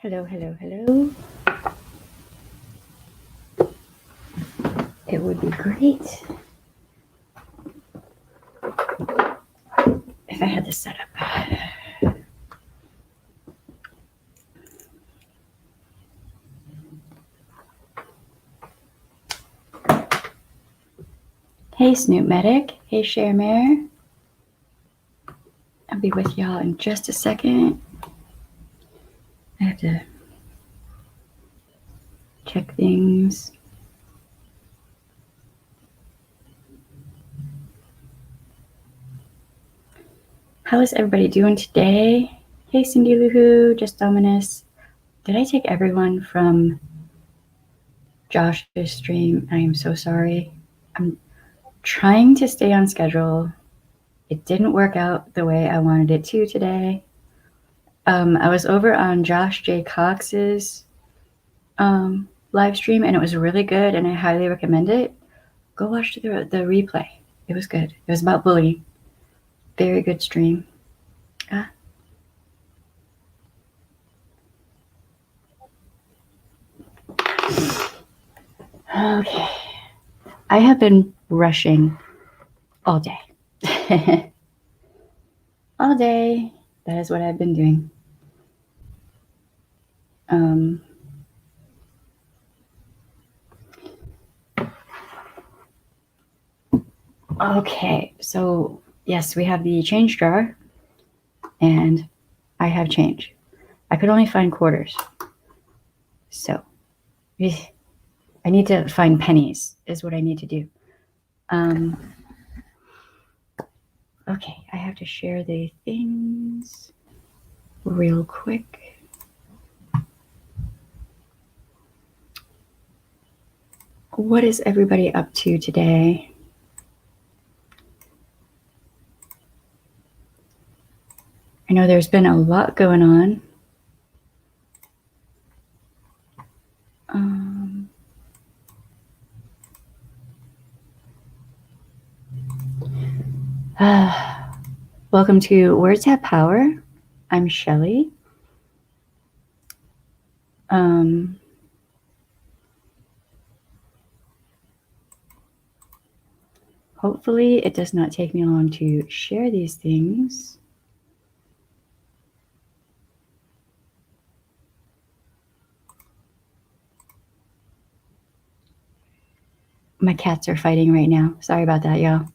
Hello, hello, hello. It would be great if I had this set up. Hey, Snoop Medic. Hey, Sharemare. I'll be with y'all in just a second. I have to check things. How is everybody doing today? Hey, Cindy Luhu, Just Dominus. Did I take everyone from Josh's stream? I am so sorry. I'm trying to stay on schedule. It didn't work out the way I wanted it to today. I was over on Josh J. Cox's live stream, and it was really good, and I highly recommend it. Go watch the replay. It was good. It was about bullying. Very good stream. Okay. I have been rushing all day. All day. That is what I've been doing. Okay, so yes, we have the change jar, and I have change. I could only find quarters. So I need to find pennies is what I need to do. Okay, I have to share the things real quick. What is everybody up to today? I know there's been a lot going on. Welcome to Words Have Power. I'm Shelly. Hopefully it does not take me long to share these things. My cats are fighting right now. Sorry about that, y'all.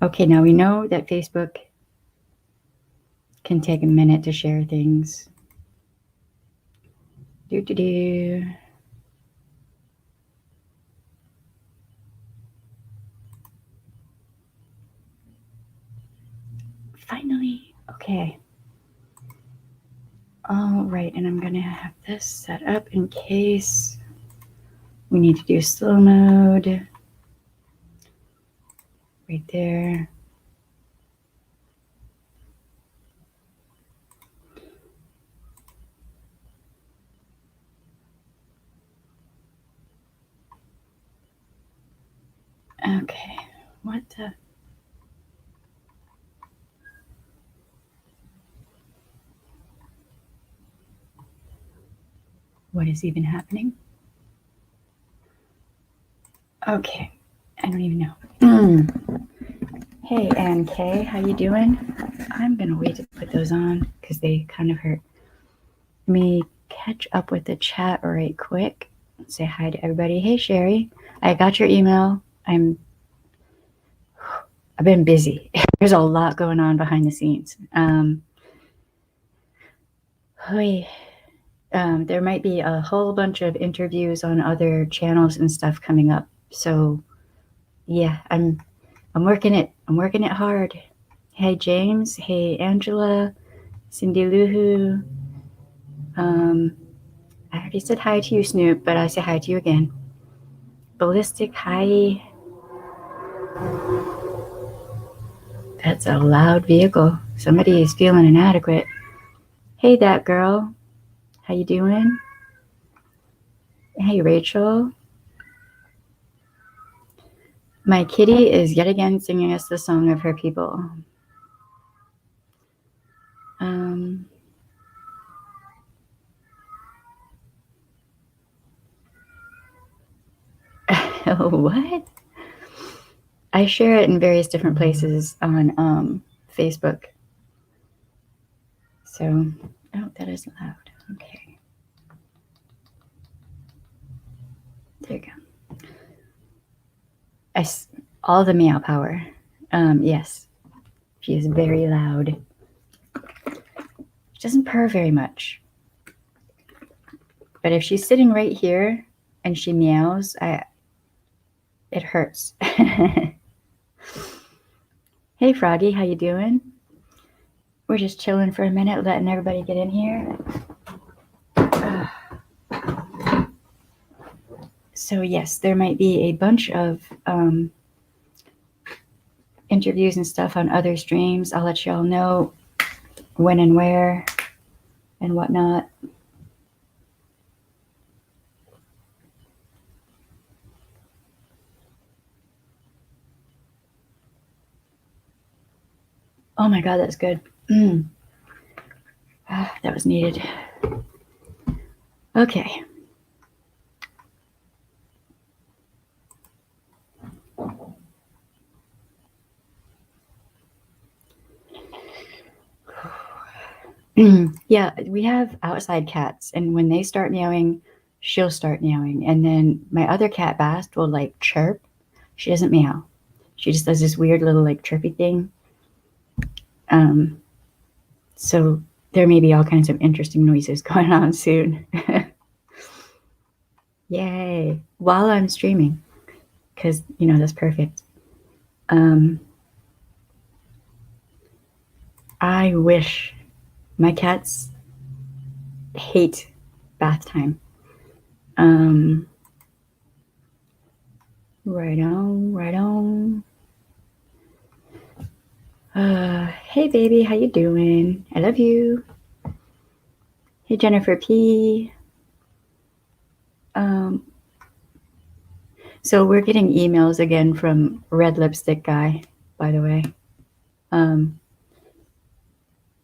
Okay, now we know that Facebook can take a minute to share things. Finally, okay. All right, and I'm gonna have this set up in case we need to do slow mode. Right there. Okay, what the? What is even happening? Okay, I don't even know. Hey, Ann K, how you doing? I'm gonna wait to put those on because they kind of hurt. Let me catch up with the chat right quick. Say hi to everybody. Hey, Sherry, I got your email. I've been busy. There's a lot going on behind the scenes. There might be a whole bunch of interviews on other channels and stuff coming up. So yeah, I'm working it. I'm working it hard. Hey, James. Hey, Angela. Cindy Luhu. I already said hi to you, Snoop, but I say hi to you again. Ballistic, hi. That's a loud vehicle. Somebody is feeling inadequate. Hey, that girl. How you doing? Hey, Rachel. My kitty is yet again singing us the song of her people. What? I share it in various different places on Facebook. So, oh, that is loud. Okay. There you go. All the meow power. Yes. She is very loud. She doesn't purr very much. But if she's sitting right here and she meows, it hurts. Hey, Froggy, how you doing? We're just chilling for a minute, letting everybody get in here. So yes, there might be a bunch of interviews and stuff on other streams. I'll let y'all know when and where and whatnot. Oh my God, that's good. That was needed. Okay. Yeah, we have outside cats, and when they start meowing, she'll start meowing. And then my other cat, Bast, will like chirp. She doesn't meow. She just does this weird little like chirpy thing. So there may be all kinds of interesting noises going on soon. Yay. While I'm streaming, because, you know, that's perfect. I wish my cats hate bath time. Right on, right on. Hey baby, how you doing? I love you. Hey Jennifer P. So we're getting emails again from Red Lipstick Guy, by the way.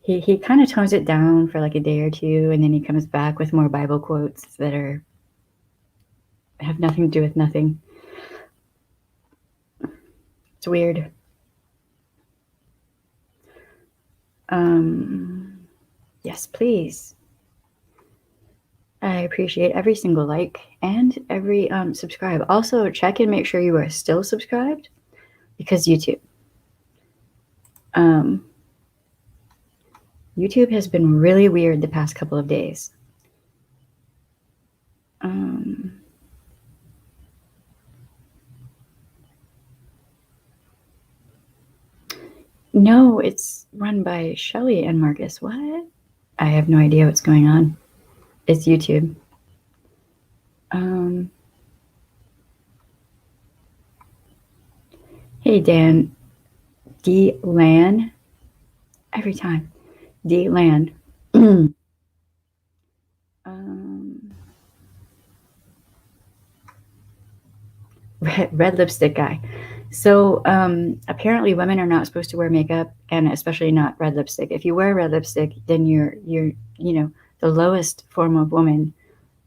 He kind of tones it down for like a day or two, and then he comes back with more Bible quotes that have nothing to do with nothing. It's weird. Yes, please. I appreciate every single like and every subscribe. Also, check and make sure you are still subscribed, because YouTube has been really weird the past couple of days. No, it's run by Shelly and Marcus. What? I have no idea what's going on. It's YouTube. Hey, Dan. D. Lan. Every time. D. Lan. Red Lipstick Guy. So apparently women are not supposed to wear makeup, and especially not red lipstick. If you wear red lipstick, then you're the lowest form of woman.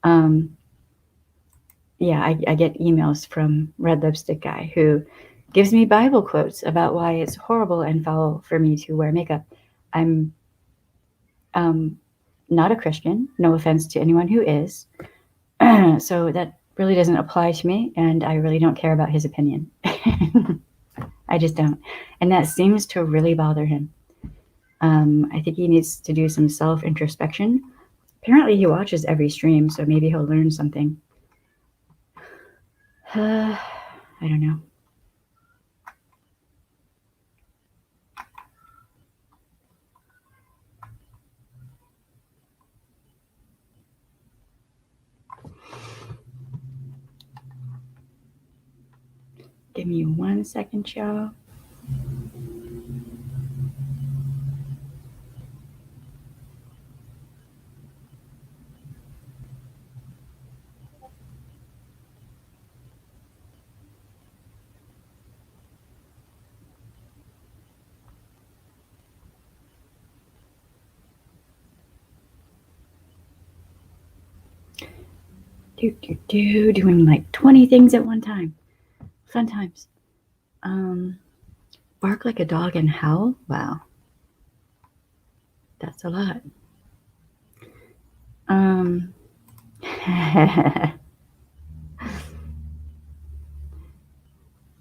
Yeah, I get emails from Red Lipstick Guy who gives me Bible quotes about why it's horrible and foul for me to wear makeup. I'm not a Christian, no offense to anyone who is. So that really doesn't apply to me, and I really don't care about his opinion. I just don't. And that seems to really bother him. I think he needs to do some self-introspection. Apparently he watches every stream, so maybe he'll learn something. I don't know. Give me 1 second, y'all. Doing like 20 things at one time. Fun times. Bark like a dog and howl? Wow. That's a lot.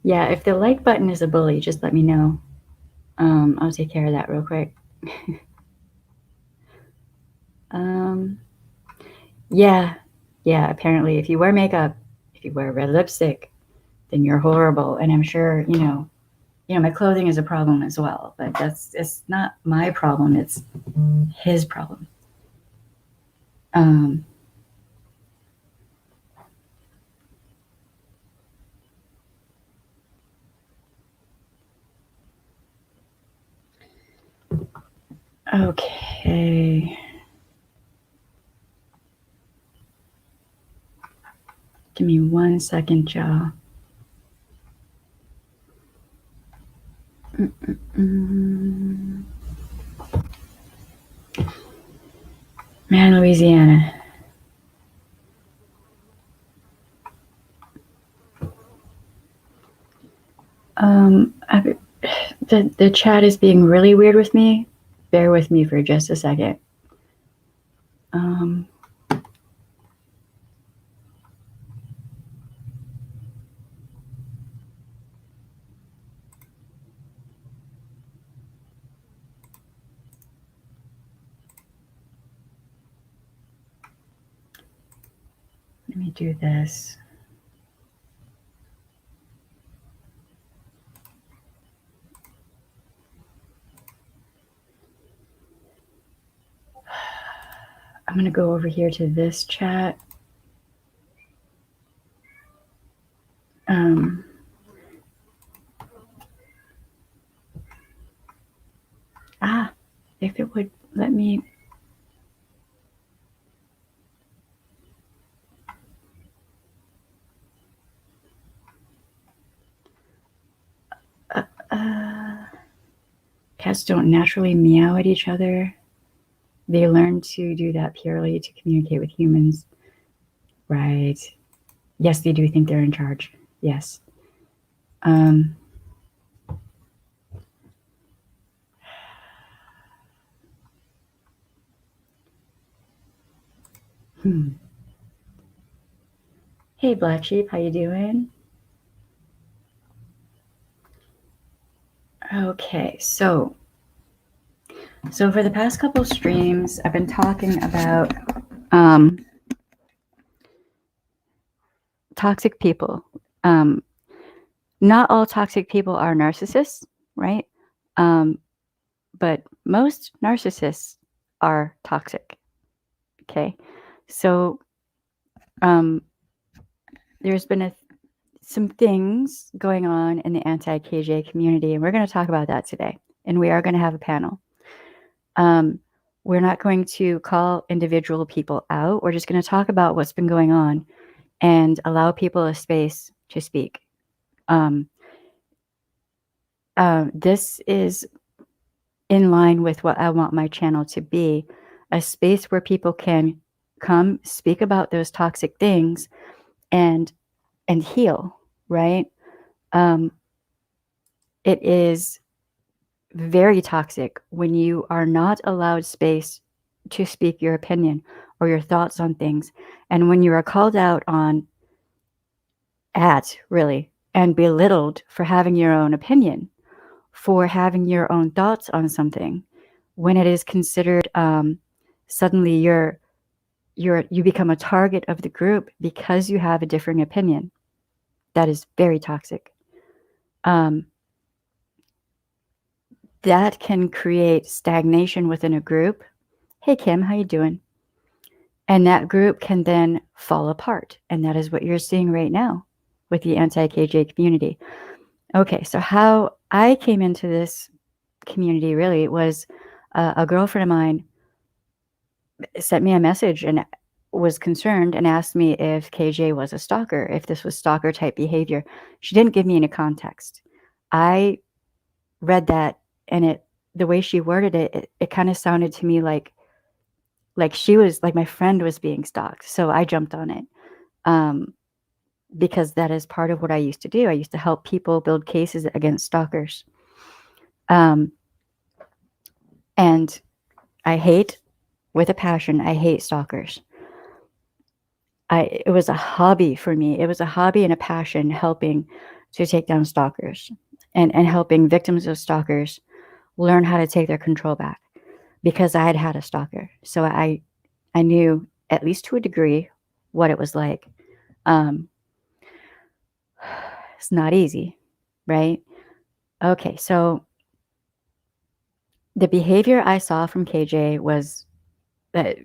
Yeah, if the like button is a bully, just let me know. I'll take care of that real quick. Yeah, apparently if you wear makeup, if you wear red lipstick, then you're horrible. And I'm sure, my clothing is a problem as well, but it's not my problem, it's his problem. Okay. Give me 1 second, y'all. Man, Louisiana. The chat is being really weird with me. Bear with me for just a second. Let me do this. I'm going to go over here to this chat. If it would let me. Cats don't naturally meow at each other. They learn to do that purely to communicate with humans. Right. Yes, they do think they're in charge. Yes. Hey, Black Sheep, how you doing? Okay, so for the past couple streams, I've been talking about toxic people. Not all toxic people are narcissists, right? But most narcissists are toxic. Okay, so there's been some things going on in the anti-KJ community, and we're going to talk about that today. And we are going to have a panel. We're not going to call individual people out. We're just going to talk about what's been going on and allow people a space to speak. This is in line with what I want my channel to be, a space where people can come speak about those toxic things and heal, right? It is very toxic when you are not allowed space to speak your opinion or your thoughts on things. And when you are called out on really, and belittled for having your own opinion, for having your own thoughts on something, when it is considered suddenly you become a target of the group because you have a differing opinion. That is very toxic. That can create stagnation within a group. Hey, Kim, how you doing? And that group can then fall apart. And that is what you're seeing right now with the anti-KJ community. Okay, so how I came into this community really was a girlfriend of mine sent me a message and was concerned and asked me if KJ was a stalker, if this was stalker type behavior. She didn't give me any context. I read that, and the way she worded it kind of sounded to me like she was, like my friend was being stalked. So I jumped on it. because that is part of what I used to do. I used to help people build cases against stalkers. And I hate, with a passion, I hate stalkers. It was a hobby for me. It was a hobby and a passion helping to take down stalkers and helping victims of stalkers learn how to take their control back, because I had had a stalker. So I knew, at least to a degree, what it was like. It's not easy, right? Okay, so the behavior I saw from KJ was that,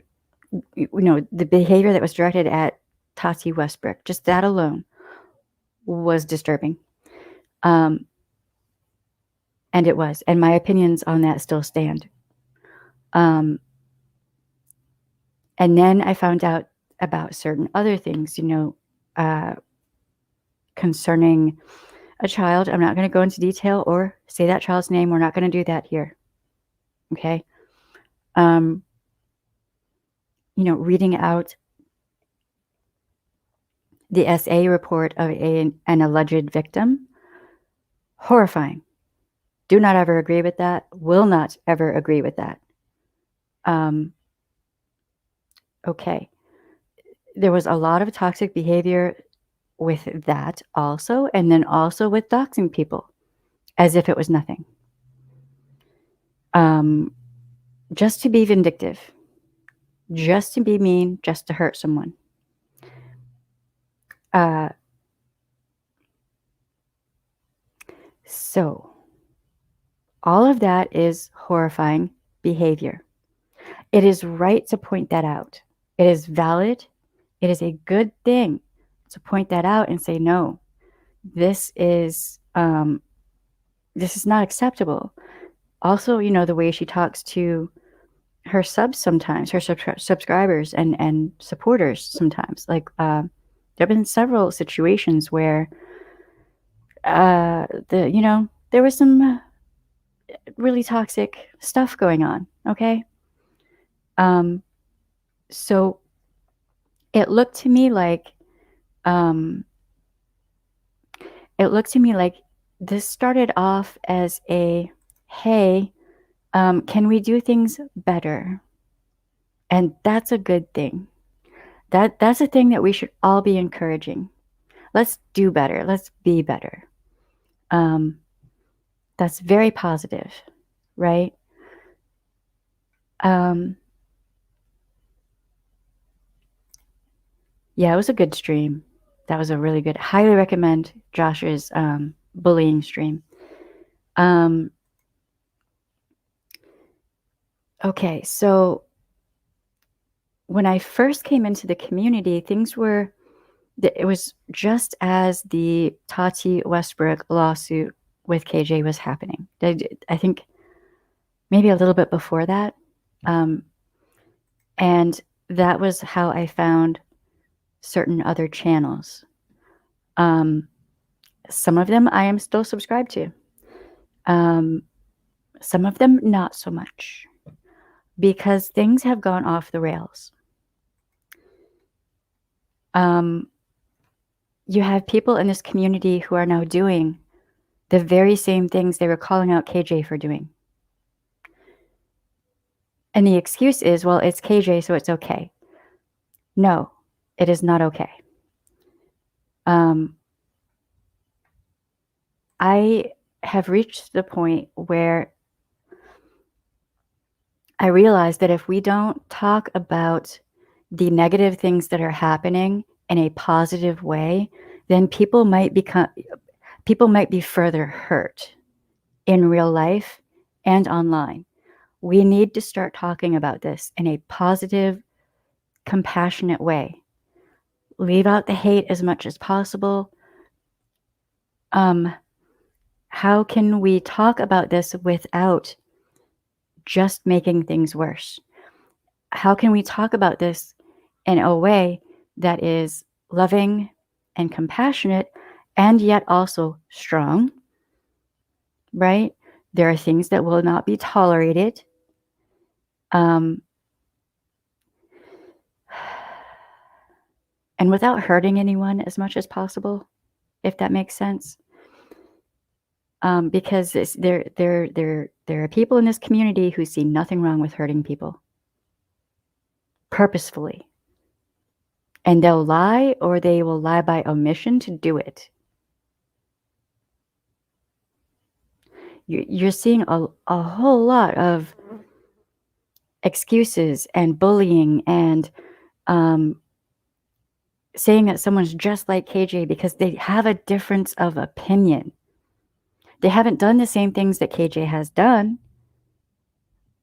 the behavior that was directed at Tati Westbrook, just that alone was disturbing. And it was, and my opinions on that still stand. And then I found out about certain other things, concerning a child. I'm not going to go into detail or say that child's name. We're not going to do that here. Okay. Reading out the SA report of an alleged victim, horrifying. Do not ever agree with that. Will not ever agree with that. Okay. There was a lot of toxic behavior with that also, and then also with doxing people as if it was nothing. Just to be vindictive, just to be mean, just to hurt someone. So all of that is horrifying behavior. It is right to point that out. It is valid. It is a good thing to point that out and say, no, this is not acceptable. Also, the way she talks to her subs sometimes, her subscribers and supporters sometimes. Like, there have been several situations where there was some really toxic stuff going on. Okay. So it looked to me like this started off as a, hey, can we do things better? And that's a good thing. That's a thing that we should all be encouraging. Let's do better. Let's be better. That's very positive, right? Yeah, it was a good stream. That was a really good, highly recommend Josh's bullying stream. Okay, so when I first came into the community, it was just as the Tati Westbrook lawsuit with KJ was happening. I think maybe a little bit before that. And that was how I found certain other channels. Some of them I am still subscribed to. Some of them not so much, because things have gone off the rails. You have people in this community who are now doing the very same things they were calling out KJ for doing. And the excuse is, well, it's KJ, so it's okay. No, it is not okay. I have reached the point where I realize that if we don't talk about the negative things that are happening in a positive way, then people might be further hurt in real life and online. We need to start talking about this in a positive, compassionate way. Leave out the hate as much as possible. How can we talk about this without just making things worse? How can we talk about this in a way that is loving and compassionate and yet also strong, right? There are things that will not be tolerated. and without hurting anyone as much as possible, if that makes sense. Because there are people in this community who see nothing wrong with hurting people purposefully. And they'll lie, or they will lie by omission to do it. You're seeing a whole lot of excuses and bullying and saying that someone's just like KJ because they have a difference of opinion. They haven't done the same things that KJ has done,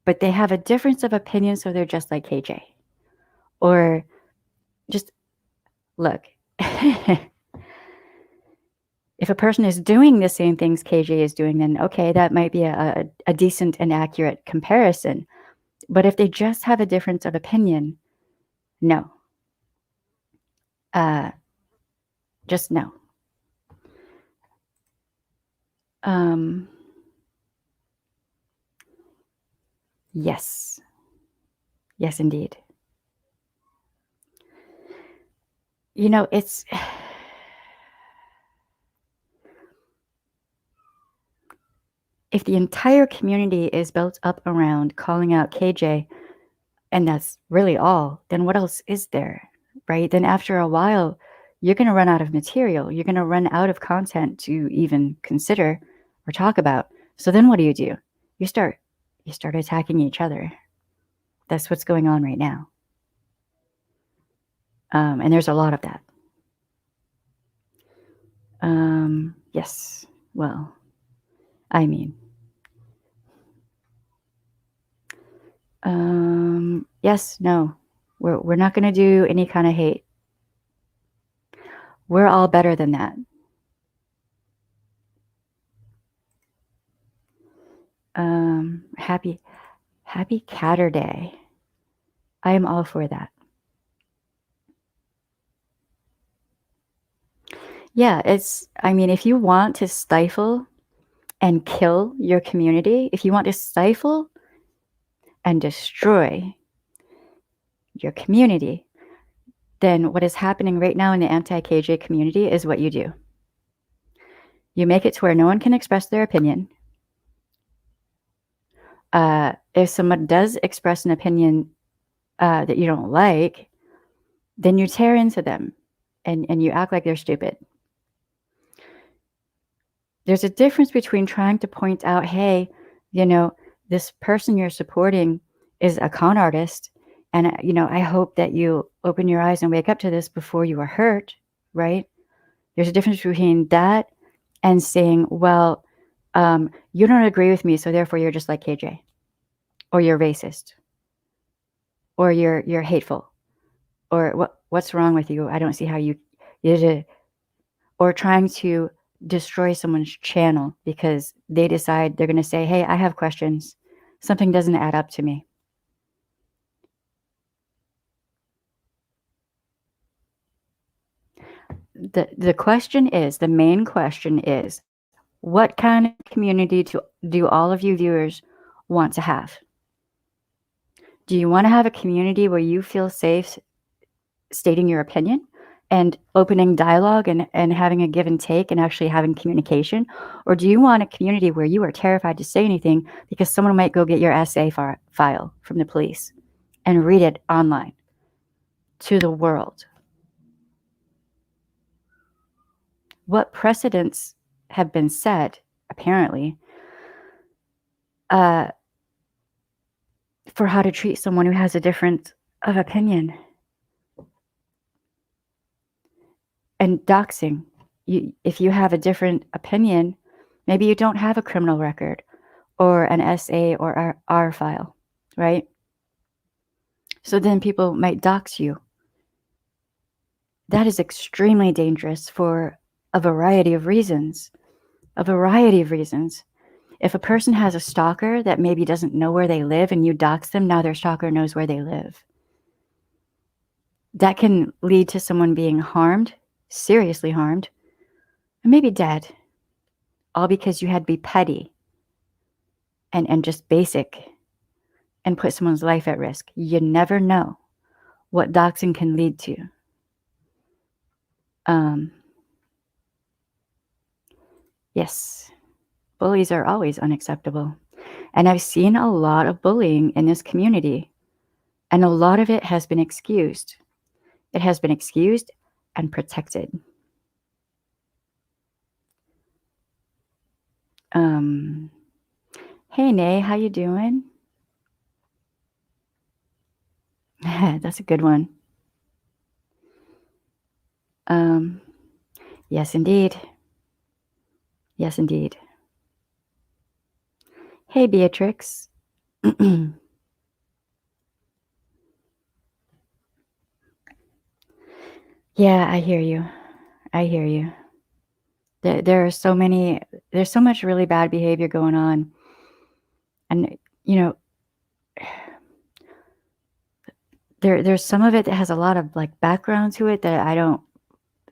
but they have a difference of opinion, so they're just like KJ. Or just, look, if a person is doing the same things KJ is doing, then okay, that might be a decent and accurate comparison. But if they just have a difference of opinion, no. Just no. Yes. Yes, indeed. You know, it's... If the entire community is built up around calling out KJ, and that's really all, then what else is there, right? Then after a while, you're going to run out of material. You're going to run out of content to even consider or talk about. So then what do? You start attacking each other. That's what's going on right now. And there's a lot of that. Yes. Well, I mean, yes, no, we're not going to do any kind of hate. We're all better than that. Happy Catterday. I am all for that. Yeah, I mean, if you want to stifle and kill your community, if you want to stifle and destroy your community, then what is happening right now in the anti-KJ community is what you do. You make it to where no one can express their opinion. If someone does express an opinion that you don't like, then you tear into them and you act like they're stupid. There's a difference between trying to point out, hey, this person you're supporting is a con artist, and I hope that you open your eyes and wake up to this before you are hurt, right? There's a difference between that and saying, well, you don't agree with me, so therefore you're just like KJ, or you're racist, or you're hateful, or what's wrong with you? I don't see how you did it. Or trying to destroy someone's channel because they decide they're going to say, hey, I have questions. Something doesn't add up to me. The main question is, what kind of community do all of you viewers want to have? Do you want to have a community where you feel safe stating your opinion and opening dialogue and having a give and take and actually having communication? Or do you want a community where you are terrified to say anything because someone might go get your SA file from the police and read it online to the world? What precedents have been set, apparently, for how to treat someone who has a difference of opinion? And doxing. If you have a different opinion, maybe you don't have a criminal record or an SA or R file, right? So then people might dox you. That is extremely dangerous for a variety of reasons. If a person has a stalker that maybe doesn't know where they live and you dox them, now their stalker knows where they live. That can lead to someone being harmed, seriously harmed, and maybe dead, all because you had to be petty and just basic and put someone's life at risk. You never know what doxing can lead to. Yes, bullies are always unacceptable. And I've seen a lot of bullying in this community, and a lot of it has been excused. It has been excused and protected. Um, hey, Nay, how you doing? That's a good one. Yes, indeed. Yes, indeed. Hey, Beatrix. Yeah, I hear you. I hear you. There are so many, there's so much really bad behavior going on. And, you know, there's some of it that has a lot of like background to it that I don't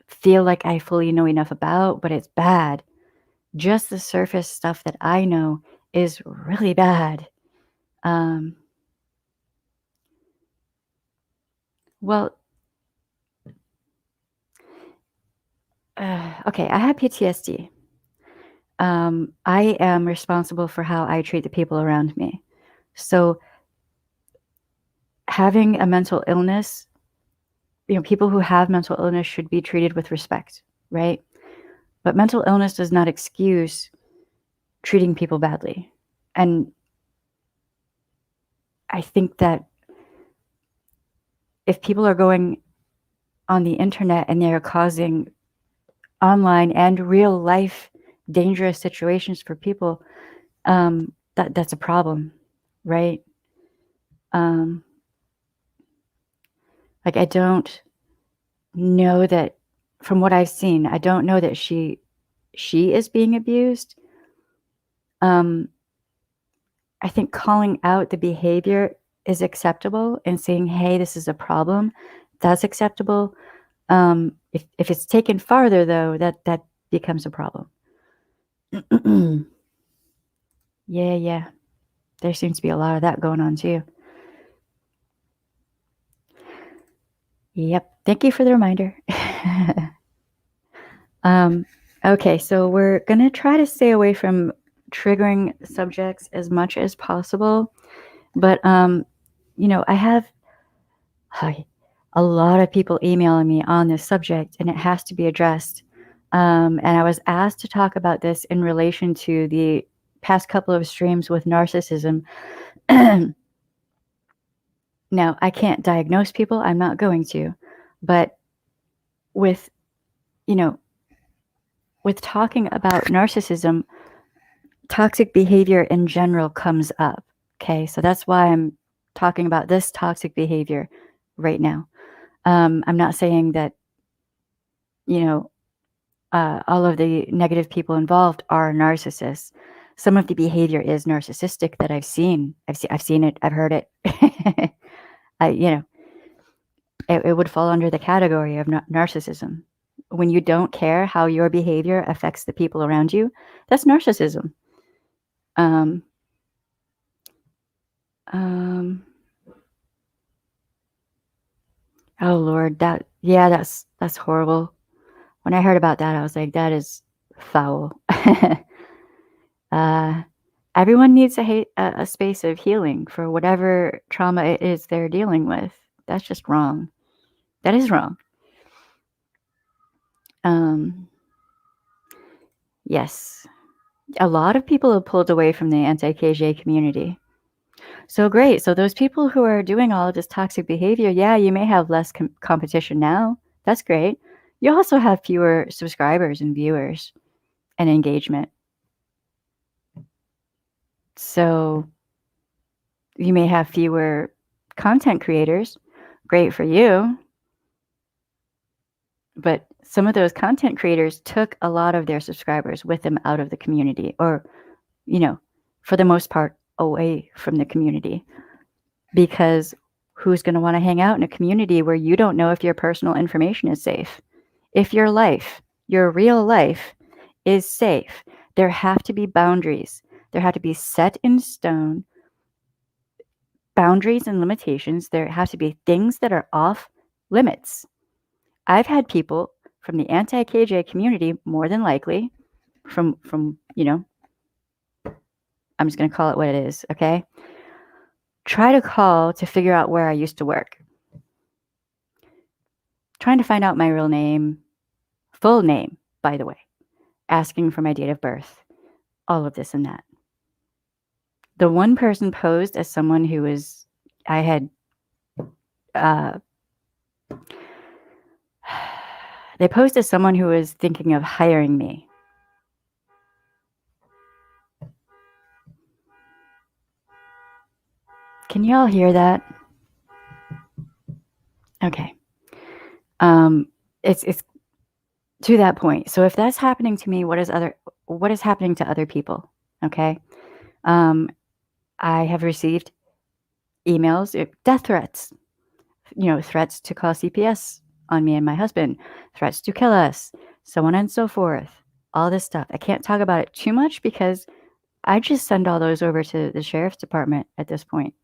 feel like I fully know enough about, but it's bad. Just the surface stuff that I know is really bad. Well, okay, I have PTSD. I am responsible for how I treat the people around me. So having a mental illness, people who have mental illness should be treated with respect, right? But mental illness does not excuse treating people badly. And I think that if people are going on the internet and they're causing online and real life dangerous situations for people, that's a problem, right? Like, I don't know that, from what I've seen, I don't know that she is being abused. I think calling out the behavior is acceptable, and saying, hey, this is a problem, that's acceptable. If it's taken farther, though, that becomes a problem. Yeah. There seems to be a lot of that going on too. Yep. Thank you for the reminder. Okay, so we're going to try to stay away from triggering subjects as much as possible. But, I have a lot of people emailing me on this subject, and it has to be addressed. And I was asked to talk about this in relation to the past couple of streams with narcissism. Now, I can't diagnose people. I'm not going to. But with, with talking about narcissism, toxic behavior in general comes up. Okay, so that's why I'm talking about this toxic behavior right now. I'm not saying that, all of the negative people involved are narcissists. Some of the behavior is narcissistic that I've seen. I've seen it. I've heard it. It would fall under the category of narcissism. When you don't care how your behavior affects the people around you, that's narcissism. Oh Lord, that's horrible. When I heard about that, I was like, that is foul. Everyone needs a space of healing for whatever trauma it is they're dealing with. That's just wrong. That is wrong. Yes. A lot of people have pulled away from the anti-KJ community. So great. So those people who are doing all of this toxic behavior, yeah, you may have less competition now. That's great. You also have fewer subscribers and viewers and engagement. So you may have fewer content creators. Great for you. But some of those content creators took a lot of their subscribers with them out of the community, or, for the most part, away from the community. Because who's going to want to hang out in a community where you don't know if your personal information is safe? If your life, your real life, is safe, there have to be boundaries. There have to be set in stone boundaries and limitations. There have to be things that are off limits. I've had people from the anti-KJ community, more than likely, from I'm just going to call it what it is, okay? Try to call to figure out where I used to work. Trying to find out my real name, full name, by the way, asking for my date of birth, all of this and that. The one person posed as someone who was, I had, they posed as someone who was thinking of hiring me. Can y'all hear that? Okay. It's to that point. So if that's happening to me, what is happening to other people? Okay. I have received emails, death threats, threats to call CPS on me and my husband, threats to kill us, so on and so forth. All this stuff. I can't talk about it too much because I just send all those over to the sheriff's department at this point.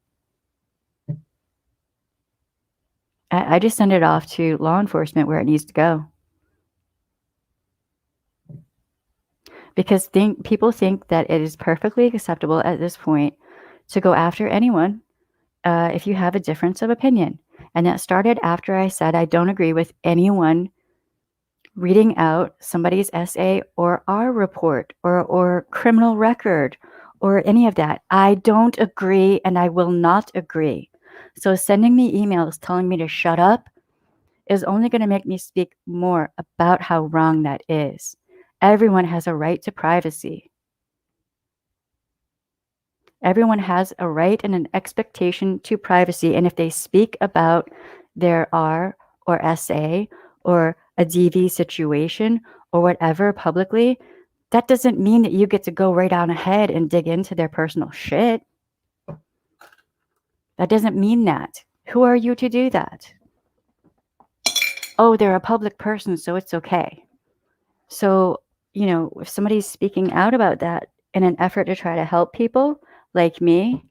I just send it off to law enforcement where it needs to go. Because people think that it is perfectly acceptable at this point to go after anyone if you have a difference of opinion. And that started after I said I don't agree with anyone reading out somebody's essay or our report or criminal record or any of that. I don't agree and I will not agree. So sending me emails telling me to shut up is only going to make me speak more about how wrong that is. Everyone has a right to privacy. Everyone has a right and an expectation to privacy. And if they speak about their R or SA or a DV situation or whatever publicly, that doesn't mean that you get to go right on ahead and dig into their personal shit. That doesn't mean that. Who are you to do that? Oh, they're a public person, so it's okay. So, if somebody's speaking out about that in an effort to try to help people like me,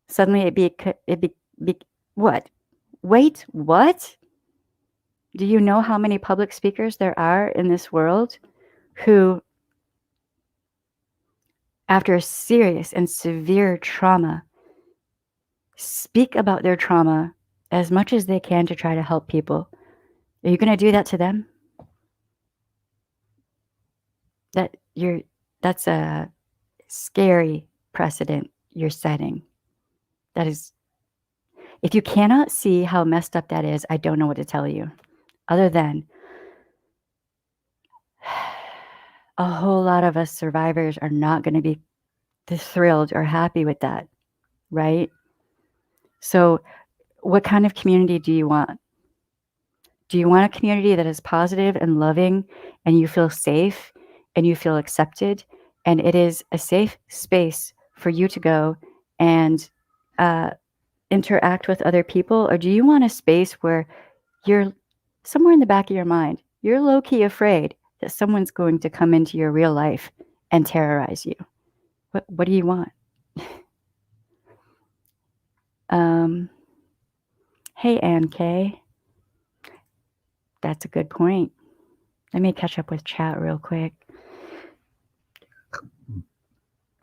suddenly it'd be what? Wait, what? Do you know how many public speakers there are in this world who, after serious and severe trauma, speak about their trauma as much as they can to try to help people? Are you going to do that to them? That's a scary precedent you're setting. That is, if you cannot see how messed up that is, I don't know what to tell you, other than a whole lot of us survivors are not going to be thrilled or happy with that, right? So what kind of community do you want? Do you want a community that is positive and loving and you feel safe and you feel accepted and it is a safe space for you to go and interact with other people? Or do you want a space where you're somewhere in the back of your mind, you're low-key afraid that someone's going to come into your real life and terrorize you? What do you want? Hey, Ann K. That's a good point. Let me catch up with chat real quick.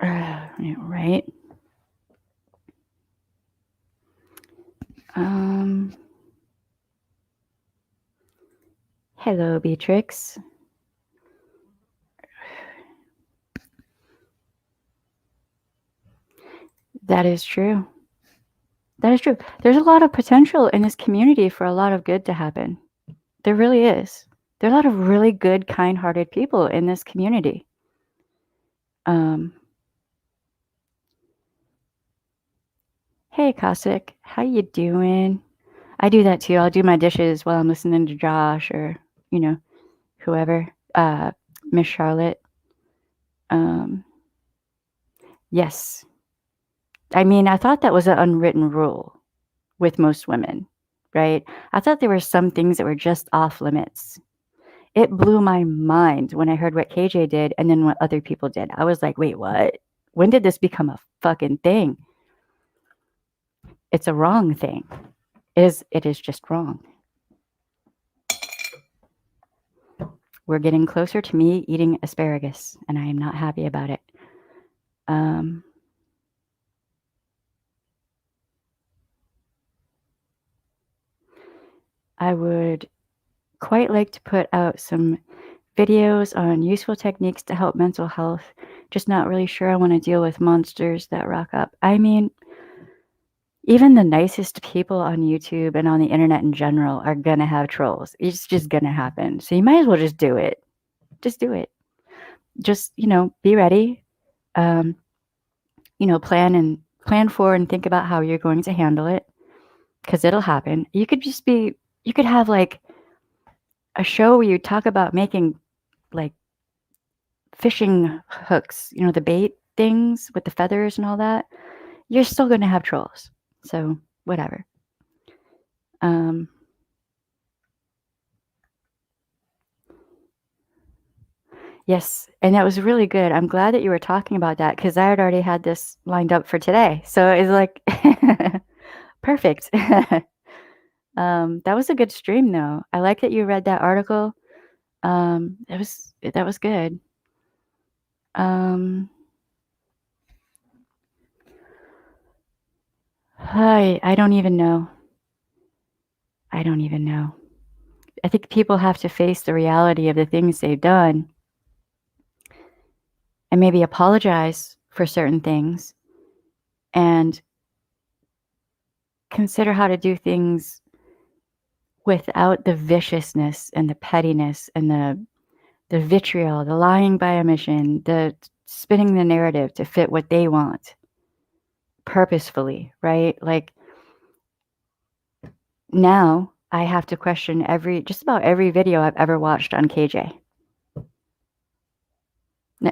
Right. Hello, Beatrix. That is true. That is true. There's a lot of potential in this community for a lot of good to happen. There really is. There are a lot of really good, kind-hearted people in this community. Hey, Cossack, how you doing? I do that too. I'll do my dishes while I'm listening to Josh or, whoever. Miss Charlotte. Yes. I mean, I thought that was an unwritten rule with most women, right? I thought there were some things that were just off limits. It blew my mind when I heard what KJ did and then what other people did. I was like, wait, what? When did this become a fucking thing? It's a wrong thing. It is just wrong. we're getting closer to me eating asparagus, and I am not happy about it. I would quite like to put out some videos on useful techniques to help mental health. Just not really sure I want to deal with monsters that rock up. I mean, even the nicest people on YouTube and on the internet in general are gonna have trolls. It's just gonna happen. So you might as well just do it. Just do it. Just, be ready. Plan for and think about how you're going to handle it, because it'll happen. You could have like a show where you talk about making like fishing hooks, the bait things with the feathers and all that. You're still going to have trolls. So whatever. Yes, and that was really good. I'm glad that you were talking about that, because I had already had this lined up for today. So it's like perfect. That was a good stream, though. I like that you read that article. That was good. I don't even know. I think people have to face the reality of the things they've done and maybe apologize for certain things and consider how to do things without the viciousness and the pettiness and the vitriol, the lying by omission, the spinning the narrative to fit what they want purposefully, right? Like now I have to question just about every video I've ever watched on KJ.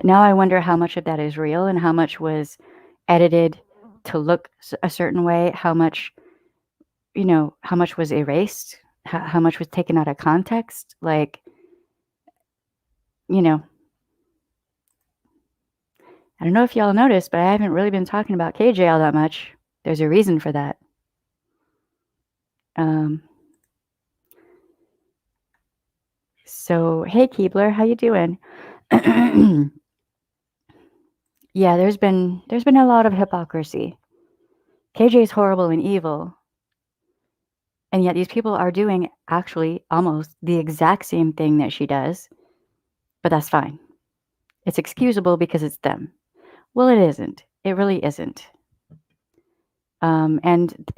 Now I wonder how much of that is real and how much was edited to look a certain way, how much was erased, how much was taken out of context. Like, I don't know if y'all noticed, but I haven't really been talking about KJ all that much. There's a reason for that. So, hey, Keebler, how you doing? Yeah, there's been a lot of hypocrisy. KJ's horrible and evil, and yet these people are doing actually almost the exact same thing that she does, but that's fine. It's excusable because it's them. Well, it isn't. It really isn't. And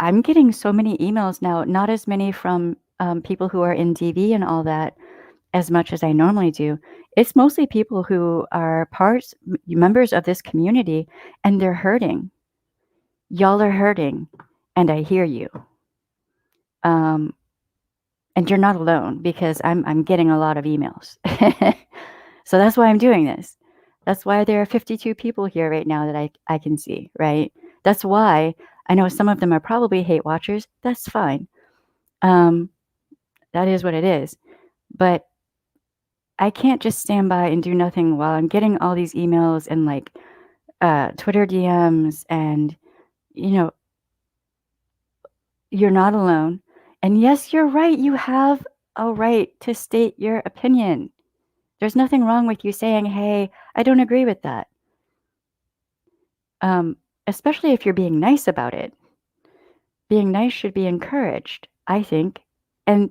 I'm getting so many emails now, not as many from people who are in DV and all that as much as I normally do. It's mostly people who are members of this community, and they're hurting. Y'all are hurting, and I hear you. And you're not alone, because I'm getting a lot of emails. So that's why I'm doing this. That's why there are 52 people here right now that I can see, right? That's why I know some of them are probably hate watchers. That's fine. That is what it is. But I can't just stand by and do nothing while I'm getting all these emails and like Twitter DMs and, you're not alone. And yes, you're right. You have a right to state your opinion. There's nothing wrong with you saying, hey, I don't agree with that. Especially if you're being nice about it. Being nice should be encouraged, I think. And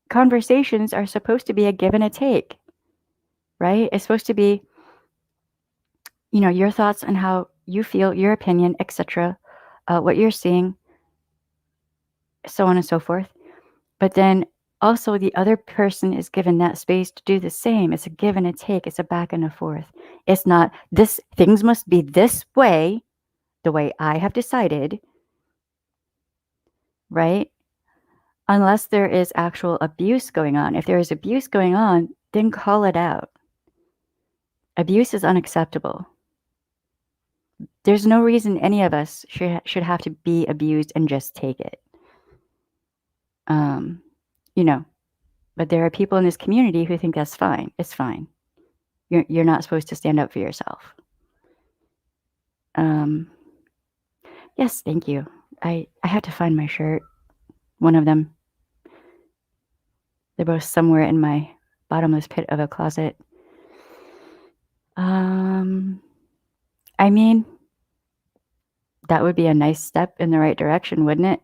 conversations are supposed to be a give and a take, right? It's supposed to be, your thoughts on how you feel, your opinion, etc., what you're seeing, so on and so forth. But then also the other person is given that space to do the same. It's a give and a take. It's a back and a forth. It's not things must be this way, the way I have decided, right? Unless there is actual abuse going on. If there is abuse going on, then call it out. Abuse is unacceptable. There's no reason any of us should have to be abused and just take it. But there are people in this community who think that's fine. It's fine. You're not supposed to stand up for yourself. Yes, thank you. I have to find my shirt. One of them. They're both somewhere in my bottomless pit of a closet. I mean, that would be a nice step in the right direction, wouldn't it?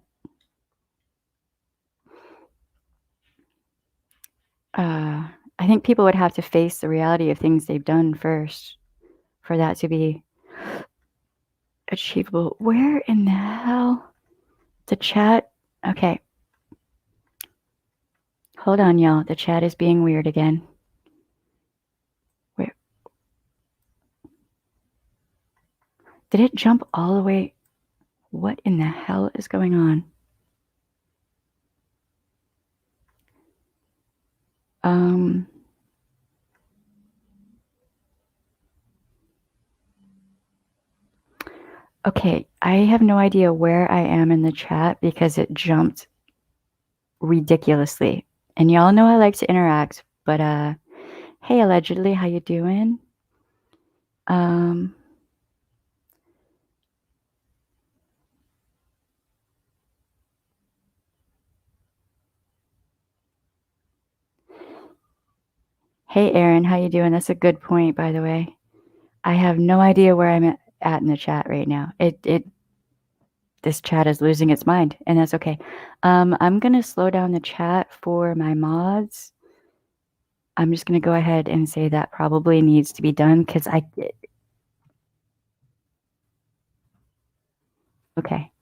I think people would have to face the reality of things they've done first for that to be achievable. Where in the hell? The chat? Okay. Hold on, y'all. The chat is being weird again. Where? Did it jump all the way? What in the hell is going on? Okay, I have no idea where I am in the chat because it jumped ridiculously. And y'all know I like to interact, but hey, allegedly, how you doing? Hey, Aaron, how you doing? That's a good point, by the way. I have no idea where I'm at in the chat right now. This chat is losing its mind, and that's okay. I'm gonna slow down the chat for my mods. I'm just gonna go ahead and say that probably needs to be done because okay.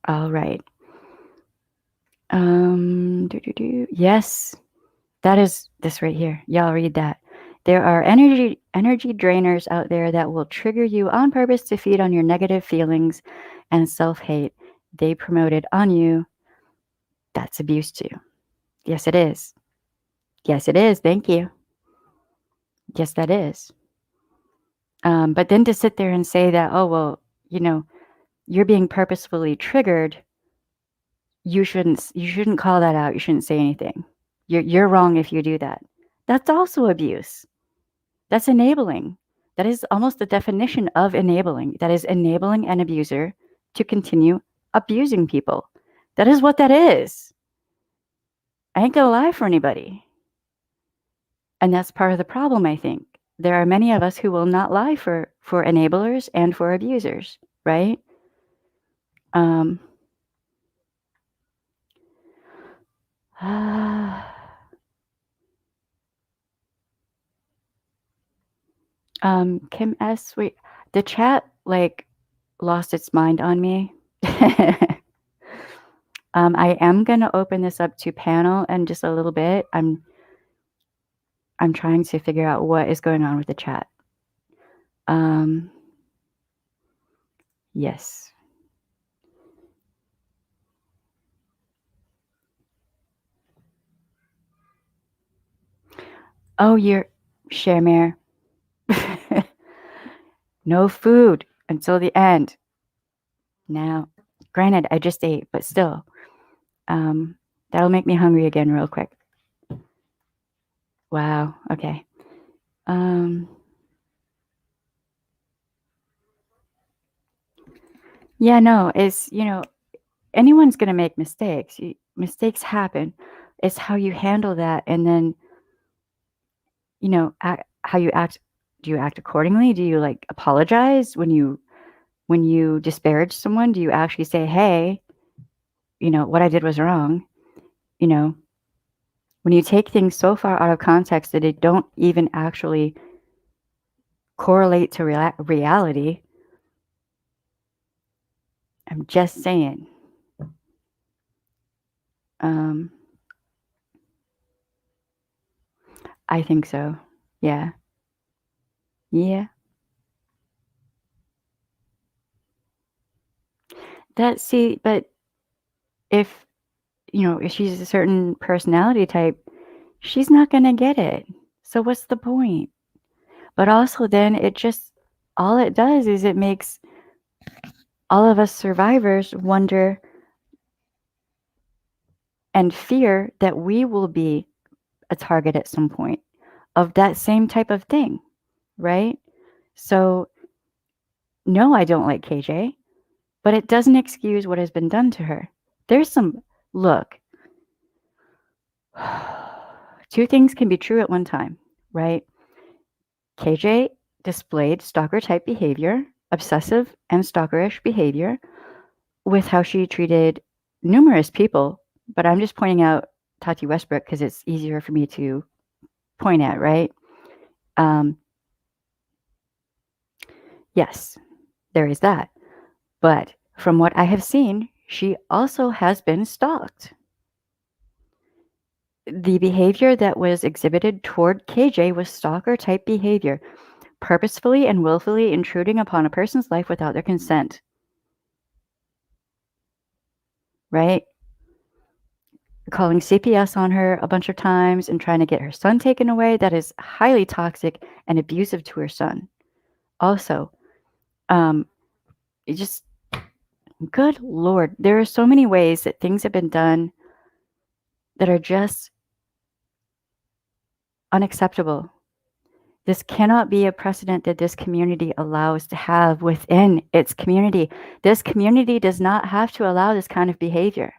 All right. Yes, that is this right here. Y'all read that. There are energy drainers out there that will trigger you on purpose to feed on your negative feelings and self-hate they promoted on you. That's abuse too. Yes, it is. Yes, it is. Thank you. Yes, that is. But then to sit there and say that, oh, well, you're being purposefully triggered, you shouldn't call that out. You shouldn't say anything. You're wrong if you do that. That's also abuse. That's enabling. That is almost the definition of enabling. That is enabling an abuser to continue abusing people. That is what that is. I ain't gonna lie for anybody. And that's part of the problem, I think. There are many of us who will not lie for enablers and for abusers, right? Kim S, wait, the chat lost its mind on me. I am gonna open this up to panel in just a little bit. I'm trying to figure out what is going on with the chat. Yes. Oh, you're Sharemare. No food until the end. Now, granted, I just ate, but still, that'll make me hungry again real quick. Wow. Okay. Yeah, no, it's, anyone's going to make mistakes. Mistakes happen. It's how you handle that. And then, how you act. Do you act accordingly? Do you apologize when you disparage someone? Do you actually say, hey, what I did was wrong? When you take things so far out of context that they don't even actually correlate to reality, I'm just saying. I think so. Yeah. Yeah. But if she's a certain personality type, she's not going to get it. So what's the point? But also then all it does is it makes all of us survivors wonder and fear that we will be a target at some point of that same type of thing, right? So no, I don't like KJ, but it doesn't excuse what has been done to her. There's some, look, two things can be true at one time, right? KJ displayed stalker type behavior, obsessive and stalkerish behavior, with how she treated numerous people. But I'm just pointing out Tati Westbrook because it's easier for me to point at, right? Yes, there is that. But from what I have seen, she also has been stalked. The behavior that was exhibited toward KJ was stalker type behavior, purposefully and willfully intruding upon a person's life without their consent. Right? Calling CPS on her a bunch of times and trying to get her son taken away. That is highly toxic and abusive to her son. Also, it just, good Lord, there are so many ways that things have been done that are just unacceptable. This cannot be a precedent that this community allows to have within its community. This community does not have to allow this kind of behavior.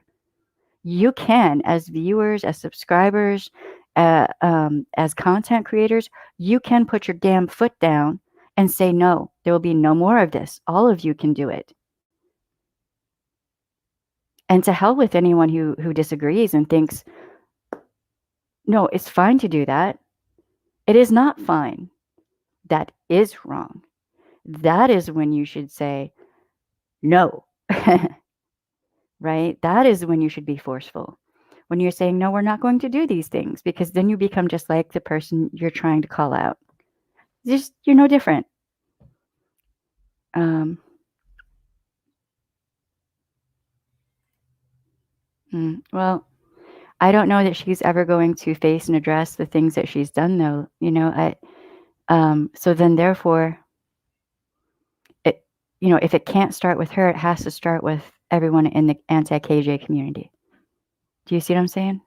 You can, as viewers, as subscribers, as content creators, you can put your damn foot down and say, no, there will be no more of this. All of you can do it. And to hell with anyone who disagrees and thinks, no, it's fine to do that. It is not fine. That is wrong. That is when you should say, no. Right? That is when you should be forceful. When you're saying, no, we're not going to do these things, because then you become just like the person you're trying to call out. Just, you're no different. Well, I don't know that she's ever going to face and address the things that she's done, though. So then therefore, if it can't start with her, it has to start with everyone in the anti-KJ community. Do you see what I'm saying?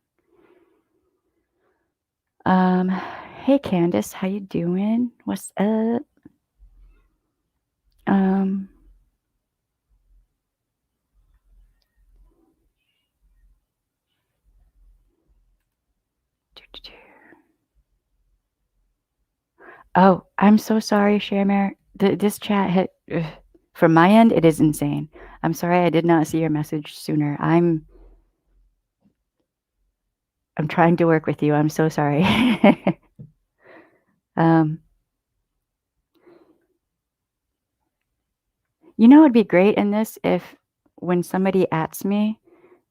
Hey Candace, how you doing? What's up? Oh, I'm so sorry, Shamir. This chat from my end, it is insane. I'm sorry I did not see your message sooner. I'm trying to work with you. I'm so sorry. It'd be great in this if when somebody ats me,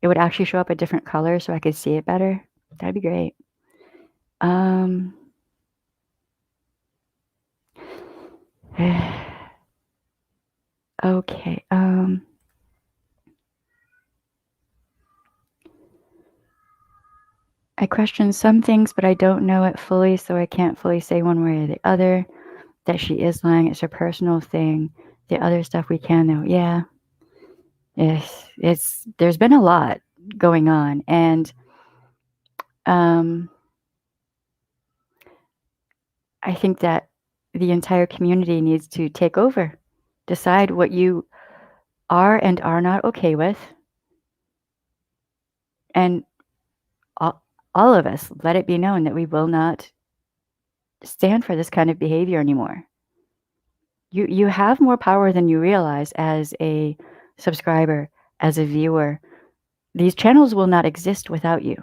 it would actually show up a different color so I could see it better. That'd be great. Okay. I question some things, but I don't know it fully, so I can't fully say one way or the other that she is lying. It's her personal thing. The other stuff we can know. Yeah. There's been a lot going on, and I think that the entire community needs to take over, decide what you are and are not okay with, and all of us let it be known that we will not stand for this kind of behavior anymore. You have more power than you realize as a subscriber, as a viewer. These channels will not exist without you.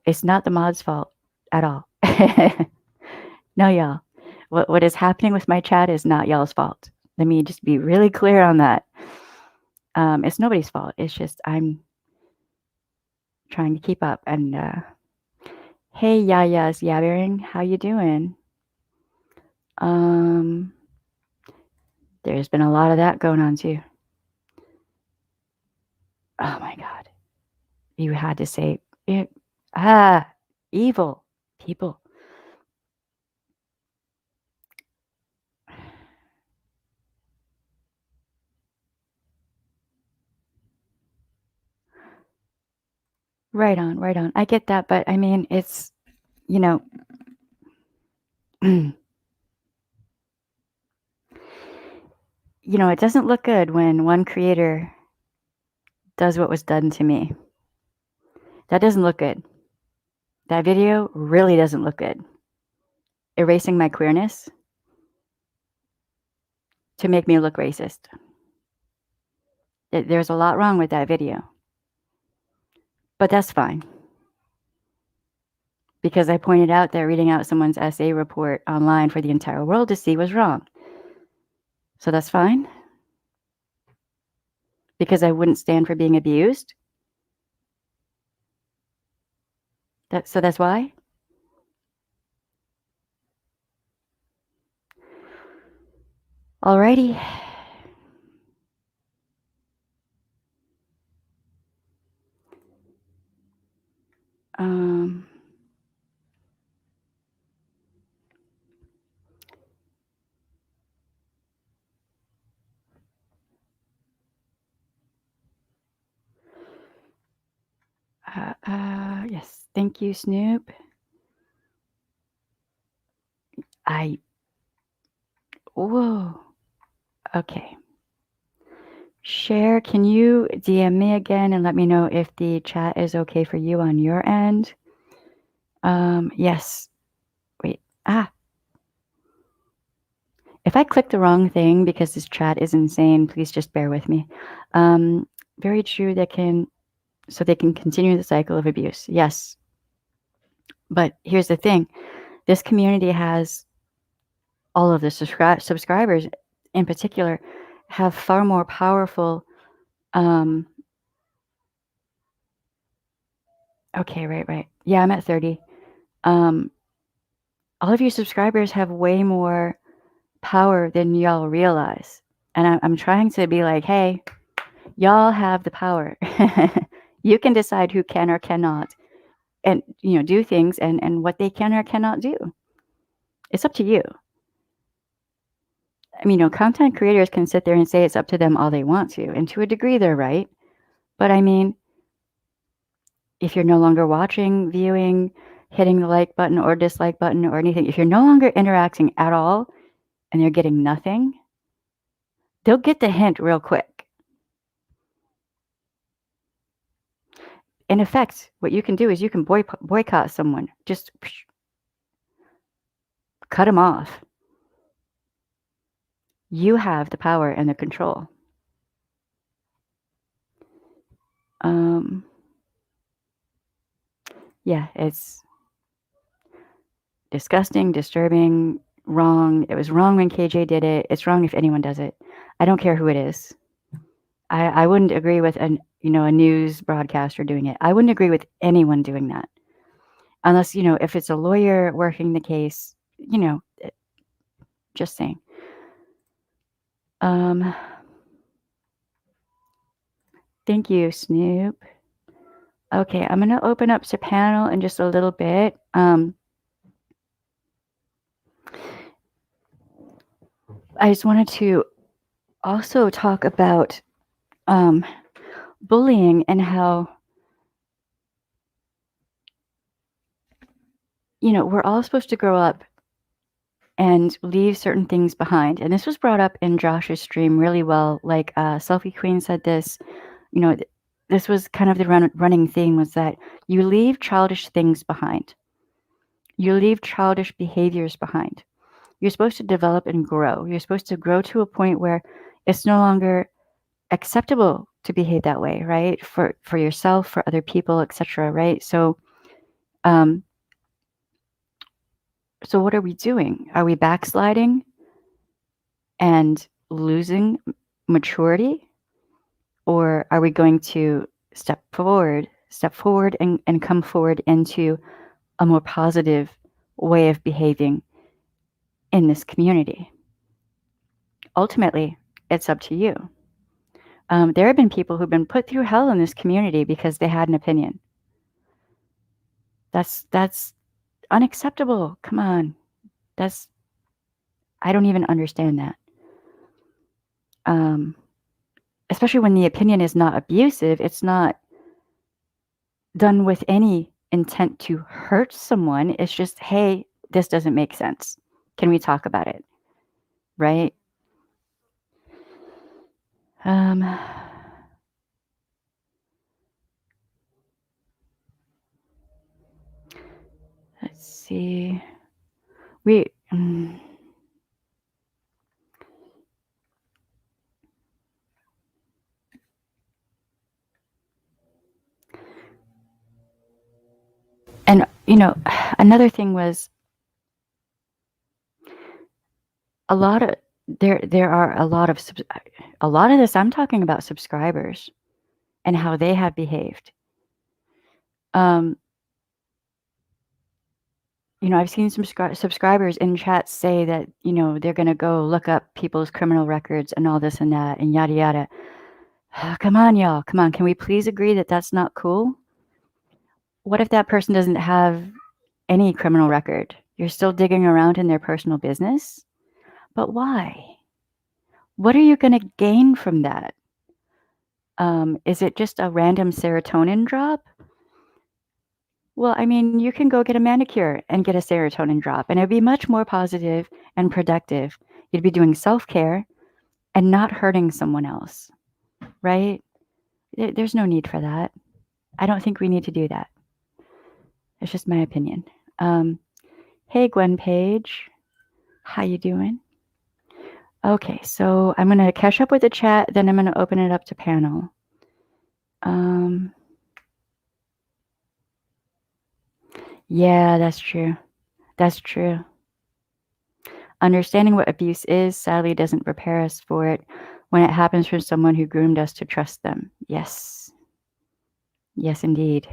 It's not the mod's fault at all. No, y'all. What is happening with my chat is not y'all's fault. Let me just be really clear on that. It's nobody's fault. It's just I'm trying to keep up. And hey, Yaya's yabbering, how you doing? There's been a lot of that going on too. Oh my God. You had to say it. Evil people. Right on. I get that, but I mean, it's, it doesn't look good when one creator does what was done to me. That doesn't look good. That video really doesn't look good. Erasing my queerness to make me look racist. There's a lot wrong with that video. But that's fine. Because I pointed out that reading out someone's essay report online for the entire world to see was wrong. So that's fine. Because I wouldn't stand for being abused. So that's why. Alrighty. Yes. Thank you, Snoop. Whoa. Okay. Share, can you DM me again and let me know if the chat is okay for you on your end? Yes. Wait. If I click the wrong thing because this chat is insane, please just bear with me. Very true. So they can continue the cycle of abuse. Yes. But here's the thing. This community has all of the subscribers in particular have far more powerful. Okay, right. Yeah, I'm at 30. All of your subscribers have way more power than y'all realize. And I'm trying to be like, hey, y'all have the power. You can decide who can or cannot and, do things and what they can or cannot do. It's up to you. I mean, content creators can sit there and say it's up to them all they want to. And to a degree, they're right. But I mean, if you're no longer watching, viewing, hitting the like button or dislike button or anything, if you're no longer interacting at all and you're getting nothing, they'll get the hint real quick. In effect, what you can do is you can boycott someone. Just cut them off. You have the power and the control. Yeah, it's disgusting, disturbing, wrong. It was wrong when KJ did it. It's wrong if anyone does it. I don't care who it is. I wouldn't agree with a news broadcaster doing it. I wouldn't agree with anyone doing that. Unless, if it's a lawyer working the case, just saying. Thank you, Snoop. Okay, I'm going to open up to panel in just a little bit. I just wanted to also talk about bullying and how, we're all supposed to grow up and leave certain things behind. And this was brought up in Josh's stream really well. Like Selfie Queen said this, this was kind of the running thing was that you leave childish things behind. You leave childish behaviors behind. You're supposed to develop and grow. You're supposed to grow to a point where it's no longer acceptable to behave that way, right? For yourself, for other people, etc., right? So what are we doing? Are we backsliding and losing maturity? Or are we going to step forward and come forward into a more positive way of behaving in this community? Ultimately, it's up to you. There have been people who've been put through hell in this community because they had an opinion. That's unacceptable. Come on. I don't even understand that. Especially when the opinion is not abusive, it's not done with any intent to hurt someone. It's just, hey, this doesn't make sense. Can we talk about it? Right? Let's see. We. And another thing was a lot of there are a lot of this. I'm talking about subscribers and how they have behaved. I've seen some subscribers in chat say that they're going to go look up people's criminal records and all this and that and yada yada. Come on, y'all. Come on. Can we please agree that that's not cool? What if that person doesn't have any criminal record? You're still digging around in their personal business? But why? What are you going to gain from that? Is it just a random serotonin drop? Well, I mean, you can go get a manicure and get a serotonin drop, and it'd be much more positive and productive. You'd be doing self-care and not hurting someone else, right? There's no need for that. I don't think we need to do that. It's just my opinion. Hey, Gwen Page. How you doing? Okay, so I'm going to catch up with the chat, then I'm going to open it up to panel. Yeah, that's true. That's true. Understanding what abuse is sadly doesn't prepare us for it when it happens from someone who groomed us to trust them. Yes. Yes, indeed.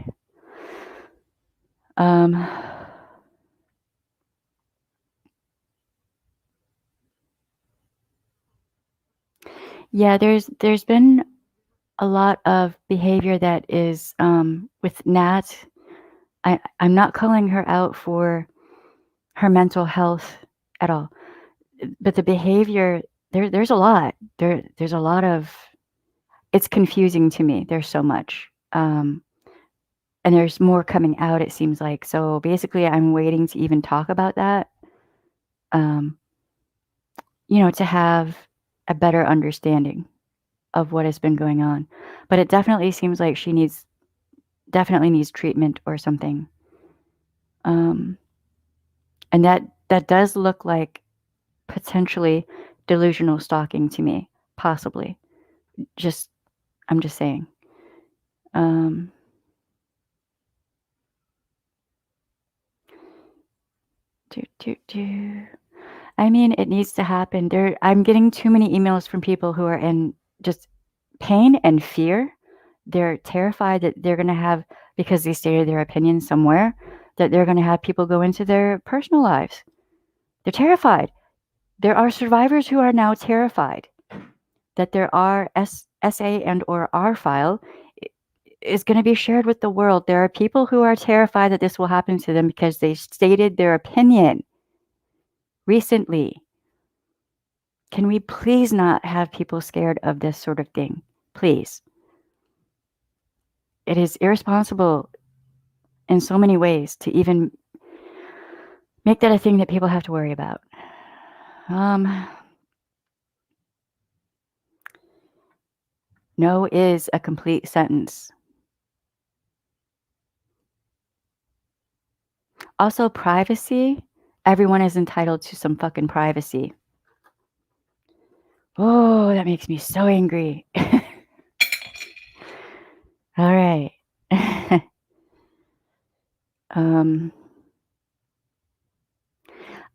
Yeah, there's been a lot of behavior that is with Nat. I'm not calling her out for her mental health at all, but the behavior there's a lot. There's a lot of it's confusing to me. There's so much. And there's more coming out, it seems like. So basically I'm waiting to even talk about that. To have a better understanding of what has been going on. But it definitely seems like she needs treatment or something. And that does look like potentially delusional stalking to me, possibly. I'm just saying. I mean, it needs to happen. I'm getting too many emails from people who are in just pain and fear. They're terrified that they're going to have, because they stated their opinion somewhere, that they're going to have people go into their personal lives. They're terrified. There are survivors who are now terrified that their SA and or R file is going to be shared with the world. There are people who are terrified that this will happen to them because they stated their opinion recently. Can we please not have people scared of this sort of thing? Please. It is irresponsible in so many ways to even make that a thing that people have to worry about. No is a complete sentence. Also, privacy. Everyone is entitled to some fucking privacy. Oh, that makes me so angry. All right.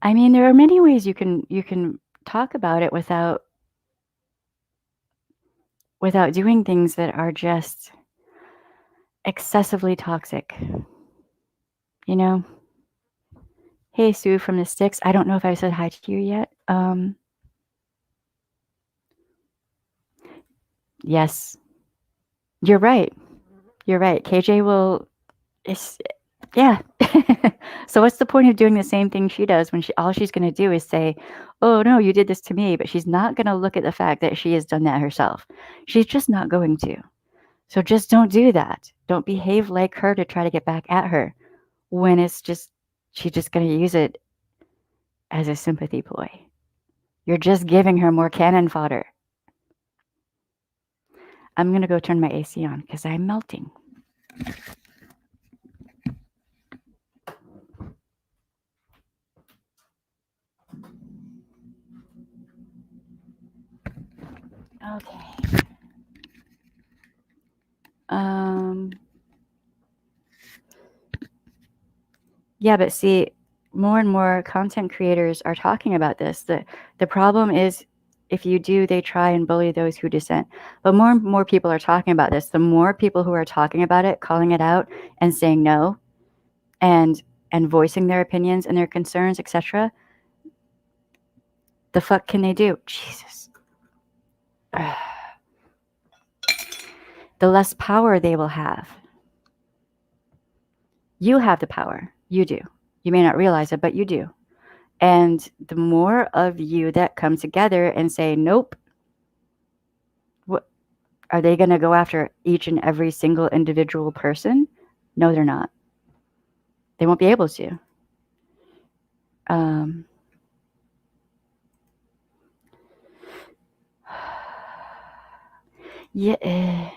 I mean, there are many ways you can talk about it without doing things that are just excessively toxic. Hey, Sue from the Sticks. I don't know if I said hi to you yet. Yes. You're right. KJ will yeah. So what's the point of doing the same thing she does when all she's going to do is say, "Oh no, you did this to me," but she's not going to look at the fact that she has done that herself. She's just not going to. So just don't do that. Don't behave like her to try to get back at her when she's just going to use it as a sympathy ploy. You're just giving her more cannon fodder. I'm going to go turn my AC on because I'm melting. Okay. Yeah, but see, more and more content creators are talking about this. The problem is if you do, they try and bully those who dissent. But more and more people are talking about this. The more people who are talking about it, calling it out and saying no and voicing their opinions and their concerns, etc. The fuck can they do? Jesus. The less power they will have. You have the power. You do. You may not realize it, but you do. And the more of you that come together and say, nope, what are they going to go after each and every single individual person? No, they're not. They won't be able to. Yeah.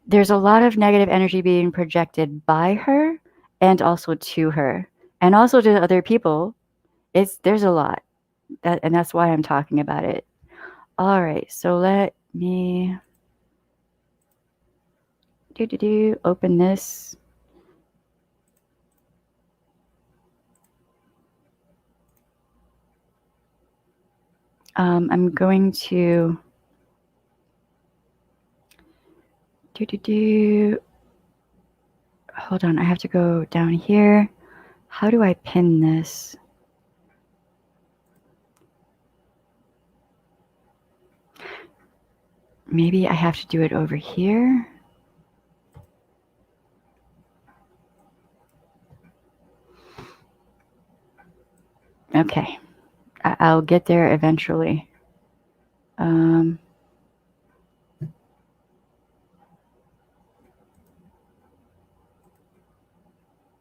There's a lot of negative energy being projected by her and also to her and also to other people. There's a lot. And that's why I'm talking about it. All right, so let me open this. I'm going to hold on, I have to go down here. How do I pin this? Maybe I have to do it over here. Okay, I'll get there eventually.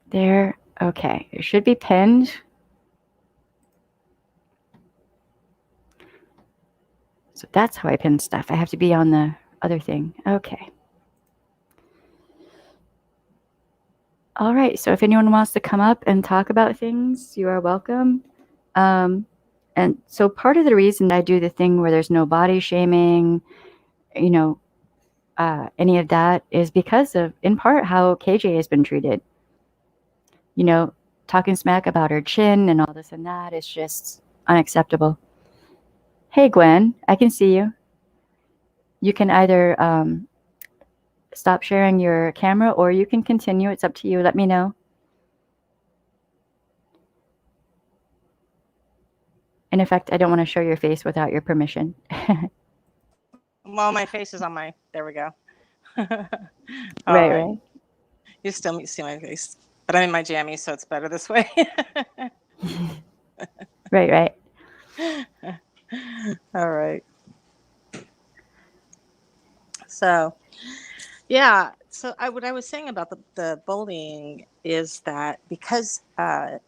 There, okay, it should be pinned. So that's how I pin stuff. I have to be on the other thing. Okay. All right, so if anyone wants to come up and talk about things, you are welcome. And so part of the reason I do the thing where there's no body shaming, any of that is because of, in part, how KJ has been treated. Talking smack about her chin and all this and that is just unacceptable. Hey, Gwen, I can see you. You can either stop sharing your camera or you can continue. It's up to you. Let me know. And in fact, I don't want to show your face without your permission. Well, my face is on my, there we go. Right. You still see my face, but I'm in my jammies, so it's better this way. Right. All right. So, yeah. So what I was saying about the bullying is that because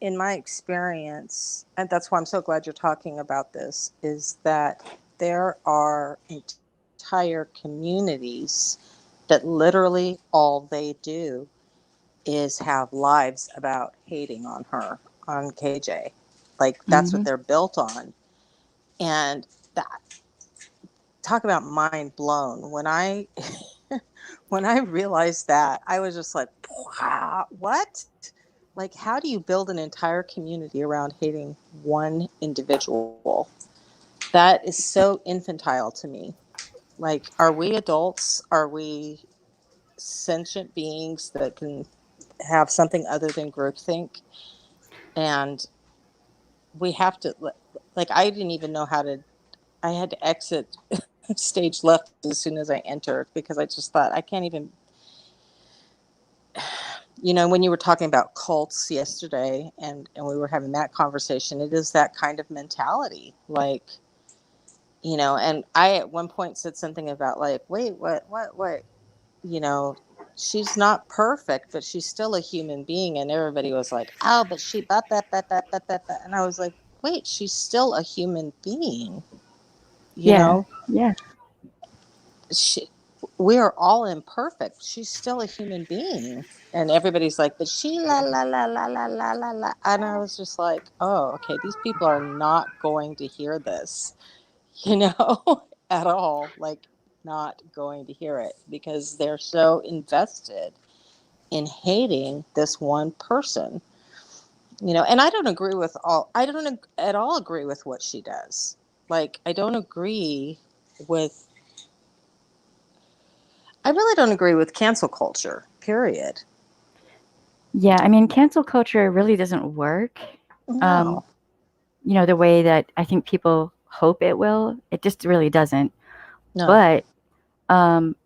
in my experience, and that's why I'm so glad you're talking about this, is that there are entire communities that literally all they do is have lives about hating on her, on KJ. Like that's what they're built on. And that, talk about mind blown. When I realized that, I was just like, wow, what? Like, how do you build an entire community around hating one individual? That is so infantile to me. Like, are we adults? Are we sentient beings that can have something other than groupthink? And we have to, like, I didn't even know how to, I had to exit stage left as soon as I entered because I just thought, I can't even, when you were talking about cults yesterday and we were having that conversation, it is that kind of mentality. Like, and I at one point said something about like, wait, what, she's not perfect, but she's still a human being. And everybody was like, oh, but she, that. And I was like, wait, she's still a human being, Yeah. She, we are all imperfect. She's still a human being. And everybody's like, but she la la la la la la la la. And I was just like, oh, okay, these people are not going to hear this, you know, at all. Like, not going to hear it because they're so invested in hating this one person, you know. And I don't agree with all, I don't at all agree with what she does. Like, I don't agree with, I really don't agree with cancel culture, period. Yeah, I mean, cancel culture really doesn't work. Um, No, the way that I think people hope it will. It just really doesn't. no. But um,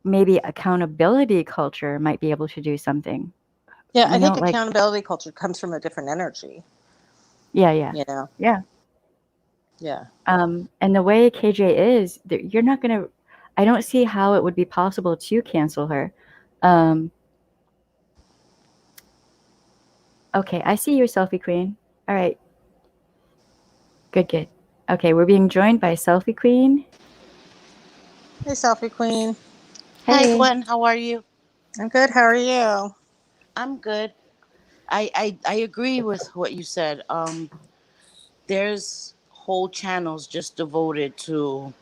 maybe accountability culture might be able to do something. Yeah, I You know, think like accountability culture comes from a different energy, yeah, yeah, you know? yeah. Yeah. And the way KJ is, you're not gonna. I don't see how it would be possible to cancel her. Um, okay, I see your selfie queen. All right, good, good. Okay, we're being joined by selfie queen. Hey, selfie queen. Hi, Hey. Gwen. How are you? I'm good. How are you? I'm good. I agree with what you said. There's whole channels just devoted to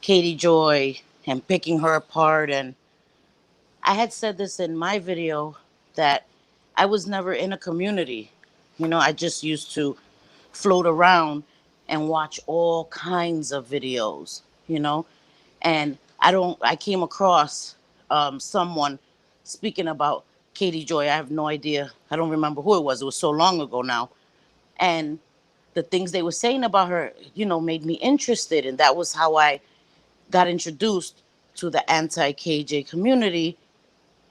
Katie Joy and picking her apart. And I had said this in my video that I was never in a community. I just used to float around and watch all kinds of videos, and I came across someone speaking about Katie Joy. I have no idea. I don't remember who it was. It was so long ago now. And the things they were saying about her, made me interested. And that was how I got introduced to the anti KJ community.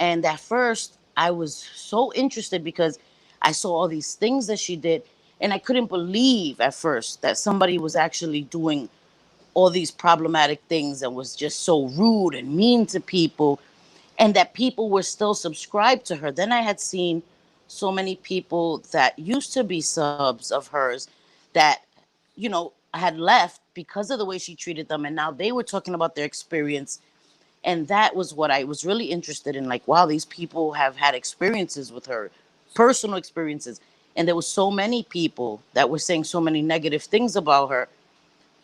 And at first, I was so interested because I saw all these things that she did. And I couldn't believe at first that somebody was actually doing all these problematic things and was just so rude and mean to people, and that people were still subscribed to her. Then I had seen so many people that used to be subs of hers that, had left because of the way she treated them. And now they were talking about their experience. And that was what I was really interested in. Like, wow, these people have had experiences with her, personal experiences. And there was so many people that were saying so many negative things about her.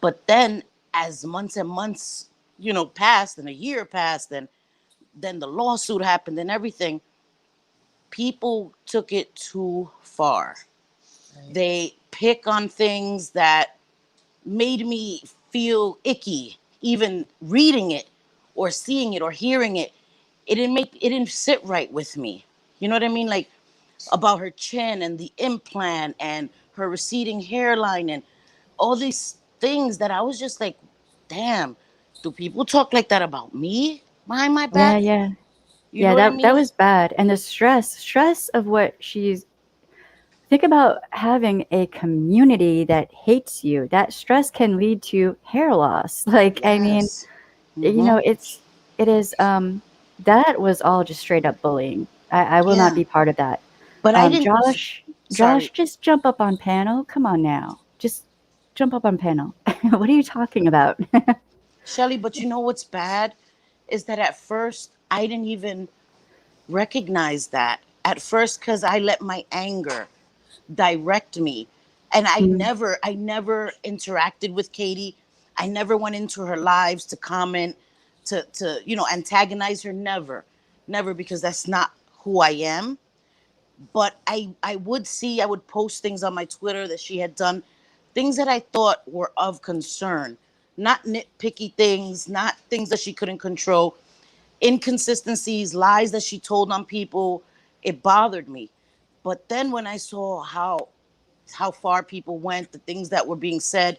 But then, as months and months, passed, and a year passed, and then the lawsuit happened and everything, people took it too far. Right. They pick on things that made me feel icky, even reading it or seeing it or hearing it. It didn't sit right with me. You know what I mean? Like, about her chin and the implant and her receding hairline and all these things that I was just like, damn, do people talk like that about me behind my Yeah, back? yeah, You know yeah. what I That mean? was bad. And the stress of what she's. Think about having a community that hates you. That stress can lead to hair loss. Like, I mean, Yes. Mm-hmm. it is. That was all just straight up bullying. I will not Yeah. be part of that. But I didn't. Josh, Sorry, just jump up on panel. Come on now, just jump up on panel. What are you talking about? Shelly. But you know what's bad is that at first I didn't even recognize that. At first, because I let my anger direct me, and Mm, I never interacted with Katie. I never went into her lives to comment, to antagonize her. Never, never, because that's not who I am. But I would post things on my Twitter that she had done, things that I thought were of concern, not nitpicky things, not things that she couldn't control, inconsistencies, lies that she told on people. It bothered me. But then when I saw how far people went, the things that were being said,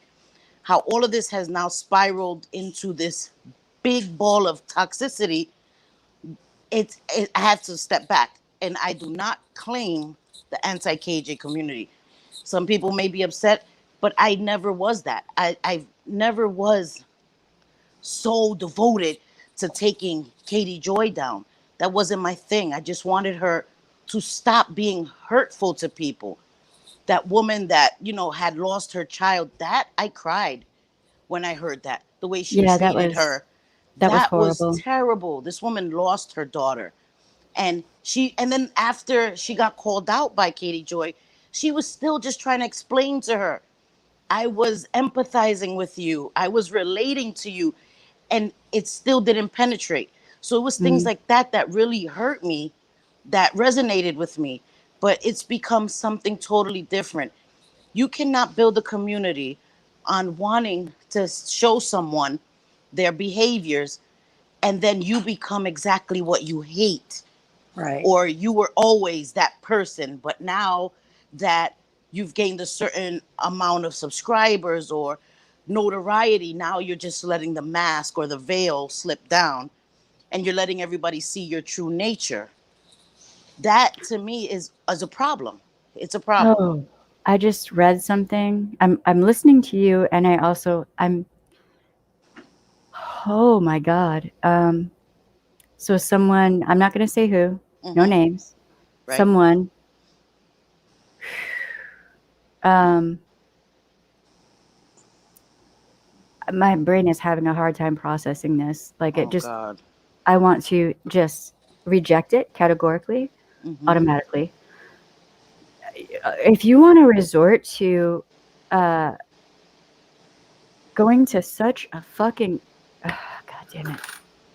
how all of this has now spiraled into this big ball of toxicity, I have to step back. And I do not claim the anti KJ community. Some people may be upset, but I never was that. I never was so devoted to taking Katie Joy down. That wasn't my thing. I just wanted her to stop being hurtful to people. That woman that, had lost her child, that I cried when I heard that, the way she yeah, treated her. That was That was horrible. terrible. This woman lost her daughter. And then after she got called out by Katie Joy, she was still just trying to explain to her, I was empathizing with you, I was relating to you, and it still didn't penetrate. So it was things Mm, like that that really hurt me, that resonated with me. But it's become something totally different. You cannot build a community on wanting to show someone their behaviors, and then you become exactly what you hate, Right. or you were always that person, but now that you've gained a certain amount of subscribers or notoriety, now you're just letting the mask or the veil slip down, and you're letting everybody see your true nature. That to me is a problem. It's a problem. oh, I just read something. I'm listening to you, and I'm. Oh my God. So someone, I'm not going to say who, no Mm-hmm. names. Right. Someone, um, my brain is having a hard time processing this. Like it Oh just, God. I want to just reject it categorically, Mm-hmm. automatically. If you want to resort to uh, going to such a fucking, God damn it.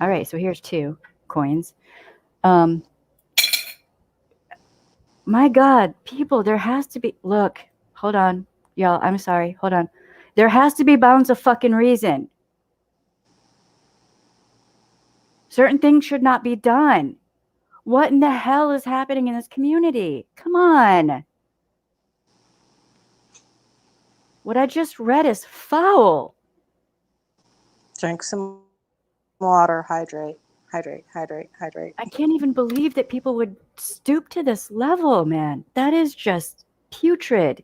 All right, so here's 2 coins. Um, my God, people, there has to be. Look, hold on, y'all. I'm sorry. Hold on. There has to be bounds of fucking reason. Certain things should not be done. What in the hell is happening in this community? Come on. What I just read is foul. Drink some water, hydrate, hydrate, hydrate, hydrate. I can't even believe that people would stoop to this level, man. That is just putrid.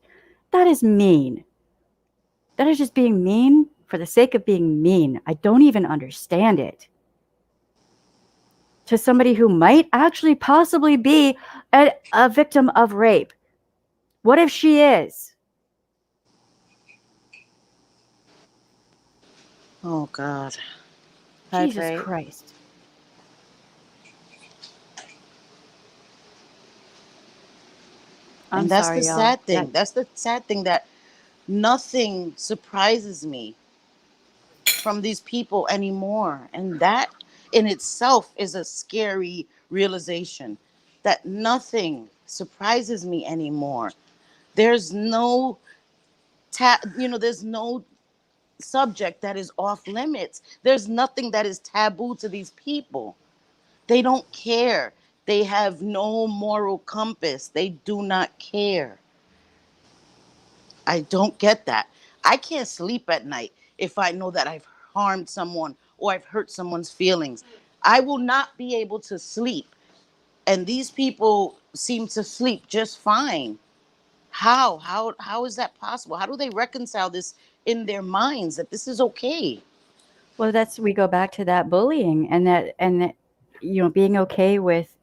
That is mean. That is just being mean for the sake of being mean. I don't even understand it. To somebody who might actually possibly be a victim of rape. What if she is? Oh God. Jesus Hydrate. Christ. I'm And that's sorry, the y'all. sad thing. That's the sad thing, that nothing surprises me from these people anymore. And that in itself is a scary realization, that nothing surprises me anymore. There's no there's no subject that is off limits. There's nothing that is taboo to these people. They don't care. They have no moral compass. They do not care. I don't get that. I can't sleep at night if I know that I've harmed someone or I've hurt someone's feelings. I will not be able to sleep. And these people seem to sleep just fine. How is that possible? How do they reconcile this in their minds, that this is okay? Well, that's we go back to that bullying, and that being okay with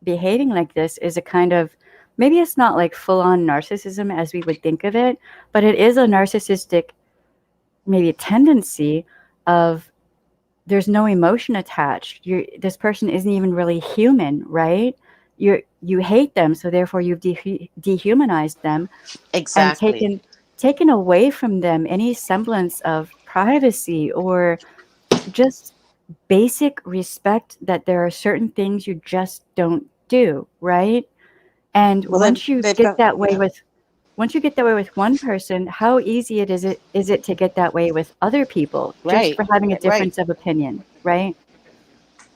behaving like this is a kind of, maybe it's not like full on narcissism as we would think of it, but it is a narcissistic, maybe a tendency of, there's no emotion attached. This person isn't even really human, right? You hate them, so therefore you've dehumanized them and Exactly. taken away from them any semblance of privacy or just basic respect, that there are certain things you just don't do, right? And Well, they've got, yeah. once you get that way with one person, how easy it is it to get that way with other people just Right. for having a Right. difference of opinion, right?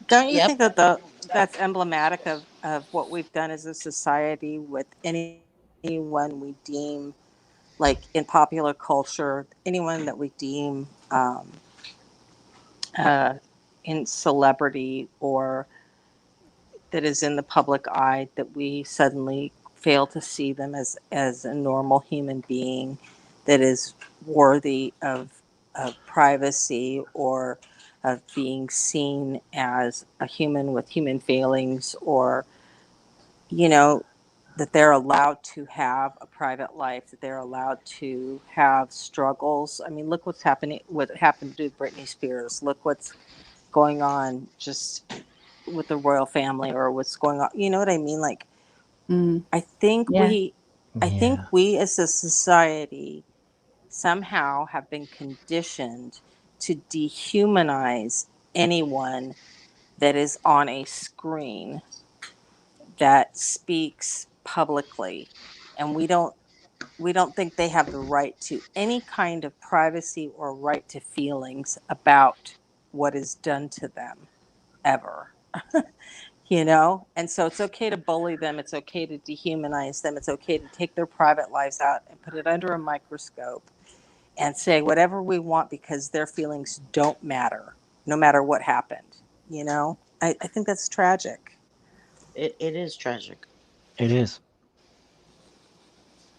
Don't you Yep. think that that's emblematic of what we've done as a society with anyone we deem, like in popular culture, anyone that we deem uh, in celebrity or that is in the public eye, that we suddenly fail to see them as a normal human being that is worthy of privacy or of being seen as a human with human failings, or you know that they're allowed to have a private life, that they're allowed to have struggles. I mean, look what's happening, what happened to Britney Spears. Look what's going on just with the royal family or what's going on. You know what I mean? Like, Mm, I think yeah. I think Yeah. we as a society somehow have been conditioned to dehumanize anyone that is on a screen that speaks publicly, and we don't think they have the right to any kind of privacy or right to feelings about what is done to them ever. And so it's okay to bully them, it's okay to dehumanize them, it's okay to take their private lives out and put it under a microscope and say whatever we want because their feelings don't matter, no matter what happened. I think that's tragic. It is tragic. It is.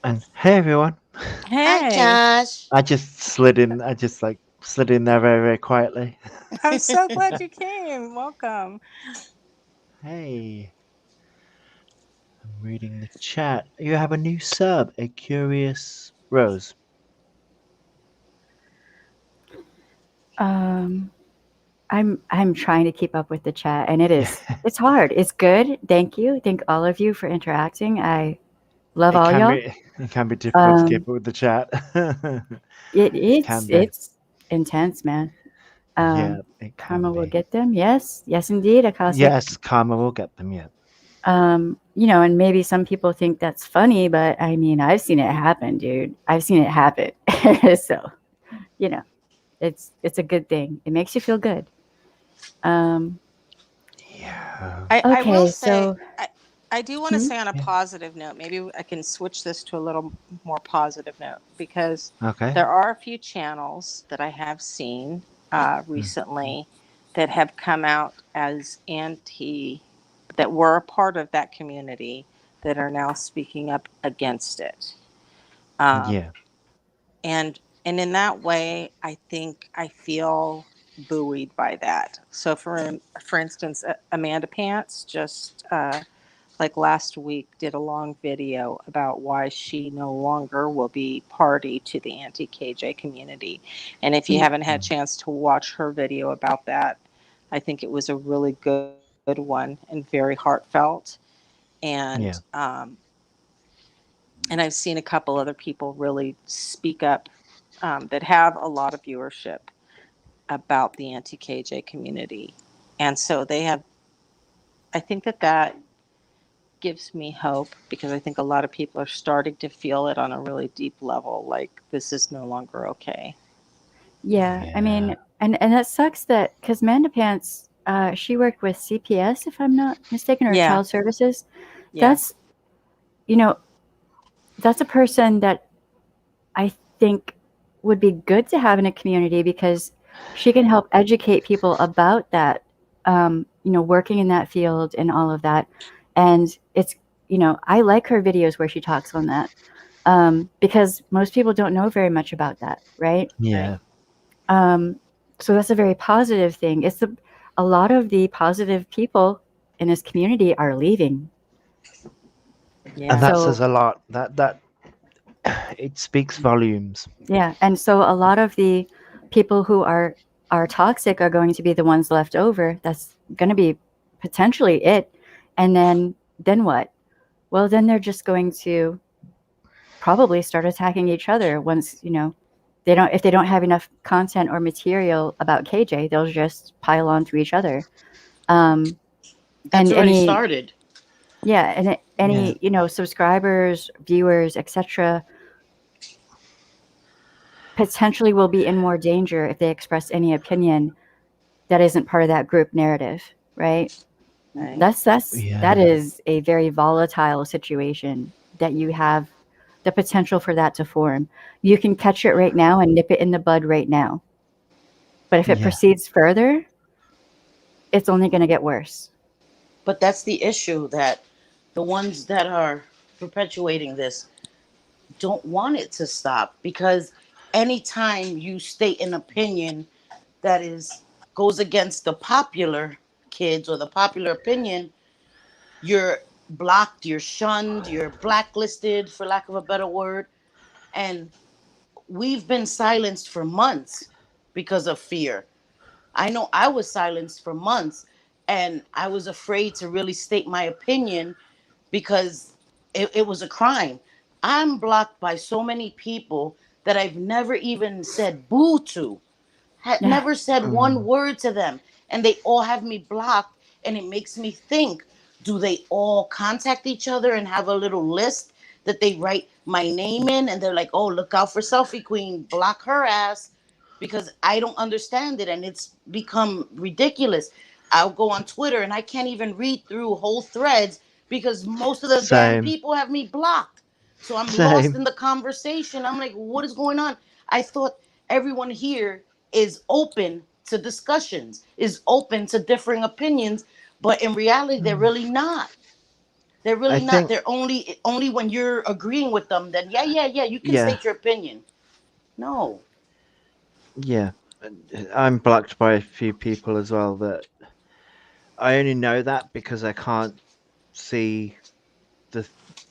And hey everyone. Hi, Hey, Josh. I just slid in. I just like slid in there very, very quietly. I'm so glad you came. Welcome. Hey, I'm reading the chat. You have a new sub, a curious rose. Um, I'm trying to keep up with the chat, and Yeah, it's hard. It's good. Thank you. Thank all of you for interacting. I love it all can y'all. be it can be difficult to keep Um, up with the chat. it It it's can be. it's intense, man. Yeah, it Karma can will be. get them. Yes, yes, indeed, Akashic. Yes, karma will get them. Yeah. And maybe some people think that's funny, but I mean, I've seen it happen, dude. I've seen it happen. So, you know, it's a good thing. It makes you feel good. Um, Yeah. I will okay, say, so I do want to hmm? say on a Yeah. positive note, maybe I can switch this to a little more positive note because Okay. there are a few channels that I have seen Mm. recently that have come out as that were a part of that community that are now speaking up against it. Um, Yeah. and in that way, I think I feel buoyed by that. So for instance, Amanda Pants just like last week did a long video about why she no longer will be party to the anti-KJ community. And if you Mm, haven't had a chance to watch her video about that, I think it was a really good one and very heartfelt. And Yeah. and I've seen a couple other people really speak up that have a lot of viewership about the anti-KJ community. And so I think that gives me hope because I think a lot of people are starting to feel it on a really deep level, like this is no longer okay. yeah, I Yeah. mean, and that sucks that because Manda Pants, she worked with CPS, if I'm not mistaken, or Yeah, Child Services. yeah, That's you know that's a person that I think would be good to have in a community because she can help educate people about that, working in that field and all of that. And I like her videos where she talks on that because most people don't know very much about that, right? Yeah. Um, so that's a very positive thing. A lot of the positive people in this community are leaving. And yeah, that says So a lot. That it speaks volumes. yeah, and so a lot of the people who are toxic are going to be the ones left over. That's going to be potentially it. And then what? Well, then they're just going to probably start attacking each other once, they don't if they don't have enough content or material about KJ, they'll just pile on to each other. Um That's and already any started. yeah, and Yeah. any, subscribers, viewers, etc., potentially will be in more danger if they express any opinion that isn't part of that group narrative, right? right. That Yeah. is a very volatile situation that you have the potential for that to form. You can catch it right now and nip it in the bud right now. But if it Yeah. proceeds further, it's only going to get worse. But that's the issue, that the ones that are perpetuating this don't want it to stop, because anytime you state an opinion that is goes against the popular kids or the popular opinion, you're blocked, you're shunned, you're blacklisted, for lack of a better word. And we've been silenced for months because of fear. I know I was silenced for months, and I was afraid to really state my opinion because it was a crime. I'm blocked by so many people that I've never even said boo to, had Yeah. never said one Mm, word to them, and they all have me blocked. And it makes me think, do they all contact each other and have a little list that they write my name in, and they're like, oh, look out for selfie queen, block her ass? Because I don't understand it, and it's become ridiculous. I'll go on Twitter and I can't even read through whole threads because most of the damn same, people have me blocked. So I'm lost same. in the conversation. I'm like, what is going on? I thought everyone here is open to discussions, is open to differing opinions, but in reality, they're Mm. really not. They're I really not. think, They're only when you're agreeing with them, then yeah, yeah, yeah, you can yeah, state your opinion. No. yeah. I'm blocked by a few people as well that I only know that because I can't see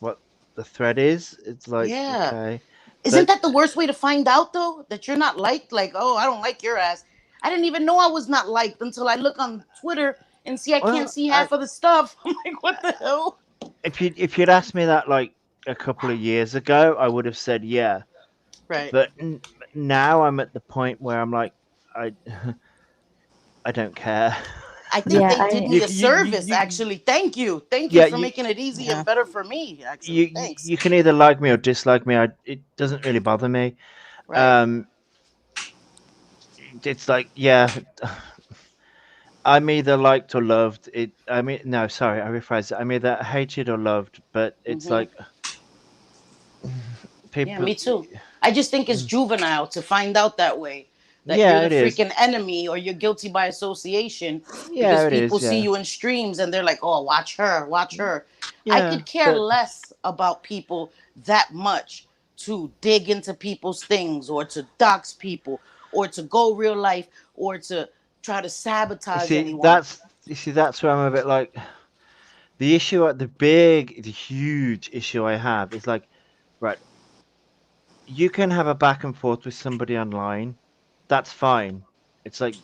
what the thread is. It's like, Yeah. okay, Isn't but that the worst way to find out though? That you're not liked? Like, oh, I don't like your ass. I didn't even know I was not liked until I look on Twitter and see I can't well, see half of the stuff. I'm like, what the hell? if you'd asked me that like a couple of years ago, I would have said yeah. Right. But now I'm at the point where I'm like, I I don't care. I think Yeah, they did I me a service, actually. Thank you. Thank you yeah, for making it easy Yeah. and better for me, you actually. you Thanks. you can either like me or dislike me. It doesn't really bother me. Right. Um, it's like yeah, I'm either liked or loved. I mean, no, sorry, I rephrase it. I'm either hated or loved. But it's Mm-hmm. like Yeah, people. me too. I just think it's Mm, juvenile to find out that way, that you're yeah, the it is. freaking enemy or you're guilty by association because Yeah, it people is. see Yeah, you in streams and they're like, oh, watch her, watch her. I yeah, could care but less about people that much to dig into people's things or to dox people or to go real life or to try to sabotage anyone. you see that's where I'm a bit like the huge issue I have is like, right, you can have a back and forth with somebody online. That's fine. It's like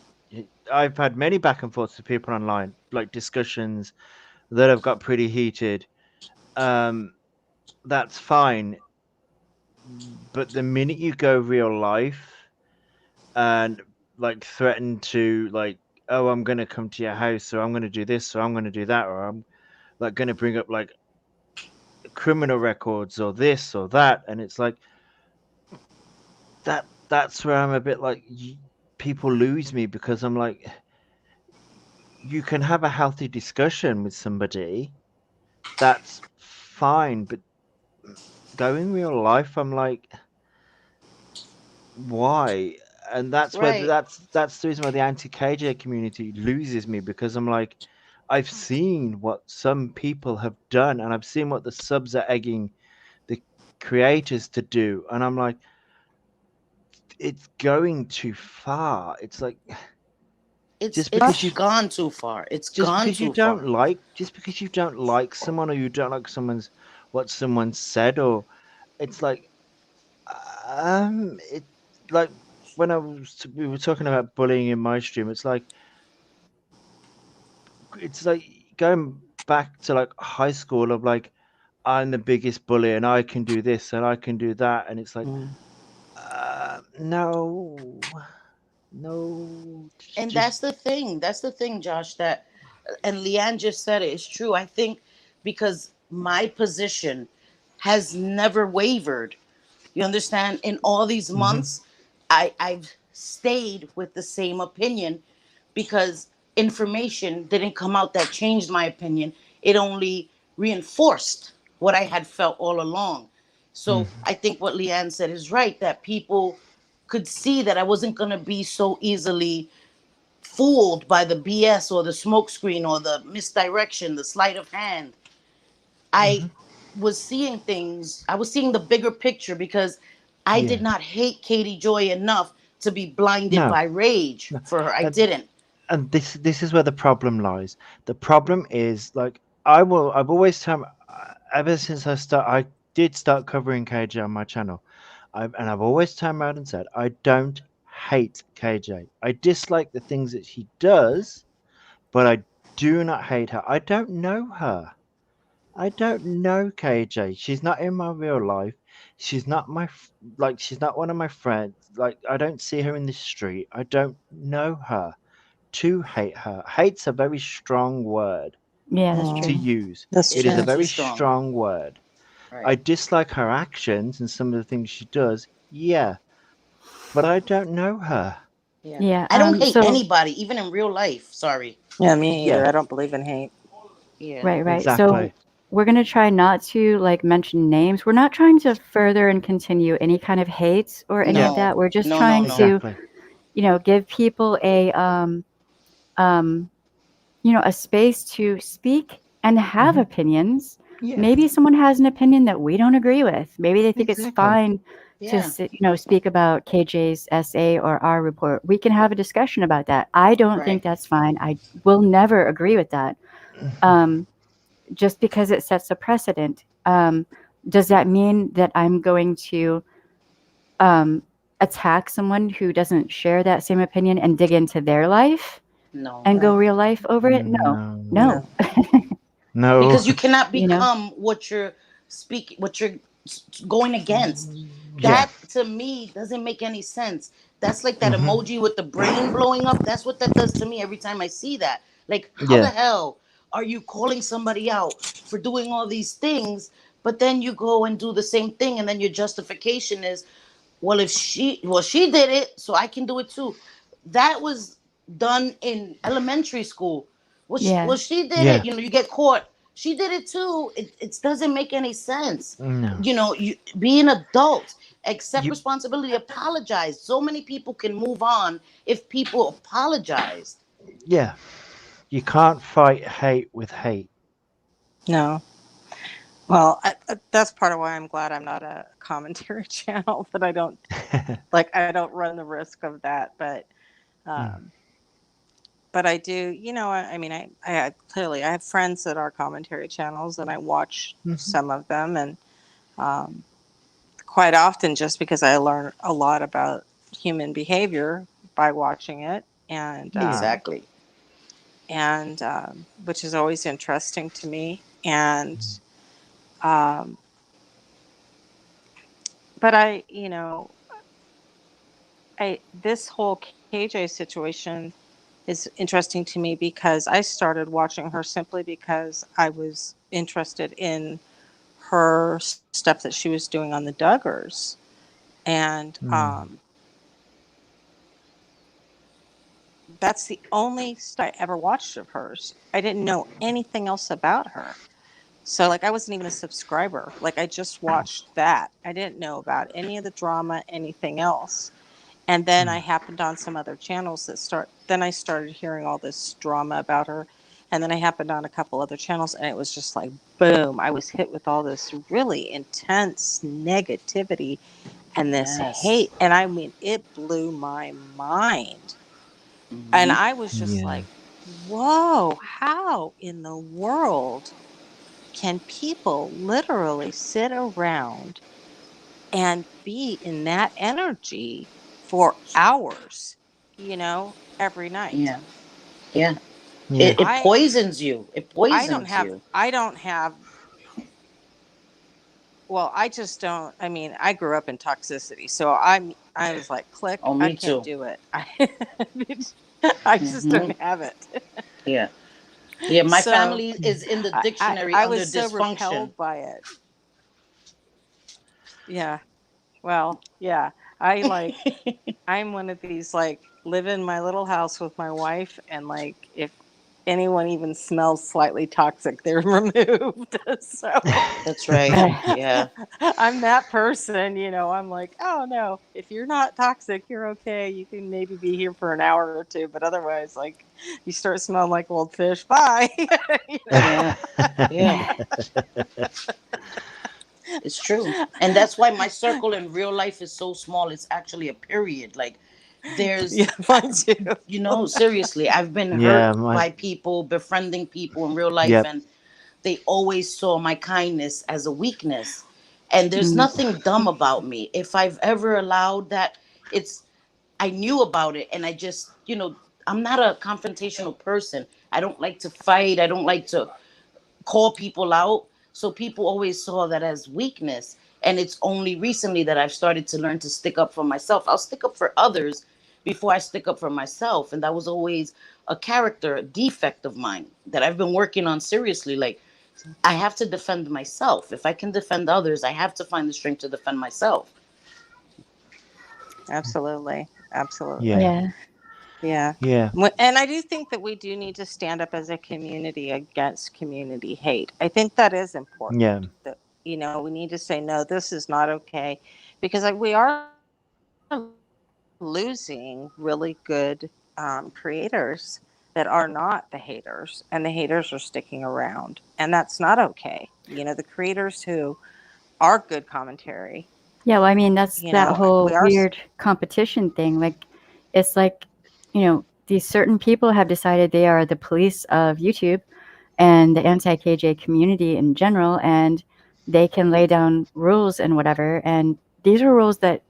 I've had many back and forths with people online, like discussions that have got pretty heated. Um, that's fine. But the minute you go real life and like threaten to like, oh, I'm gonna come to your house, or I'm gonna do this, or I'm gonna do that, or I'm like gonna bring up like criminal records or this or that, and it's like that's where I'm a bit like people lose me because I'm like, you can have a healthy discussion with somebody, that's fine, but going real life, I'm like, why? And that's where Right. that's the reason why the anti-KJ community loses me because I'm like, I've seen what some people have done, and I've seen what the subs are egging the creators to do, and I'm like, it's going too far. It's like It's just because it's you gone too far. It's gone too far. just because you don't like someone or you don't like someone's what someone said, or it's like it like when we were talking about bullying in my stream, it's like going back to like high school of like, I'm the biggest bully and I can do this and I can do that, and it's like Mm. no, no, And just that's the thing. That's the thing, Josh, that and Leanne just said it. It's true. I think because my position has never wavered. You understand? In all these mhm, months, I've stayed with the same opinion because information didn't come out that changed my opinion. It only reinforced what I had felt all along. So mhm, I think what Leanne said is right, that people could see that I wasn't going to be so easily fooled by the BS or the smokescreen or the misdirection, the sleight of hand. I mhm. was seeing things, I was seeing the bigger picture because I did Yeah, not hate Katie Joy enough to be blinded no, by rage no. for her. I And, didn't. and this is where the problem lies. The problem is like I've always ever since I did start covering KJ on my channel. I've always turned around and said, I don't hate KJ. I dislike the things that she does, but I do not hate her. I don't know her. I don't know KJ. She's not in my real life. She's not like she's not one of my friends. Like I don't see her in the street. I don't know her. To hate her. Hate's a very strong word Yeah, that's to true. Mm, use. that's It It is a is true. too very strong. strong word. I Right. dislike her actions and some of the things she does. Yeah, but I don't know her. Yeah. Yeah. I don't hate So anybody, even in real life. Sorry. Yeah, me Yeah, either. I don't believe in hate. Yeah. right, right. So exactly. we're gonna try not to like mention names. We're not trying to further and continue any kind of hates or any Yeah, of No. that. We're just No, no, trying no. to, exactly. give people um, a space to speak and have Hmm. opinions. Yeah, Maybe someone has an opinion that we don't agree with. Maybe they think it's exactly. fine to, Yeah. speak about KJ's essay or our report. We can have a discussion about that. I don't think Right. that's fine. I will never agree with that. Um, just because it sets a precedent. Does that mean that I'm going to um, attack someone who doesn't share that same opinion and dig into their life No. and go No, real life over it? No, No, no. no. no. Because you cannot you know? become what you're going against. Yeah. That to me doesn't make any sense. That's like that Hmm. emoji with the brain blowing up. That's what that does to me every time I see that. Like, how the Yeah. hell are you calling somebody out for doing all these things, but then you go and do the same thing, and then your justification is, well, if she did it, so I can do it too. That was done in elementary school. Yeah. Well, she did it. Yeah. You get caught. She did it too. It doesn't make any sense. No. You be an adult, accept You. responsibility, apologize. So many people can move on if people apologize. Yeah. You can't fight hate with hate. No. Well, that's part of why I'm glad I'm not a commentary channel. That I don't like. I don't run the risk of that. Mm. Um, but I do. I mean, clearly I have friends that are commentary channels, and I watch Mhm. some of them, and um, quite often just because I learn a lot about human behavior by watching it, and Yeah. Exactly. which is always interesting to me. And um, but I this whole KJ situation is interesting to me because I started watching her simply because I was interested in her stuff that she was doing on the Duggars. And Mm. that's the only stuff I ever watched of hers. I didn't know anything else about her. So, like, I wasn't even a subscriber. Like, I just watched that. I didn't know about any of the drama, anything else. And then I Mm. happened on some other channels then I started hearing all this drama about her. And then I happened on a couple other channels, and it was just like, boom, I was hit with all this really intense negativity and this Yes. hate. And I mean, it blew my mind. And Hmm. I was just Yeah. like, whoa, how in the world can people literally sit around and be in that energy for hours, every night? Yeah. Yeah. Yeah. It I poisons you. It I don't poisons have you. I don't have well, I just don't. I mean, I grew up in toxicity, so I was like, click, Oh, I me can't too. do it. I just Hmm. don't have it. Yeah. Yeah. My So family is in the I, I dictionary I was under so dysfunction. repelled by it. Yeah. Well, yeah. I like I'm one of these, like, live in my little house with my wife, and like if anyone even smells slightly toxic, they're removed. So That's right. Yeah. I'm that person, I'm like, oh no, if you're not toxic, you're okay. You can maybe be here for an hour or two, but otherwise, like, you start smelling like old fish. Bye. you know? Yeah. Yeah. It's true. And that's why my circle in real life is so small. It's actually a period. Like, Yeah, there's, mine too. seriously, I've been hurt Yeah. My. by people, befriending people in real life, Yep. and they always saw my kindness as a weakness. And there's Mm, nothing dumb about me. If I've ever allowed that, it's I knew about it, and I just, I'm not a confrontational person. I don't like to fight. I don't like to call people out. So people always saw that as weakness. And it's only recently that I've started to learn to stick up for myself. I'll stick up for others before I stick up for myself. And that was always a character a defect of mine that I've been working on seriously. Like, I have to defend myself. If I can defend others, I have to find the strength to defend myself. Absolutely. Absolutely. Yeah. Yeah. Yeah. Yeah. And I do think that we do need to stand up as a community against community hate. I think that is important. Yeah. That, we need to say, no, this is not okay. Because we are losing really good creators that are not the haters, and the haters are sticking around. And that's not okay. The creators who are good commentary, Yeah, well, I mean, that's that we whole are. weird competition thing. Like, it's like, these certain people have decided they are the police of YouTube and the anti-KJ community in general, and they can lay down rules and whatever. And these are rules that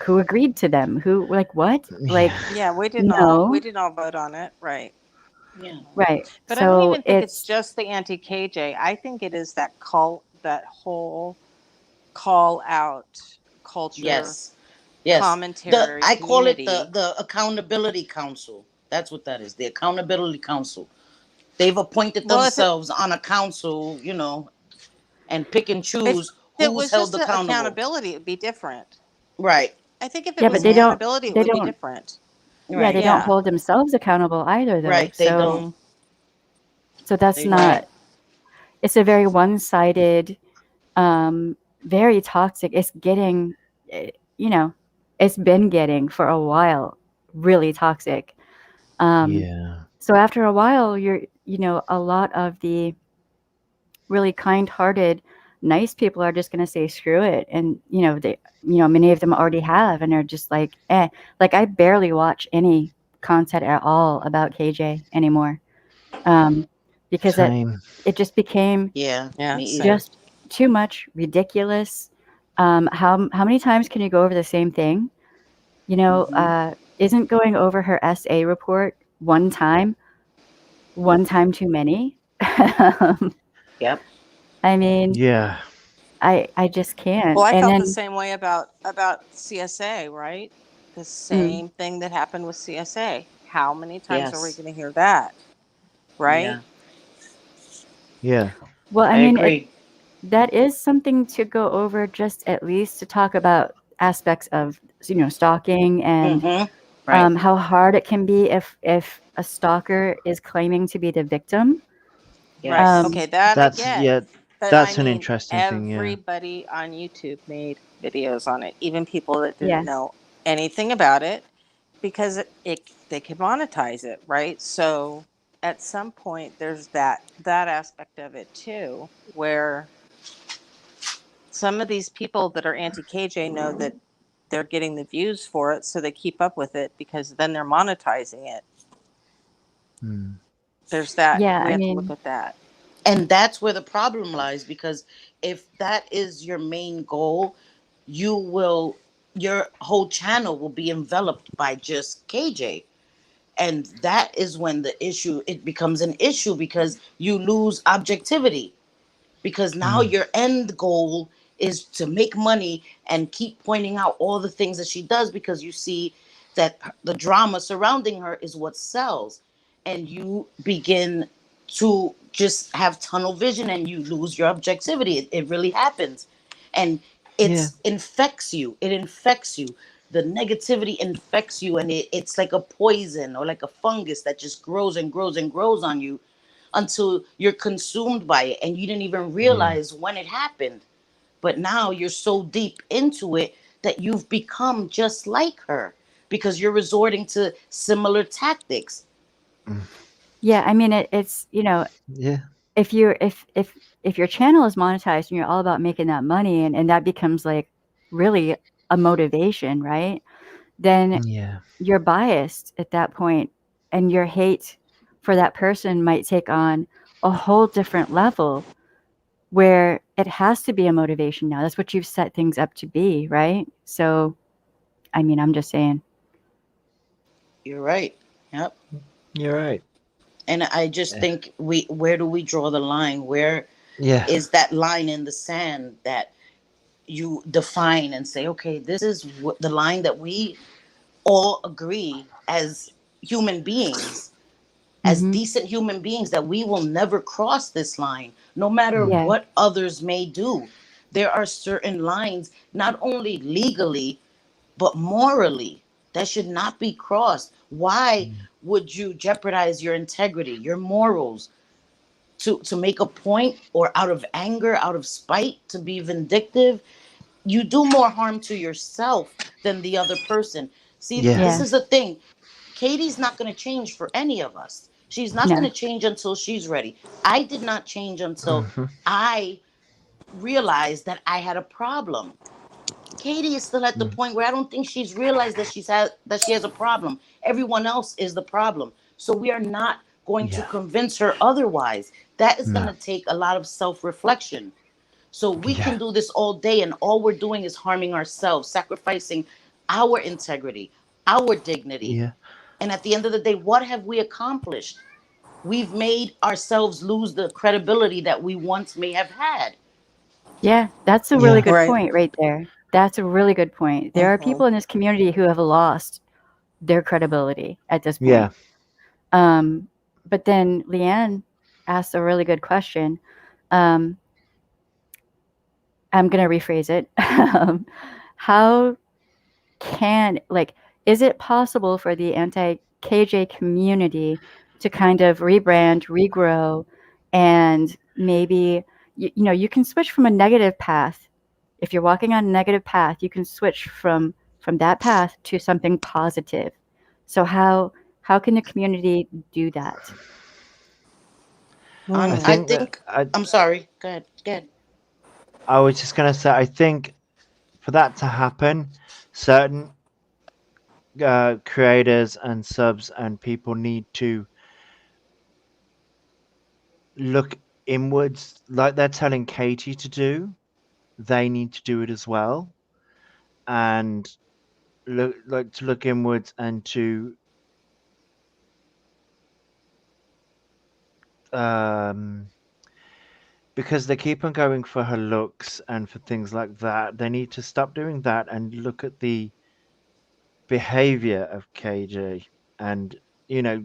who agreed to them? Who, like, what? Like, Yeah. Yeah, we didn't no, vote on it, right? Yeah. right. But I don't So even think it's it's, just the anti-KJ. I think it is that whole call out culture Yes. Yes. commentary I call it community. the accountability council. That's what that is. The accountability council. They've appointed Well, themselves on a council, and pick and if choose it who's was held just accountable. accountability, it'd be different. Right. I think if it yeah, was but Mm-hmm. accountability, it they would be don't, different. yeah, they Right. don't Yeah. hold themselves accountable either, though. Right. They So, don't. so that's They don't. not, it's a very one-sided, very toxic. It's getting, you know, it's been getting for a while really toxic. Yeah. So after a while, a lot of the really kind-hearted, nice people are just going to say screw it, and many of them already have, and are just like, eh. Like, I barely watch any content at all about KJ anymore, because Same. it just became Yeah. Yeah. Me Same. either. just too much, ridiculous. How many times can you go over the same thing? Mm-hmm. Isn't going over her SA report one time too many? Yep. I mean, Yeah. I just can't. Well, I And felt the then, same way about CSA, right? The mm, same thing that happened with CSA. How many times are we Yes. going to hear that? Right? Yeah. Yeah. well, I I mean, agree. that is something to go over, just at least to talk about aspects of, stalking, and Mm-hmm. Right. how hard it can be if a stalker is claiming to be the victim. Right. Yes. Um, Okay, that I That's get. yeah. But I That's an mean, interesting thing. Yeah. everybody on YouTube made videos on it, even people that didn't yeah, know anything about it, because they could monetize it, right? So at some point, there's that aspect of it too, where some of these people that are anti-KJ know that they're getting the views for it, so they keep up with it because then they're monetizing it. Hmm. There's that. yeah. We I have to look mean, at that. And that's where the problem lies, because if that is your main goal, you will your whole channel will be enveloped by just KJ. And that is when it becomes an issue, because you lose objectivity, because now Hmm. your end goal is to make money and keep pointing out all the things that she does, because you see that the drama surrounding her is what sells, and you begin to just have tunnel vision and you lose your objectivity. It really happens, and Yeah. it infects you. The negativity infects you, and it's like a poison or like a fungus that just grows and grows and grows on you until you're consumed by it and you didn't even Yeah. realize when it happened. But now you're so deep into it that you've become just like her because you're resorting to similar tactics. Mm. yeah. I mean, it's Yeah. if you're if your channel is monetized and you're all about making that money, and that becomes like really a motivation, right? Then Yeah. you're biased at that point, and your hate for that person might take on a whole different level, where it has to be a motivation now. That's what you've set things up to be, right? So, I mean, I'm just saying. You're right. Yep. You're right. And I just Eh, think where do we draw the line? Where Yeah. is that line in the sand that you define and say, okay, this is the line that we all agree as human beings, as Mm-hmm. decent human beings, that we will never cross this line, no matter Mm. Yeah. what others may do. There are certain lines, not only legally, but morally, that should not be crossed. Why Mm. would you jeopardize your integrity, your morals, to make a point, or out of anger, out of spite, to be vindictive? You do more harm to yourself than the other person. See, Yeah. this Yeah. is the thing. Katie's not going to change for any of us. She's not going No. to change until she's ready. I did not change until Hmm. I realized that I had a problem. Katie is still at the Mm. point where I don't think she's realized that she has a problem. Everyone else is the problem. So we are not going to Yeah. convince her otherwise. That is going No. to take a lot of self-reflection. So we Yeah. can do this all day, and all we're doing is harming ourselves, sacrificing our integrity, our dignity. Yeah. And at the end of the day, what have we accomplished? We've made ourselves lose the credibility that we once may have had. Yeah, that's a really Yeah. good Right. point right there. That's a really good point. There are Hmm. people in this community who have lost their credibility at this Yeah. point. Um, but then Leanne asked a really good question. Um, I'm going to rephrase it. How can, like, is it possible for the anti KJ community to kind of rebrand, regrow, and maybe, you can switch from a negative path. If you're walking on a negative path, you can switch from that path to something positive. So how can the community do that? I Hmm. I think that think, I'm sorry. Go ahead. Go ahead. I was just gonna say. I think for that to happen, certain creators and subs and people need to look inwards, like they're telling Katie to do. They need to do it as well, and look inwards and to um because they keep on going for her looks and for things like that. They need to stop doing that and look at the behavior of KJ and you know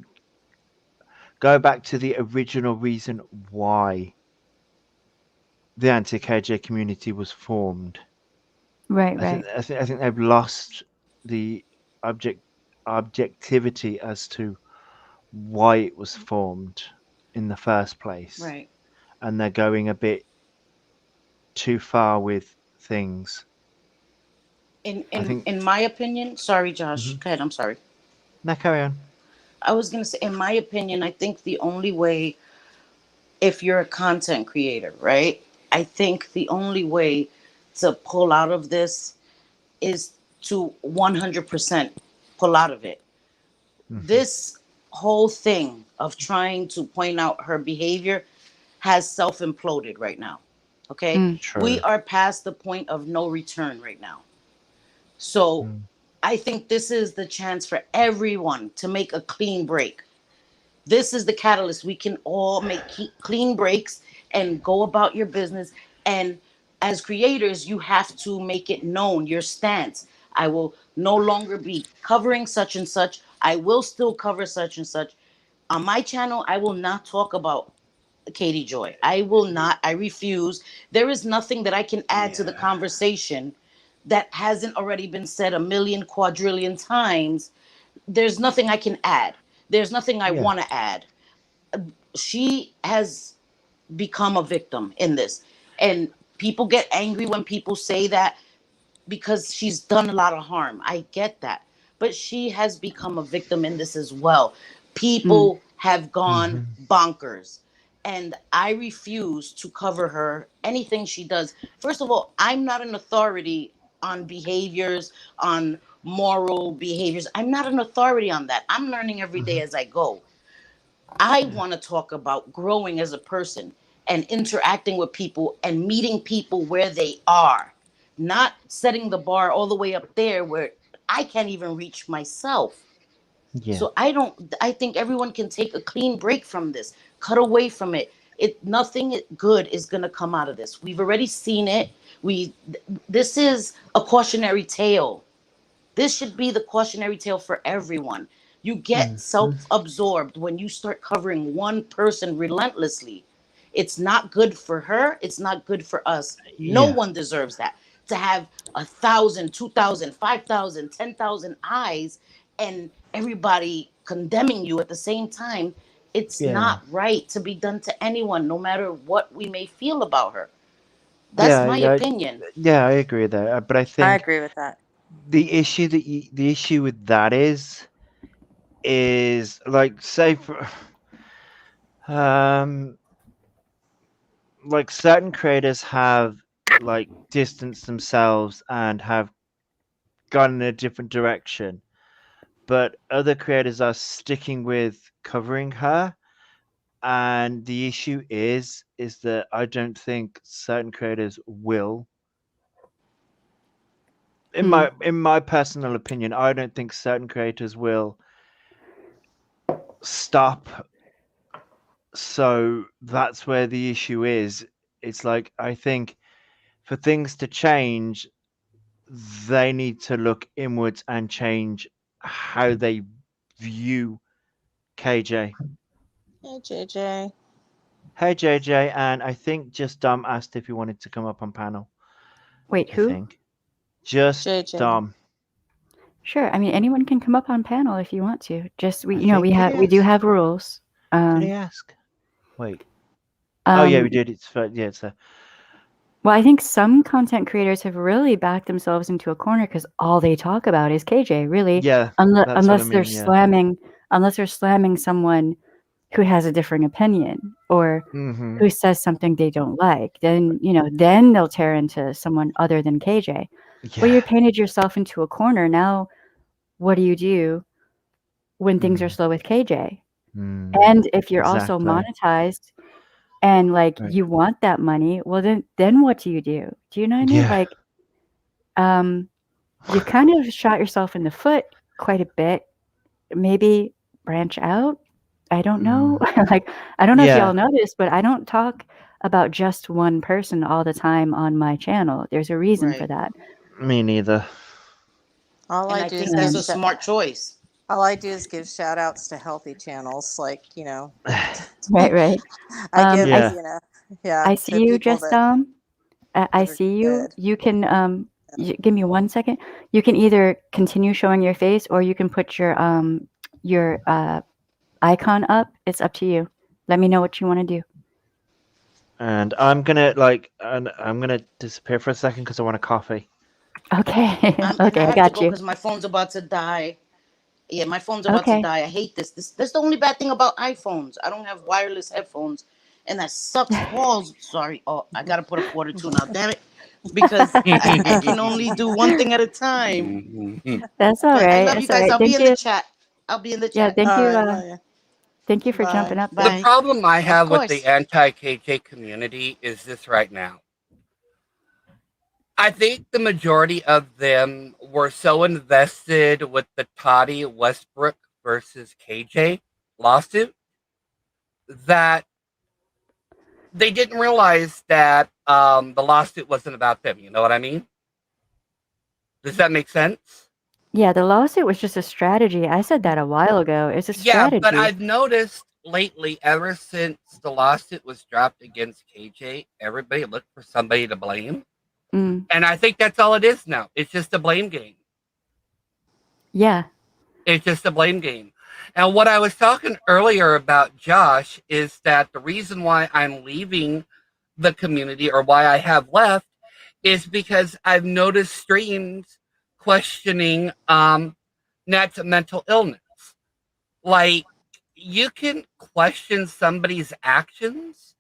go back to the original reason why the anti-KJ community was formed. Right, I think right. I think they've lost the object objectivity as to why it was formed in the first place, Right. and they're going a bit too far with things. In I in think. in my opinion, sorry, Josh. Hmm. Go ahead. I'm sorry. Now carry on. I was gonna say, in my opinion, I think the only way, if you're a content creator, right? I think the only way to pull out of this is to 100% pull out of it. Hmm. This whole thing of trying to point out her behavior has self imploded right now. Okay? Mm, We True. are past the point of no return right now. So Mm. I think this is the chance for everyone to make a clean break. This is the catalyst. We can all make clean breaks and go about your business. And as creators, you have to make it known your stance. I will no longer be covering such and such. I will still cover such and such. On my channel, I will not talk about Katie Joy. I will not. I refuse. There is nothing that I can add to the Yeah. conversation that hasn't already been said a million quadrillion times. There's nothing I can add. There's nothing I Yeah. want to add. She has become a victim in this. And people get angry when people say that, because she's done a lot of harm. I get that. But she has become a victim in this as well. mm, People have gone Hmm. bonkers. And I refuse to cover her, anything she does. First of all, I'm not an authority on behaviors, on moral behaviors. I'm not an authority on that. I'm learning every day Hmm. as I go. I Yeah. want to talk about growing as a person and interacting with people and meeting people where they are, not setting the bar all the way up there where I can't even reach myself. Yeah. So I think everyone can take a clean break from this, cut away from it. Nothing good is going to come out of this. We've already seen it. This is a cautionary tale. This should be the cautionary tale for everyone. You get Mhm. self-absorbed when you start covering one person relentlessly. It's not good for her. It's not good for us. No Yeah. one deserves that. To have 1,000, 2,000, 5,000, 10,000 eyes and everybody condemning you at the same time, it's Yeah. not right to be done to anyone, no matter what we may feel about her. That's Yeah. my Yeah. opinion. Yeah. I agree with that. But I I think agree with that. the issue with that is like, say for um like certain creators have like distanced themselves and have gone in a different direction, but other creators are sticking with covering her. And the issue is that I don't think certain creators will, Hmm. in my personal opinion, I don't think certain creators will stop. So that's where the issue is. It's like, I think for things to change, they need to look inwards and change how they view KJ. Hey, JJ. Hey JJ, and I think just Dom asked if you wanted to come up on panel. Wait, I who? think just JJ. Dom. Sure. I mean, anyone can come up on panel if you want to. Just I think we do have rules. did he Um, ask? Wait. Oh yeah, we um, did. It's yeah, it's well, I think some content creators have really backed themselves into a corner because all they talk about is KJ, really, yeah. That's what I unless they're mean. Yeah. slamming someone who has a different opinion or Mm-hmm. who says something they don't like. Then they'll tear into someone other than KJ. Well, you Yeah. painted yourself into a corner. Now, what do you do when things are Mm, slow with KJ? mm, And if you're also exactly. monetized and like Right. you want that money, well then what do you do? Do you know what I mean? Yeah. Like um you've kind of shot yourself in the foot quite a bit. Maybe branch out. I don't know. Mm, Like I don't know if y'all yeah. know this, but I don't talk about just one person all the time on my channel. There's a reason for Right. that. Me neither. All And I I do is think give that's Um, a smart choice. all I do is give shout outs to healthy channels, like right, right. I give I Yeah. yeah, I see to you people just that I that are see you. good. You can give me 1 second. You can either continue showing your face or you can put your icon up. It's up to you. Let me know what you want to do. And I'm gonna disappear for a second because I want a coffee. Okay. And I Okay, I have to got go you. because my phone's about to die. Yeah, my phone's about to Okay. die. I hate this. That's the only bad thing about iPhones. I don't have wireless headphones, and that sucks balls. Sorry. Oh, I gotta put a quarter two now. Damn it, because I can only do one thing at a time. Mhm. That's all But I right. love you That's all guys. right. I'll be in the chat. I'll be in the Yeah, chat. All right, love you. thank you for Bye. jumping up The there. Bye. problem I Of have with the course. anti KJ community is this right now. I think the majority of them were so invested with the Toddy Westbrook versus KJ lawsuit that they didn't realize that the lawsuit wasn't about them. You know what I mean? Does that make sense? Yeah, the lawsuit was just a strategy. I said that a while ago. It's a Yeah, but strategy. I've noticed lately, ever since the lawsuit was dropped against KJ, everybody looked for somebody to blame. Mm, And I think that's all it is now. It's just a blame game. yeah. It's just a blame game. And what I was talking earlier about Josh is that the reason why I'm leaving the community or why I have left is because I've noticed streams questioning Nat's mental illness. Like, you can question somebody's actions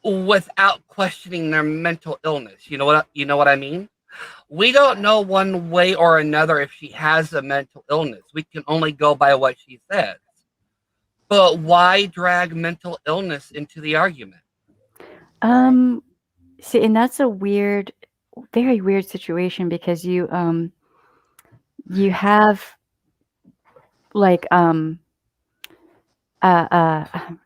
without questioning their mental illness. You know what I mean? We don't know one way or another if she has a mental illness. We can only go by what she says. But why drag mental illness into the argument? Right. Um, See, and that's a very weird situation because you have like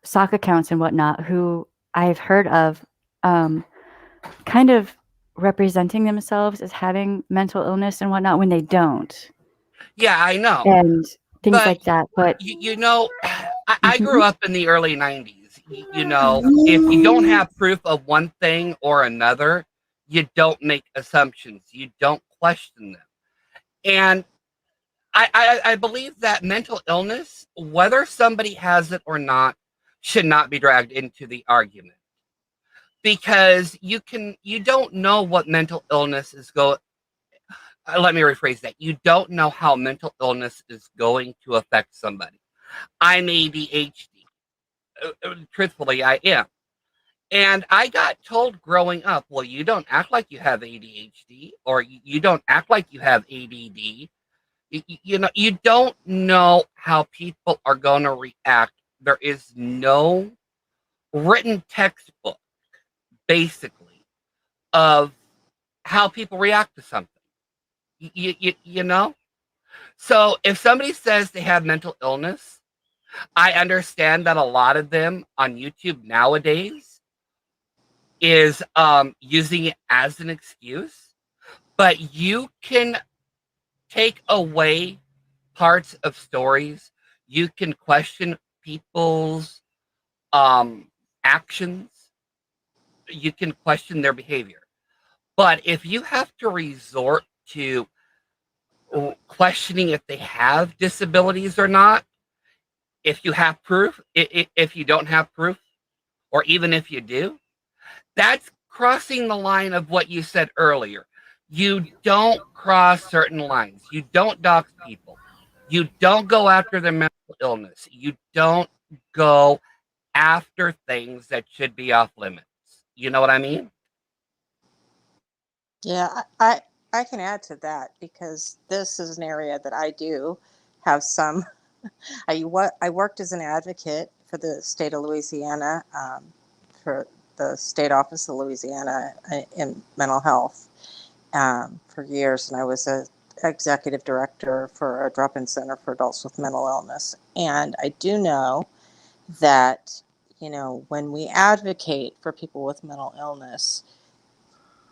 sock accounts and whatnot who I've heard of kind of representing themselves as having mental illness and whatnot when they don't, Yeah, I know. and things But like that. But you know, I grew Mhm. up in the early 90s. You know, if you don't have proof of one thing or another, you don't make assumptions. You don't question them. And I believe that mental illness, whether somebody has it or not, should not be dragged into the argument, because you don't know what mental illness is going. Let me rephrase that. You don't know how mental illness is going to affect somebody. I'm ADHD. Truthfully, I am. And I got told growing up, well, you don't act like you have ADHD, or you don't act like you have ADD. You know, you don't know how people are going to react. There is no written textbook, basically, of how people react to something. You know? So if somebody says they have mental illness, I understand that a lot of them on YouTube nowadays is using it as an excuse, but you can take away parts of stories. You can question people's actions. You can question their behavior. But if you have to resort to questioning if they have disabilities or not, if you have proof, if you don't have proof, or even if you do, that's crossing the line of what you said earlier. You don't cross certain lines. You don't dox people. You don't go after their mental illness. You don't go after things that should be off limits. You know what I mean? Yeah, I can add to that because this is an area that I do have some. I worked as an advocate for the state of Louisiana, for the state office of Louisiana in mental health for years, and I was a executive director for a drop-in center for adults with mental illness. And I do know that, you know, when we advocate for people with mental illness,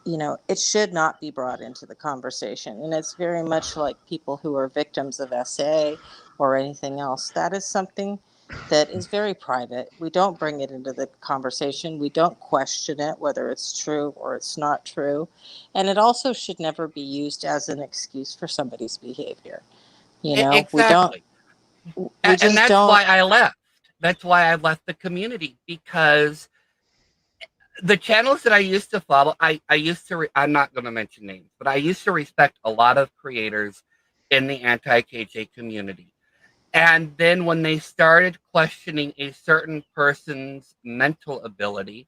you know, it should not be brought into the conversation. And it's very much like people who are victims of SA or anything else. That is something that is very private. We don't bring it into the conversation. We don't question it, whether it's true or it's not true. And it also should never be used as an excuse for somebody's behavior. You know, Exactly. we And just that's don't. why I left. That's why I left the community, because the channels that I used to follow, I used to, I'm not going to mention names, but I used to respect a lot of creators in the anti-KJ community. And then when they started questioning a certain person's mental ability,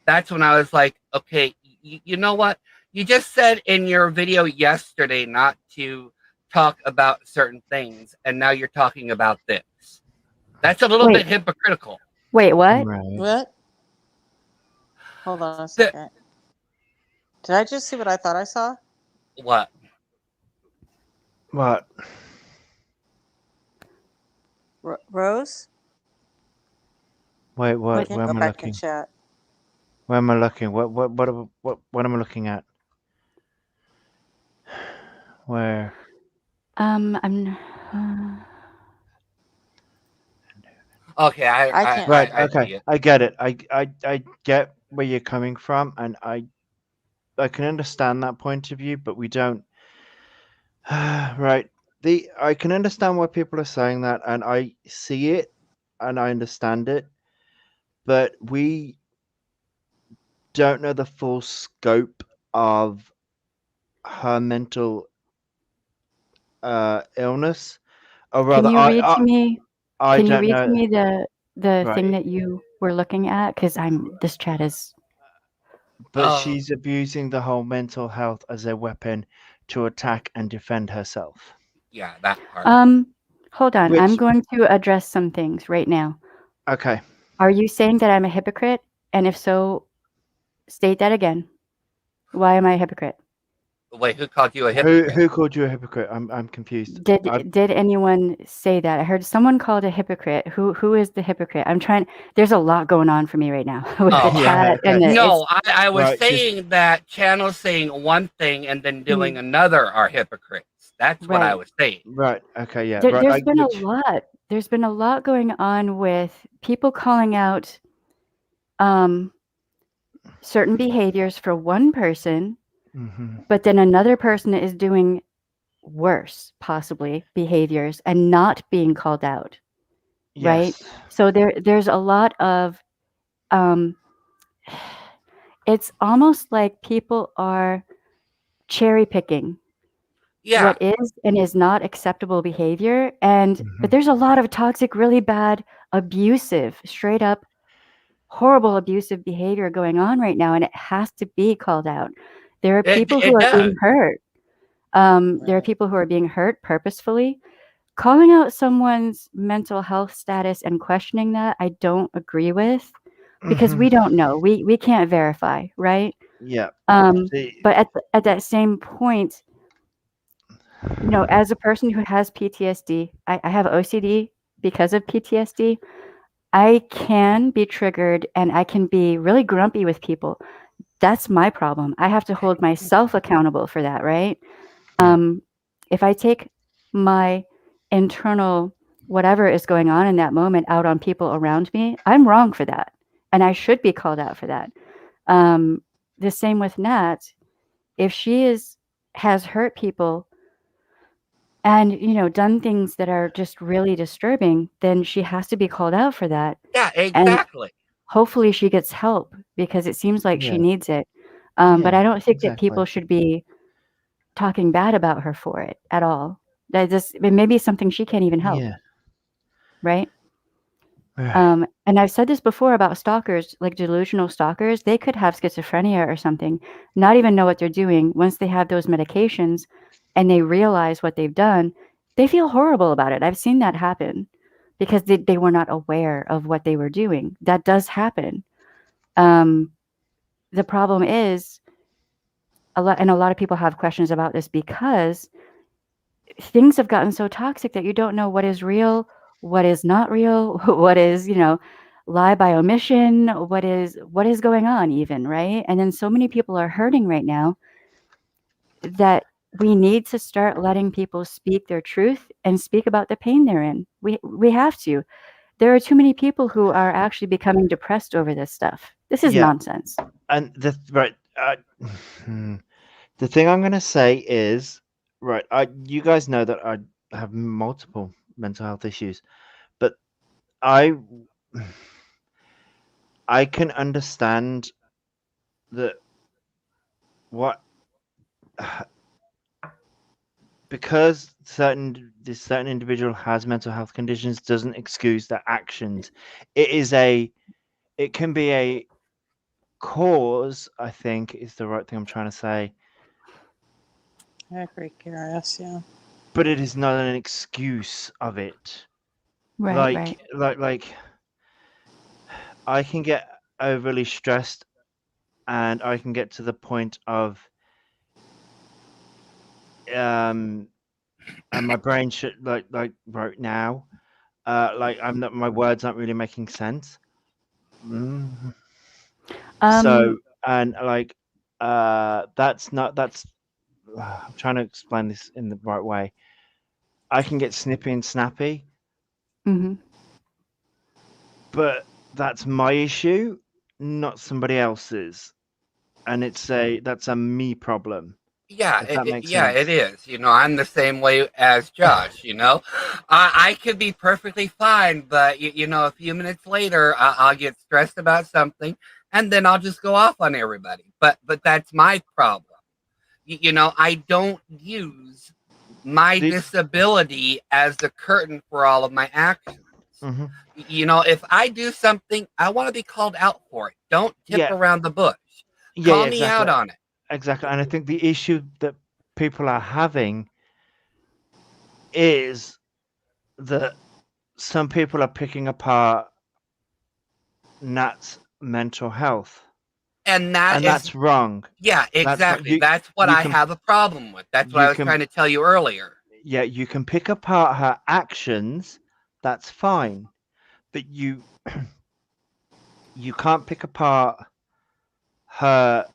that's when I was like, okay, you know what? You just said in your video yesterday not to talk about certain things, and now you're talking about this. That's a little bit wait, hypocritical. wait, what? Right. What? Hold on a The, second. Did I just see what I thought I saw? what? What? Rose? Wait, I what? can't Where go am I back in looking? chat. Where am I looking? What am I looking at? Where? I'm. Okay, I can't. Right. I Okay. see it. I get it. I get where you're coming from, and I can understand that point of view, but we don't. Right. I can understand why people are saying that, and I see it, and I understand it, but we don't know the full scope of her mental illness, or Can rather, you read to me? I Can you don't read to know. me the thing Right. that you were looking at? Because this chat is. But Oh, she's abusing the whole mental health as a weapon to attack and defend herself. yeah, that part. Hold on. I'm Which, going to address some things right now. okay, Are you saying that I'm a hypocrite? And if so, state that again. Why am I a hypocrite? Wait, who called you a hypocrite? Who called you a hypocrite? I'm confused. Did anyone say that? I heard someone called a hypocrite. Who is the hypocrite? I'm trying. There's a lot going on for me right now with the Oh, Yeah, chat okay. and the it's. no, I was Right, just saying that channels saying one thing and then doing Mm, another are hypocrites. That's what I right. was saying. right. Okay, yeah, There, right. there's been a lot. There's been a lot going on with people calling out um, certain behaviors for one person, hmm but then another person is doing worse, possibly behaviors and not being called out. Right. Yes. So there's a lot of um, it's almost like people are cherry picking Yeah, what is and is not acceptable behavior, and hmm but there's a lot of toxic, really bad, abusive, straight up horrible abusive behavior going on right now, and it has to be called out. There are people who it are does. being hurt. There are Right. people who are being hurt purposefully. Calling out someone's mental health status and questioning that, I don't agree with because hmm we don't know. We can't verify, right? Yeah. Um, See, but at that same point, you know, as a person who has PTSD, I have OCD because of PTSD. I can be triggered and I can be really grumpy with people. That's my problem. I have to hold myself accountable for that, right? yeah. If I take my internal whatever is going on in that moment out on people around me, I'm wrong for that. And I should be called out for that. Um, the same with Nat. If she has hurt people and, you know, done things that are just really disturbing, then she has to be called out for that. Yeah, And exactly. hopefully she gets help because it seems like she Yeah. needs it. But Yeah. I don't think that Exactly. people should be talking bad about her for it at all. That just it may be something she can't even help, Yeah. right? And I've said this before about stalkers, like delusional stalkers, they could have schizophrenia or something, not even know what they're doing. Once they have those medications and they realize what they've done, they feel horrible about it. I've seen that happen because they were not aware of what they were doing. That does happen. Um, the problem is a lot of people have questions about this because things have gotten so toxic that you don't know what is real, what is not real, what is, you know, lie by omission, what is going on even, right? And then so many people are hurting right now that we need to start letting people speak their truth and speak about the pain they're in. We have to. There are too many people who are actually becoming depressed over this stuff. This is Yeah. nonsense. And the thing I'm gonna say is right. You guys know that I have multiple mental health issues, but I I can understand that what because this certain individual has mental health conditions doesn't excuse their actions. It can be a cause, I think is the right thing I'm trying to say, I agree, Curious. Yeah. but it is not an excuse of it. Right, right. Like I can get overly stressed and I can get to the point of um and my brain should like right now like I'm not my words aren't really making sense. Mm. Um, So and like that's not that's I'm trying to explain this in the right way. I can get snippy and snappy, mhm. but that's my issue, not somebody else's. And that's a me problem, Yeah, if that makes yeah, it sense. is. You know, I'm the same way as Josh. You know, I could be perfectly fine, but you know, a few minutes later, I'll get stressed about something, and then I'll just go off on everybody. But that's my problem. You know, I don't use my The, disability as the curtain for all of my actions. mhm. You know, if I do something, I want to be called out for it. Don't tip Yeah, around the bush. yeah, Call me exactly, out on it. exactly. And I think the issue that people are having is that some people are picking apart Nat's mental health. And that and is, that's wrong. yeah, That's what exactly. That's what you I can have a problem with. That's what I you was trying can to tell you earlier. yeah, you can pick apart her actions. That's fine, but you can't pick apart her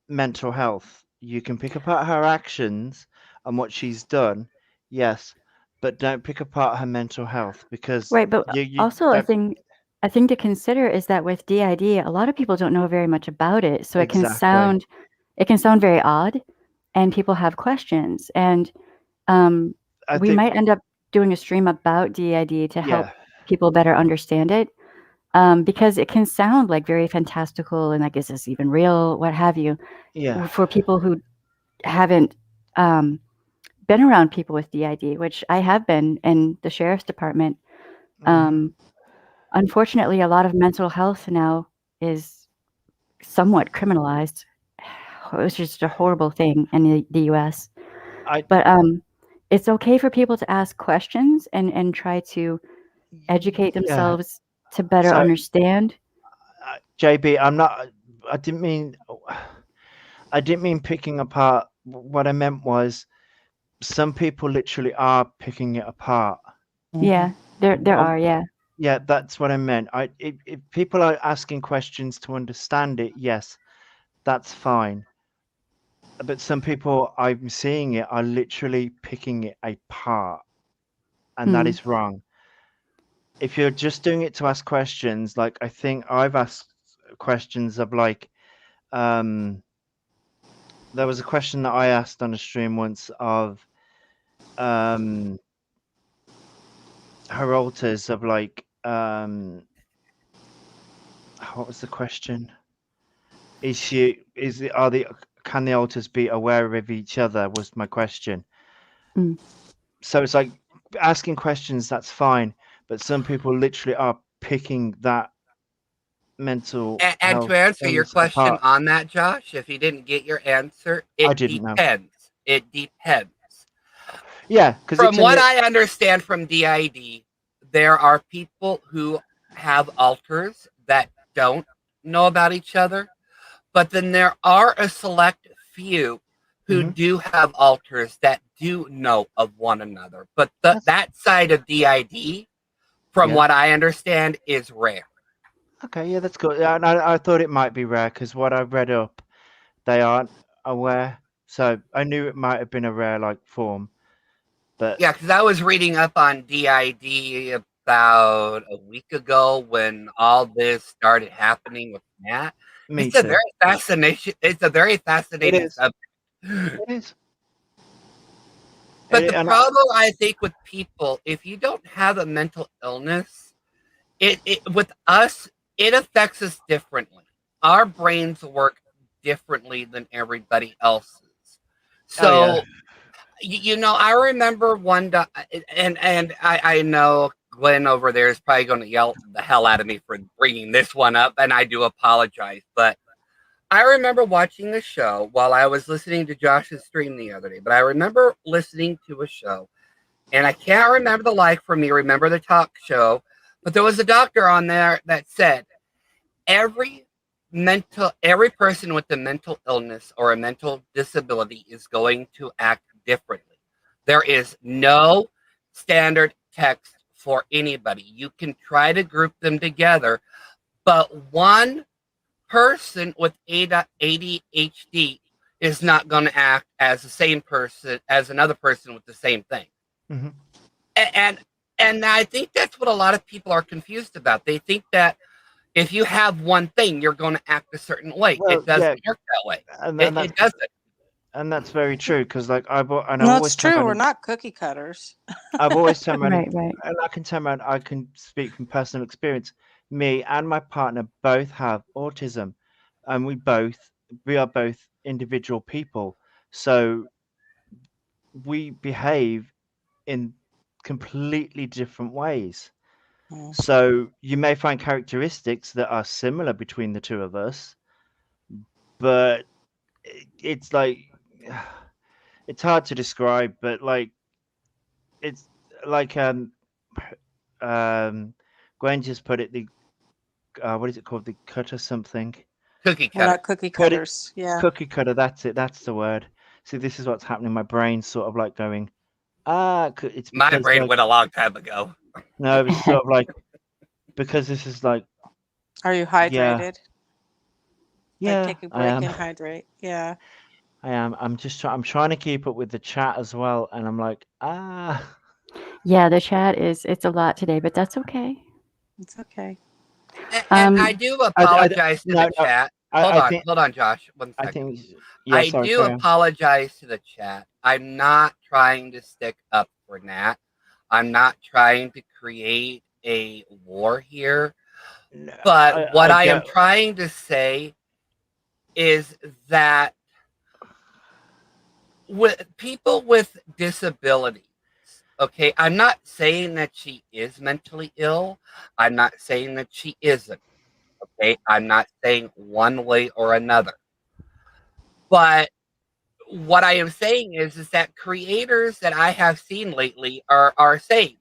mental health. You can pick apart her actions and what she's done, yes, but don't pick apart her mental health because Right, but you also don't a thing to consider is that with DID, a lot of people don't know very much about it, so exactly. it can sound very odd, and people have questions, and um, I we think might end up doing a stream about DID to help yeah, people better understand it, because it can sound like very fantastical and like, is this even real? What have you? yeah. For people who haven't been around people with DID, which I have been in the sheriff's department. Hmm. Um, Unfortunately, a lot of mental health now is somewhat criminalized, which is just a horrible thing in the US. I But, it's okay for people to ask questions and try to educate yeah. themselves to better So understand. JB, I'm not. I didn't mean. I didn't mean picking apart. What I meant was some people literally are picking it apart. Mhm. Yeah, there Um, are, yeah. yeah, that's what I meant. If people are asking questions to understand it, yes, that's fine. But some people I'm seeing it are literally picking it apart, and that Mm, is wrong. If you're just doing it to ask questions, like I think I've asked questions of like, um, there was a question that I asked on a stream once of um her alters of like what was the question? Are the can the alters be aware of each other was my question. mm. So it's like asking questions, that's fine, but some people literally are picking that mental And to health answer your illness question apart. on that, Josh, if you didn't get your answer, I it didn't know. depends. It depends. Yeah, because it's From in what the I understand from DID, there are people who have alters that don't know about each other, but then there are a select few who hmm do have alters that do know of one another. But that's that side of DID, from yeah. what I understand, is rare. Okay, yeah, that's good. Yeah, and I thought it might be rare because what I read up, they aren't aware. So I knew it might have been a rare like form, but Yeah, because I was reading up on DID about a week ago when all this started happening with Matt. me It's a too. very fascination. It's a very It fascinating is. subject. It is. But the And problem I think with people, if you don't have a mental illness, it with us, it affects us differently. Our brains work differently than everybody else's. oh yeah, So I remember one day, and I know Glenn over there is probably going to yell the hell out of me for bringing this one up, and I do apologize. But I remember watching the show while I was listening to Josh's stream the other day. But I remember listening to a show, and I can't remember the like for me. Remember the talk show, but there was a doctor on there that said every every person with a mental illness or a mental disability is going to act differently. There is no standard text for anybody. You can try to group them together, but one person with ADHD is not going to act as the same person as another person with the same thing. hmm And and I think that's what a lot of people are confused about. They think that if you have one thing, you're going to act a certain way. It well, doesn't yeah, work that way. and It doesn't. that's very true because like I've No, it's always turned true. around We're and not cookie cutters. I've always turned around Right, right. and I can turn around. I can speak from personal experience. Me and my partner both have autism, and we are both individual people, so we behave in completely different ways. Mm. So you may find characteristics that are similar between the two of us, but it's like it's hard to describe, but like it's like um Gwen just put it the what is it called, the cut or something. Cookie We're cutter. not cookie Cookie, cutters. Yeah. cookie cutter. That's it. That's the word. See, this is what's happening. My brain's sort of like going, it's My because brain like went a long time ago. no, it's sort of like because this is like Are you yeah, hydrated? Like yeah. take a I break am. and hydrate. Yeah. I am. I'm trying to keep up with the chat as well, and I'm like Yeah, the chat it's a lot today, but that's okay. It's okay. And I Um, do I apologize to the no no. chat. I think Hold on, Josh. One I second. think yeah. I Sorry, do carry on. apologize to the chat. I'm not trying to stick up for Nat. I'm not trying to create a war here. No, But what I I am get trying to say is that with people with disabilities, okay, I'm not saying that she is mentally ill. I'm not saying that she isn't. Okay, I'm not saying one way or another. But what I am saying is that creators that I have seen lately are saying,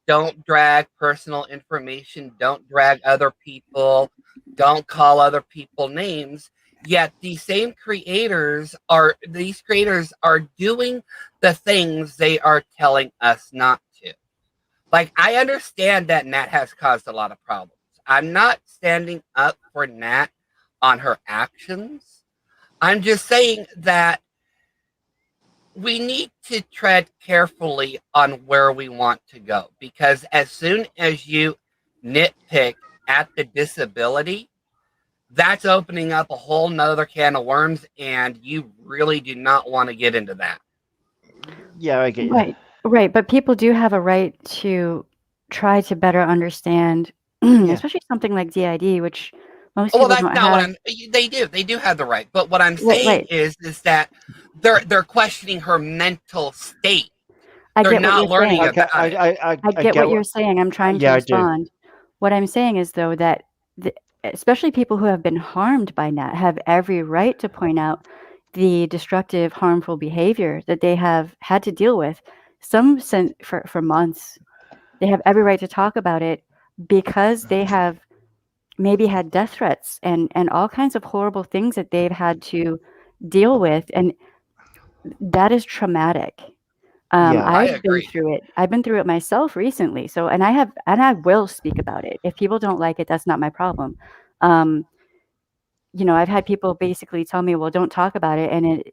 don't drag personal information, don't drag other people, don't call other people names. Yet these creators are doing the things they are telling us not to. Like, I understand that Nat has caused a lot of problems. I'm not standing up for Nat on her actions. I'm just saying that we need to tread carefully on where we want to go, because as soon as you nitpick at the disability, that's opening up a whole nother can of worms, and you really do not want to get into that. yeah. I get you. right, right, but people do have a right to try to better understand, Yeah. especially something like DID, which most Well, people that's don't not what have. I'm. They do have the right, but what I'm Right, saying right. is that they're questioning her mental state. I They're get what not you're learning saying. Okay. about it. I I get get what what. you're saying. I'm trying to Yeah, I do. respond. What I'm saying is, though, that especially people who have been harmed by Nat have every right to point out the destructive, harmful behavior that they have had to deal with, some for months. They have every right to talk about it because they have maybe had death threats and all kinds of horrible things that they've had to deal with, and that is traumatic. Yeah. I I've been agree. through it. I've been through it myself recently. So, and I will speak about it. If people don't like it, that's not my problem. Um, I've had people basically tell me, "Well, don't talk about it, and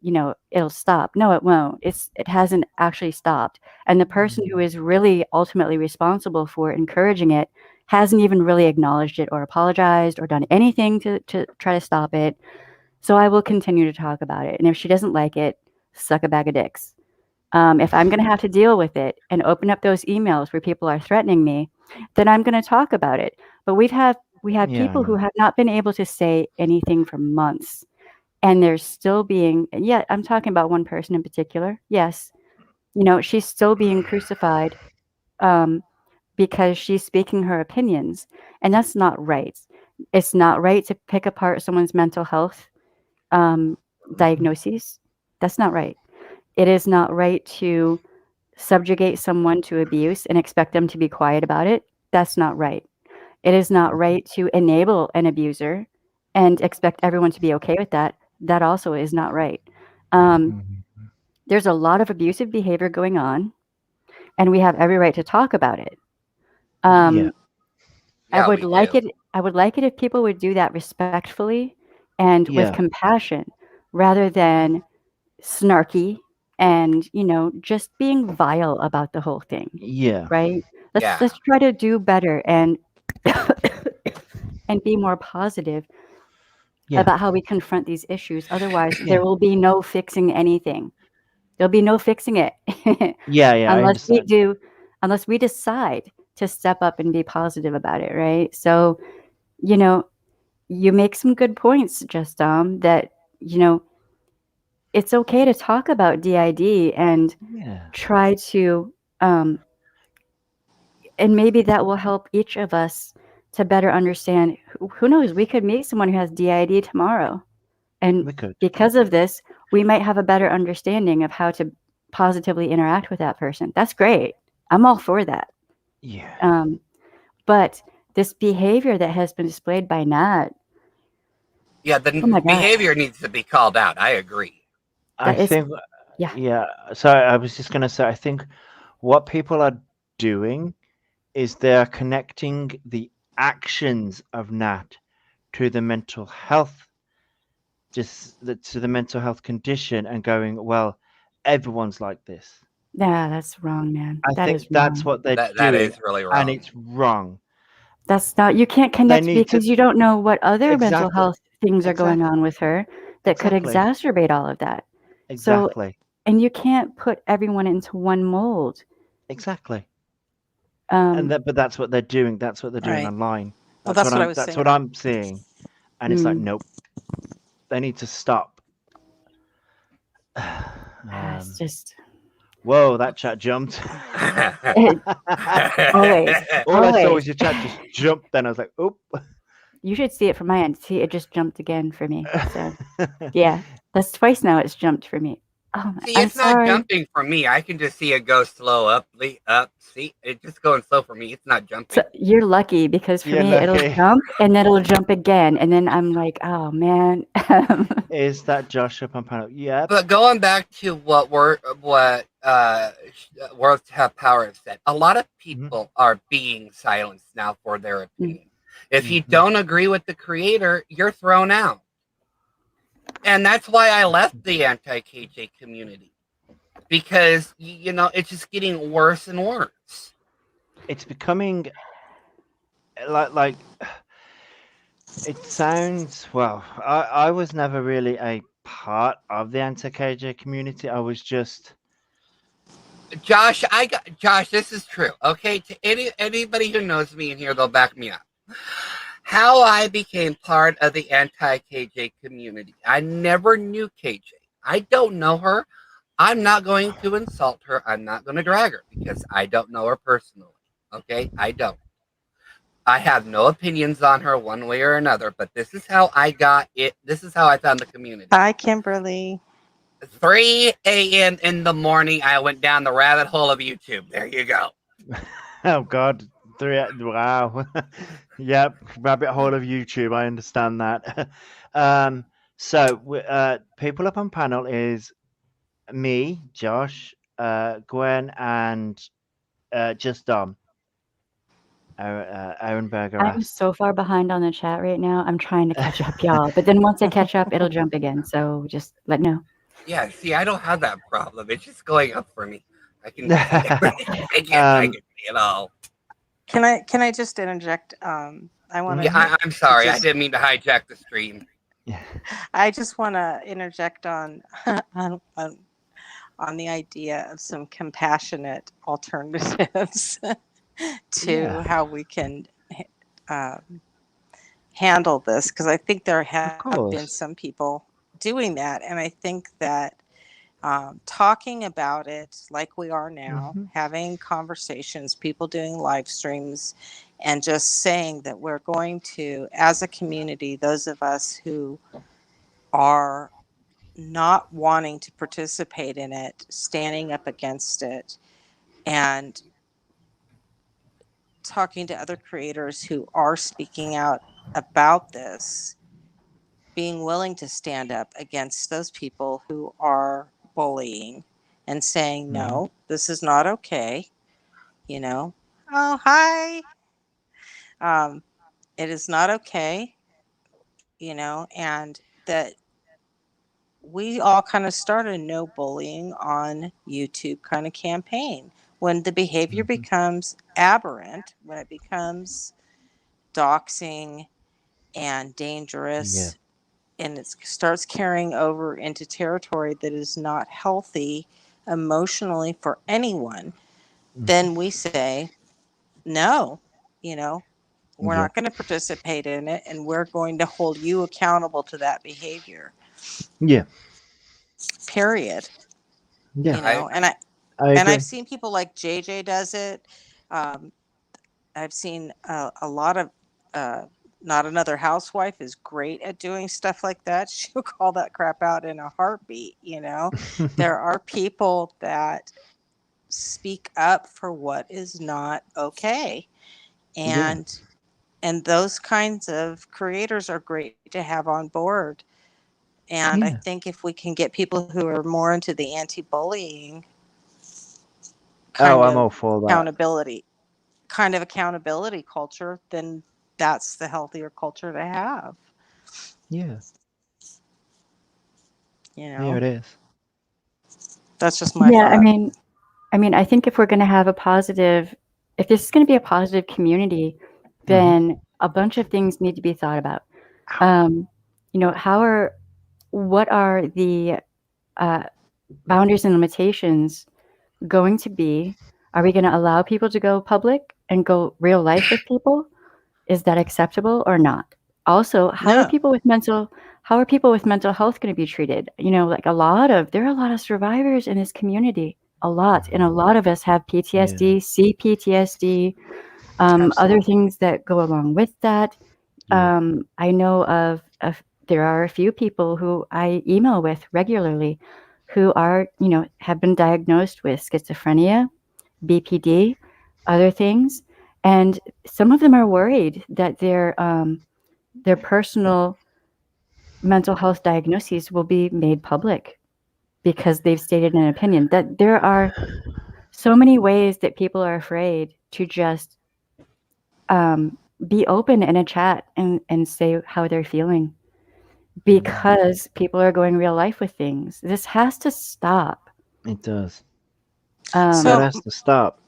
it'll stop." No, it won't. It hasn't actually stopped. And the person who is really ultimately responsible for encouraging it hasn't even really acknowledged it or apologized or done anything to try to stop it. So I will continue to talk about it. And if she doesn't like it, suck a bag of dicks. If I'm going to have to deal with it and open up those emails where people are threatening me, then I'm going to talk about it. But we have Yeah, I people who know. have not been able to say anything for months, and they're still being. Yeah, I'm talking about one person in particular. Yes, she's still being crucified um, because she's speaking her opinions, and that's not right. It's not right to pick apart someone's mental health um, diagnoses. That's not right. It is not right to subjugate someone to abuse and expect them to be quiet about it. That's not right. It is not right to enable an abuser and expect everyone to be okay with that. That also is not right. Um, Mhm. there's a lot of abusive behavior going on, and we have every right to talk about it. Yeah. Um, I Yeah, would we like do. it. I would like it if people would do that respectfully and with Yeah. compassion, rather than snarky and just being vile about the whole thing, Yeah. right? Yeah, Let's try to do better and and be more positive Yeah. about how we confront these issues. Otherwise, Yeah. there will be no fixing anything. There'll be no fixing it Yeah. Yeah. I unless we understand. do, unless we decide to step up and be positive about it, right? So, you know, you make some good points, just that you know it's okay to talk about DID and Yeah. try to um, and maybe that will help each of us to better understand. Who knows? We could meet someone who has DID tomorrow, and We could. because of this, we might have a better understanding of how to positively interact with that person. That's great. I'm all for that. Yeah. Um, but this behavior that has been displayed by Nat, Yeah, the Oh my God. behavior needs to be called out. I agree. I That is, think, yeah. yeah. So I was just going to say, I think what people are doing is they're connecting the actions of Nat to the mental health, to the mental health condition, and going, well, everyone's like this. Yeah, that's wrong, man. I That think is that's wrong. what they're That doing, is really and wrong. it's wrong. That's not, you can't They connect need to because you don't know what other mental exactly, health things are going exactly, on with her that could exactly, exacerbate all of that. So, exactly, and you can't put everyone into one mold. exactly. And Um, that, but that's what they're doing. That's what they're doing Right. online. Well, that's what I was That's saying. what I'm seeing, and it's like, mm, nope, they need to stop. it's Um, just, whoa, that chat jumped. it, always, All I saw always. was your chat just jump. Then I was like, "Oop." You should see it from my end. See, it just jumped again for me. So, yeah, that's twice now it's jumped for me. Oh, See, I'm it's not sorry. jumping for me. I can just see it go slow up, up. See, it's just going slow for me. It's not So jumping. you're lucky because for You're me it'll lucky. jump and then it'll jump again, and then I'm like, oh man. Is that Josh up on panel? Yep. But going back to what Words Have Power have said, a lot of Mm-hmm. people are being silenced now for their Mm. opinion. If you Mm-hmm. don't agree with the creator, you're thrown out. And that's why I left the anti-KJ community. Because, it's just getting worse and worse. It's becoming like it sounds well. I was never really a part of the anti-KJ community. I was just Josh, this is true. Okay, to anybody who knows me in here, they'll back me up. How I became part of the anti-KJ community. I never knew KJ. I don't know her. I'm not going to insult her. I'm not going to drag her because I don't know her personally. Okay, I don't. I have no opinions on her one way or another, but this is how I got it. This is how I found the community. Hi, Kimberly. 3 a.m. in the morning, I went down the rabbit hole of YouTube. There you go. oh god, wow. Yep, rabbit hole of YouTube. I understand that. So people up on panel is me, Josh, Gwen, and just Dom. Aaron Berger I'm asked. so far behind on the chat right now. I'm trying to catch up, y'all. But then once I catch up, it'll jump again. So just let me know. Yeah, see, I don't have that problem. It's just going up for me. I can see everything. I can see it all. Can I just interject? I want to. Yeah, I'm sorry. I just- didn't mean to hijack the stream. I just want to interject on on the idea of some compassionate alternatives to Yeah. how we can handle this, because I think there have course. been some people doing that, and I think that talking about it like we are now, having conversations, people doing live streams, and just saying that we're going to, as a community, those of us who are not wanting to participate in it, standing up against it, and talking to other creators who are speaking out about this, being willing to stand up against those people who are bullying and saying, no, this is not okay. Oh, hi. It is not okay, and that we all kind of started a no bullying on YouTube kind of campaign. When the behavior becomes aberrant, when it becomes doxing and dangerous, and it starts carrying over into territory that is not healthy emotionally for anyone, then we say, no, we're not going to participate in it, and we're going to hold you accountable to that behavior. Yeah. Period. Yeah. And I agree. I've seen people like JJ does it. I've seen a lot of Not Another Housewife is great at doing stuff like that. She'll call that crap out in a heartbeat. There are people that speak up for what is not okay. And And those kinds of creators are great to have on board. And I Yeah. think if we can get people who are more into the anti-bullying Oh, kind I'm of all for that. accountability culture, then that's the healthier culture to have. Yeah. You Yeah, know, it is. that's just my Yeah, thought. I think if we're going to have if this is going to be a positive community, then a bunch of things need to be thought about. Um, what are the uh, boundaries and limitations going to be? Are we going to allow people to go public and go real life with people? Is that acceptable or not? Also, No. how are people with mental health going to be treated? Like there are a lot of survivors in this community, a lot, and a lot of us have PTSD, CPTSD, other Absolutely. things that go along with that. Yeah. I know there are a few people who I email with regularly who have been diagnosed with schizophrenia, BPD, other things, and some of them are worried that their personal mental health diagnoses will be made public because they've stated an opinion. That there are so many ways that people are afraid to just be open in a chat and say how they're feeling because people are going real life with things. This has to stop. It does. That So Um, has to stop.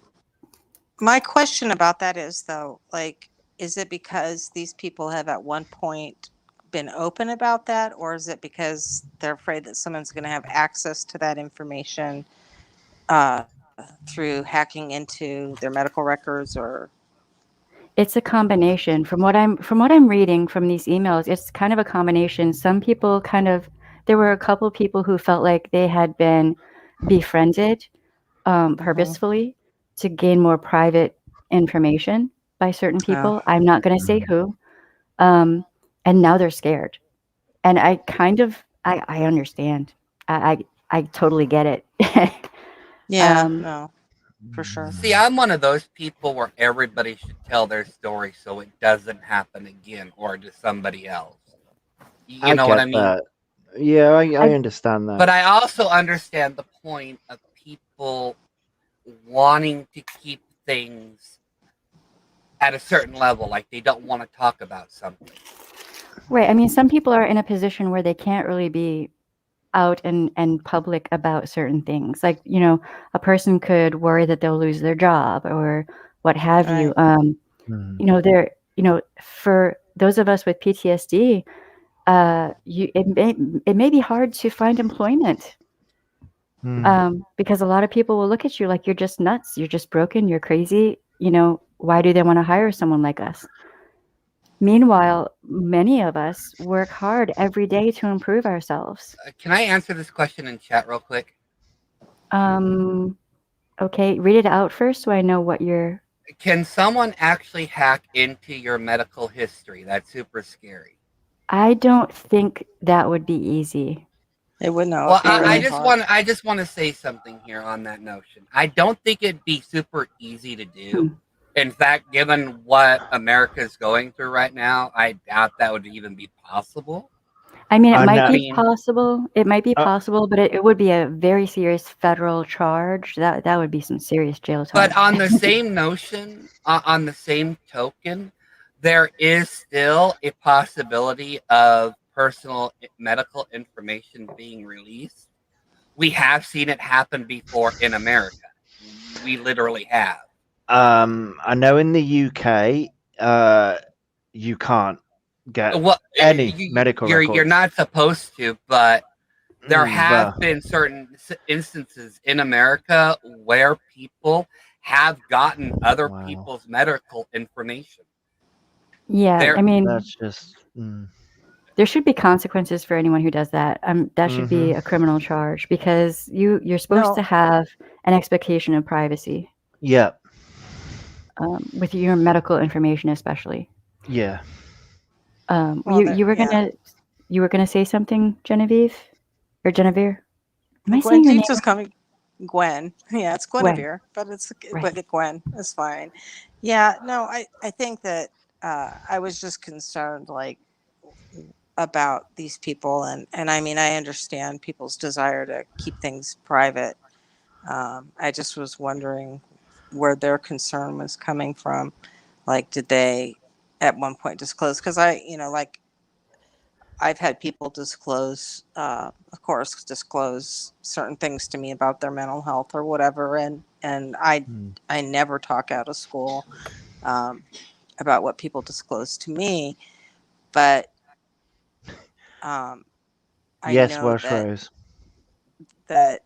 my question about that is, though, like, is it because these people have at one point been open about that, or is it because they're afraid that someone's going to have access to that information uh, through hacking into their medical records? Or it's a combination. From what I'm reading from these emails, it's kind of a combination. Some people there were a couple people who felt like they had been befriended Mhm. purposefully to gain more private information by certain Oh, people. I'm not going to say who. Um, and now they're scared. And I understand. I totally get it. yeah, um, no, for sure. See, I'm one of those people where everybody should tell their story so it doesn't happen again or to somebody else. You I know what get I mean? that. Yeah, I I understand that. But I also understand the point of people wanting to keep things at a certain level, like they don't want to talk about something. right. I mean, some people are in a position where they can't really be out and public about certain things. Like, a person could worry that they'll lose their job or what have you. Right. Mm. For those of us with PTSD, it may be hard to find employment because a lot of people will look at you like you're just nuts, you're just broken, you're crazy. Why do they want to hire someone like us? Meanwhile, many of us work hard every day to improve ourselves. Can I answer this question in chat real quick? Um, okay, read it out first so I know what you're. Can someone actually hack into your medical history? That's super scary. I don't think that would be easy. It would know. Well, It'd be really hard. I just want to say something here on that notion. I don't think it'd be super easy to do. Hmm. In fact, given what America is going through right now, I doubt that would even be possible. I mean, it I might know. be possible. It might be Uh, possible, but it would be a very serious federal charge. That would be some serious jail time. But on the same notion, on the same token, there is still a possibility of personal medical information being released. We have seen it happen before in America. We literally have. I know in the UK, you can't get Well, any medical you're records. not supposed to, but there have Well, been certain instances in America where people have gotten other wow. people's medical information. Yeah, There, I mean, That's just. there should be consequences for anyone who does that. That should be a criminal charge because you're supposed to No. have an expectation of privacy Yeah. with your medical information, especially. Yeah. Well, You were yeah. gonna say something, Genevieve or Genevieve? Am I Gwen saying your Dietz name? is coming. Gwen. Yeah, it's Gwen. Guinevere, but Right. Gwen is fine. Yeah, no, I think that I was just concerned, like, about these people, and I mean, I understand people's desire to keep things private. I just was wondering where their concern was coming from. Like, did they at one point disclose? Because like, I've had people disclose, of course, disclose certain things to me about their mental health or whatever, and I never talk out of school about what people disclose to me, but I Yes, know Welsh Rose. that,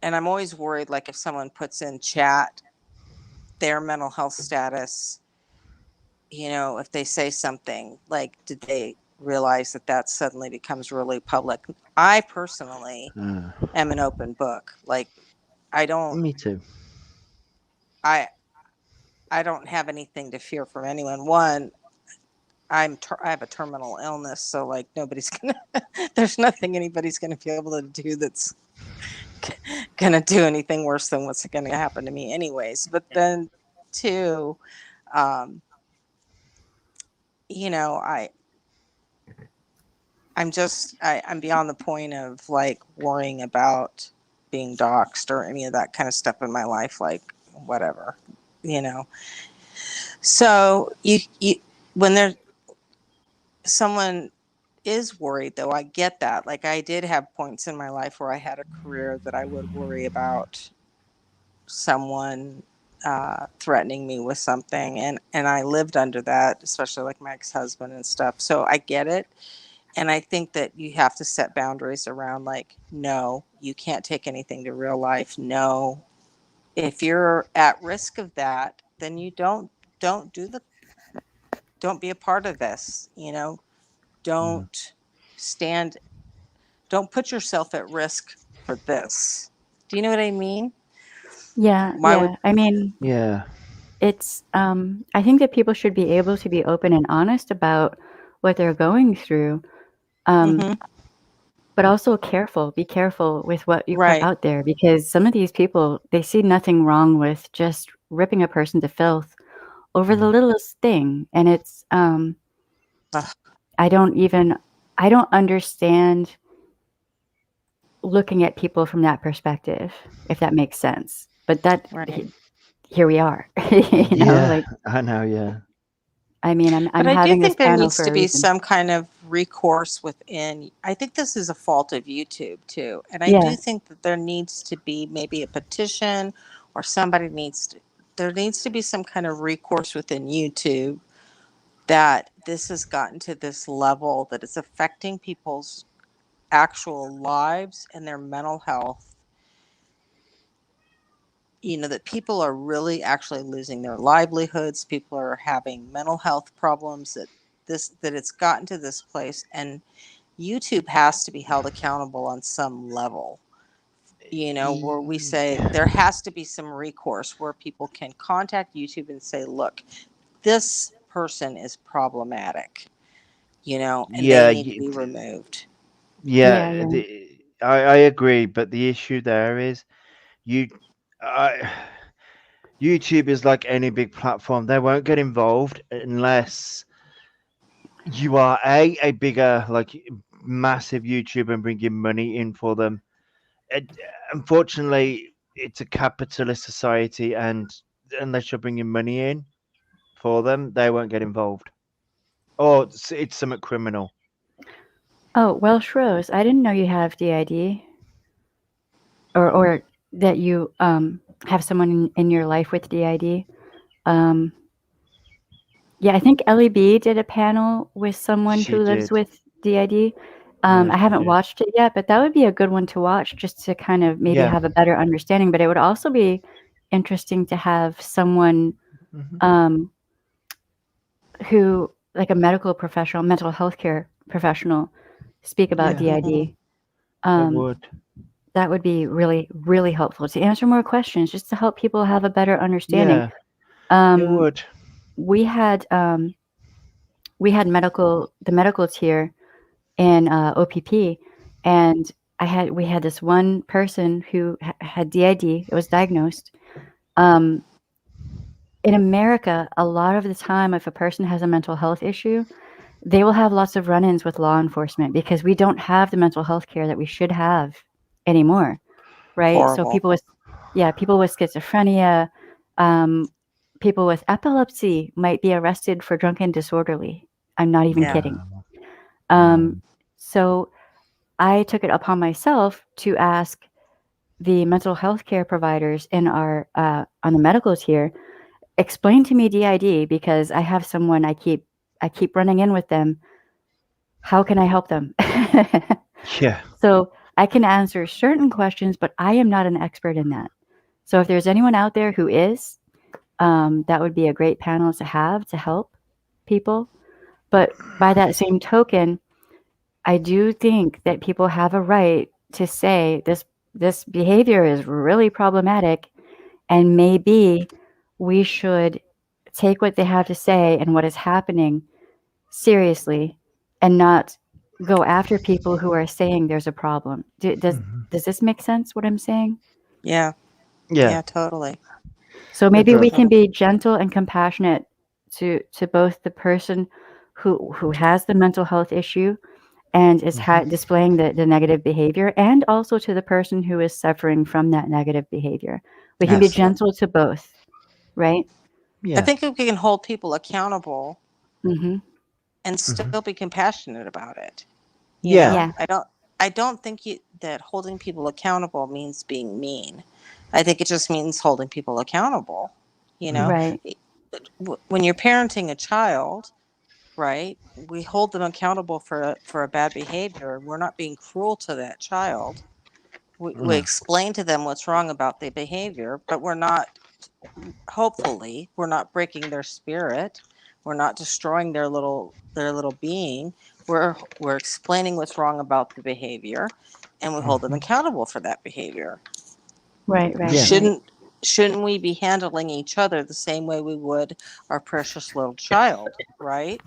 and I'm always worried, like if someone puts in chat their mental health status, if they say something, like, did they realize that that suddenly becomes really public? I personally am an open book. Like, I don't, Me too. I, I don't have anything to fear from anyone. One, I have a terminal illness, so like nobody's gonna, there's nothing anybody's gonna be able to do that's gonna do anything worse than what's gonna happen to me anyways. But then two, um, you know, I, I'm beyond the point of like worrying about being doxxed or any of that kind of stuff in my life, like whatever, you know. So you when there's someone is worried, though, I get that. Like, I did have points in my life where I had a career that I would worry about someone threatening me with something, and I lived under that, especially like my ex-husband and stuff. So I get it. And I think that you have to set boundaries around, like, no, you can't take anything to real life. No, if you're at risk of that, then you don't do the don't be a part of this. Don't stand, don't put yourself at risk for this. Do you know what I mean? Yeah, Why would yeah. I mean, Yeah. it's I think that people should be able to be open and honest about what they're going through. mm-hmm, But also be careful with what you put right? out there, because some of these people, they see nothing wrong with just ripping a person to filth over the littlest thing. And it's Ugh, I don't even I don't understand looking at people from that perspective, if that makes sense. But right. here we are. Yeah, Like, I know. Yeah. I mean, I'm But I do having this think there panel needs for to a be reason. some kind of recourse within. I think this is a fault of YouTube too. And I Yeah. do think that there needs to be maybe a petition, or there needs to be some kind of recourse within YouTube, that this has gotten to this level that it's affecting people's actual lives and their mental health. That people are really actually losing their livelihoods. People are having mental health problems, that it's gotten to this place, and YouTube has to be held accountable on some level, where we say there has to be some recourse where people can contact YouTube and say, look, this person is problematic, and they Yeah. need to be removed. Yeah, Yeah. yeah. I agree, but the issue there is you. I, YouTube is like any big platform. They won't get involved unless you are a bigger, like, massive YouTuber and bringing money in for them. It, unfortunately, it's a capitalist society, and unless you're bringing money in for them, they won't get involved. Or it's something criminal. Oh, Welsh Rose, I didn't know you have DID, or that you have someone in your life with DID. Um, yeah, I think Ellie B did a panel with someone She who lives did. with DID. Yeah, I she haven't did. watched it yet, but that would be a good one to watch, just to kind of maybe Yeah. have a better understanding. But it would also be interesting to have someone Hmm. um, who, like a medical professional, mental health care professional, speak about Yeah, Mhm. DID. it Um, would. that would be really, really helpful to answer more questions, just to help people have a better understanding. Yeah, it Um, would. we had the medical tier in OPP, and we had this one person who had DID. It was diagnosed. Um, in America, a lot of the time, if a person has a mental health issue, they will have lots of run-ins with law enforcement because we don't have the mental health care that we should have anymore, right? So Horrible. people with schizophrenia, people with epilepsy might be arrested for drunken disorderly. I'm not even Yeah. kidding. Wow. So I took it upon myself to ask the mental health care providers in our on the medical tier, explain to me DID because I have someone I keep running in with them. How can I help them? Yeah. So I can answer certain questions, but I am not an expert in that. So if there's anyone out there who is, that would be a great panel to have to help people. But by that same token, I do think that people have a right to say this behavior is really problematic, and maybe we should take what they have to say and what is happening seriously and not go after people who are saying there's a problem. Does this make sense what I'm saying? Yeah. Yeah. Yeah, totally. So It maybe we does. can be gentle and compassionate to both the person who has the mental health issue and is displaying the negative behavior, and also to the person who is suffering from that negative behavior. We can be Absolutely. gentle to both, right? I Yeah. think if we can hold people accountable Mm-hmm. and still be compassionate about it. You Yeah. know, Yeah. I don't think that holding people accountable means being mean. I think it just means holding people accountable. You know, Right. when you're parenting a child, right? We hold them accountable for a bad behavior. We're not being cruel to that child. We No. explain to them what's wrong about the behavior, but we're not. Hopefully, we're not breaking their spirit. We're not destroying their little being. We're explaining what's wrong about the behavior, and we hold them accountable for that behavior. Right. Right. Yeah. Right. Shouldn't we be handling each other the same way we would our precious little child, right?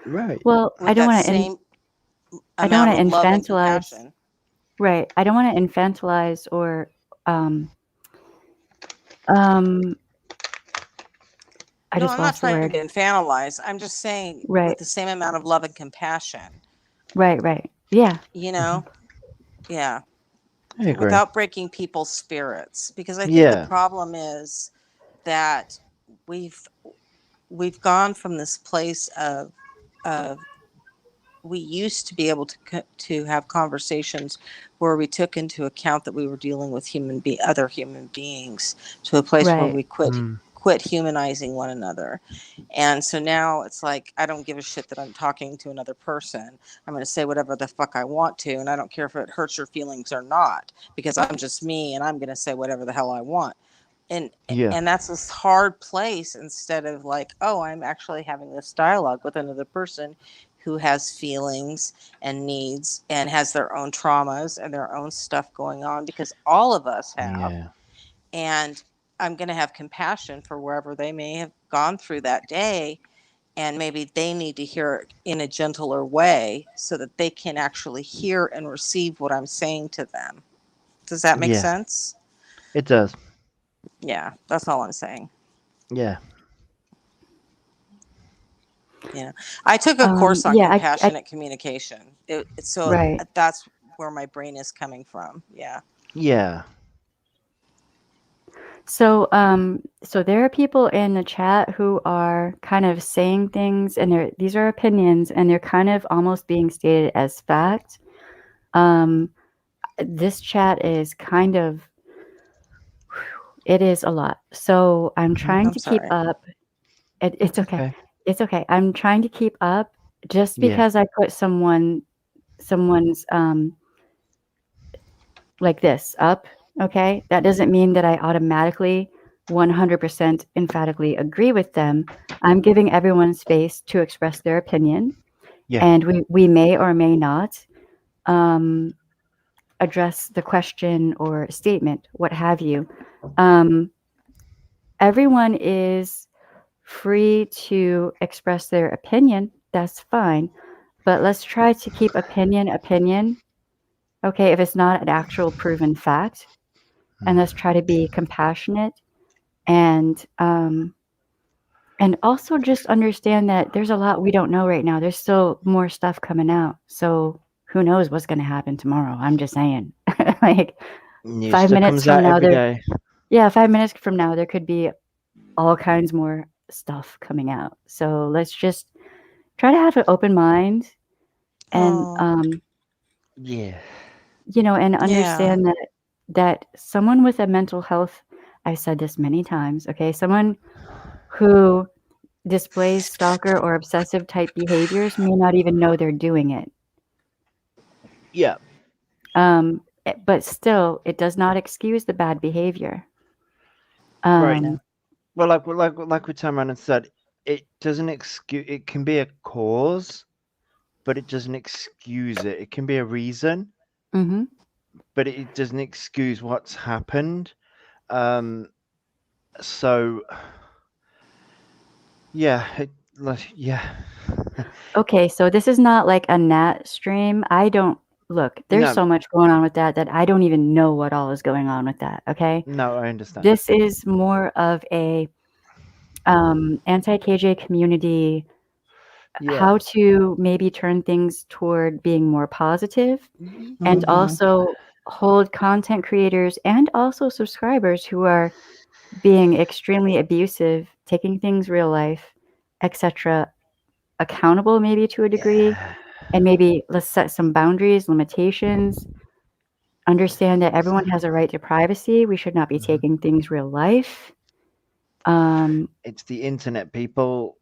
Right. Well, With that same I don't amount want of to love and infantilize. compassion. Right. I don't want to infantilize or um I No, just I'm not lost the trying word. to infantilize. I'm just saying with Right. the same amount of love and compassion, Right. Right. Yeah. you know? Yeah. I agree. Without breaking people's spirits. Because I think the Yeah. problem is that we've gone from this place of we used to be able to have conversations where we took into account that we were dealing with other human beings, to a place where Right. we quit humanizing one another. And so now it's like, I don't give a shit that I'm talking to another person. I'm going to say whatever the fuck I want to, and I don't care if it hurts your feelings or not, because I'm just me and I'm going to say whatever the hell I want. And Yeah. and that's this hard place, instead of like, oh, I'm actually having this dialogue with another person who has feelings and needs and has their own traumas and their own stuff going on, because all of us have. Yeah. And I'm going to have compassion for wherever they may have gone through that day, and maybe they need to hear it in a gentler way so that they can actually hear and receive what I'm saying to them. Does that make Yeah. sense? It does. Yeah, that's all I'm saying. Yeah. Yeah, I took a course on Yeah. compassionate communication. So Right. that's where my brain is coming from. Yeah. Yeah. So, so there are people in the chat who are kind of saying things, and these are opinions, and they're kind of almost being stated as fact. This chat is kind of, it is a lot. So I'm trying I'm to keep sorry. up. It's okay. Okay. It's okay. I'm trying to keep up. Just Yeah. because I put someone's like this up, okay, that doesn't mean that I automatically 100% emphatically agree with them. I'm giving everyone space to express their opinion, Yeah. and we may or may not address the question or statement, what have you. Everyone is free to express their opinion. That's fine, but let's try to keep opinion. Okay, if it's not an actual proven fact, and let's try to be compassionate and And also just understand that there's a lot we don't know right now. There's still more stuff coming out. So who knows what's going to happen tomorrow? I'm just saying. Like New 5 stuff minutes comes from out now every there day. yeah, 5 minutes from now there could be all kinds more stuff coming out. So let's just try to have an open mind and Oh, Yeah. and yeah. understand that someone with a mental health, I've said this many times, okay? Someone who displays stalker or obsessive type behaviors may not even know they're doing it. Yeah. But still, it does not excuse the bad behavior. Right. Yeah. Well, like we turned around and said, it doesn't excuse. It can be a cause, but it doesn't excuse it. It can be a reason, Mm-hmm. but it doesn't excuse what's happened. Um. So yeah. Yeah. Okay, so this is not like a Nat stream. I don't look. There's No. so much going on with that I don't even know what all is going on with that. Okay, No. I understand. this is more of a anti-KJ community. Yeah. How to maybe turn things toward being more positive, Hmm. and Mm-hmm. also hold content creators and also subscribers who are being extremely abusive, taking things real life, etc., accountable maybe to a degree, Yeah. and maybe let's set some boundaries, limitations, understand that everyone has a right to privacy. We should not be Mhm. taking things real life. Um, It's the internet, people.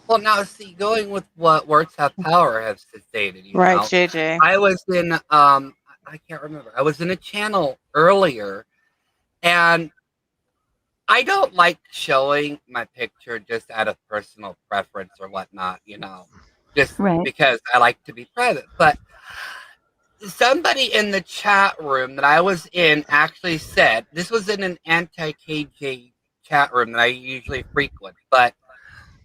Well, now see, going with what Words Have Power has stated, Right, JJ. I was in I can't remember. I was in a channel earlier, and I don't like showing my picture just out of personal preference or whatnot, just right. because I like to be private. But somebody in the chat room that I was in actually said, this was in an anti-KJ chat room that I usually frequent, but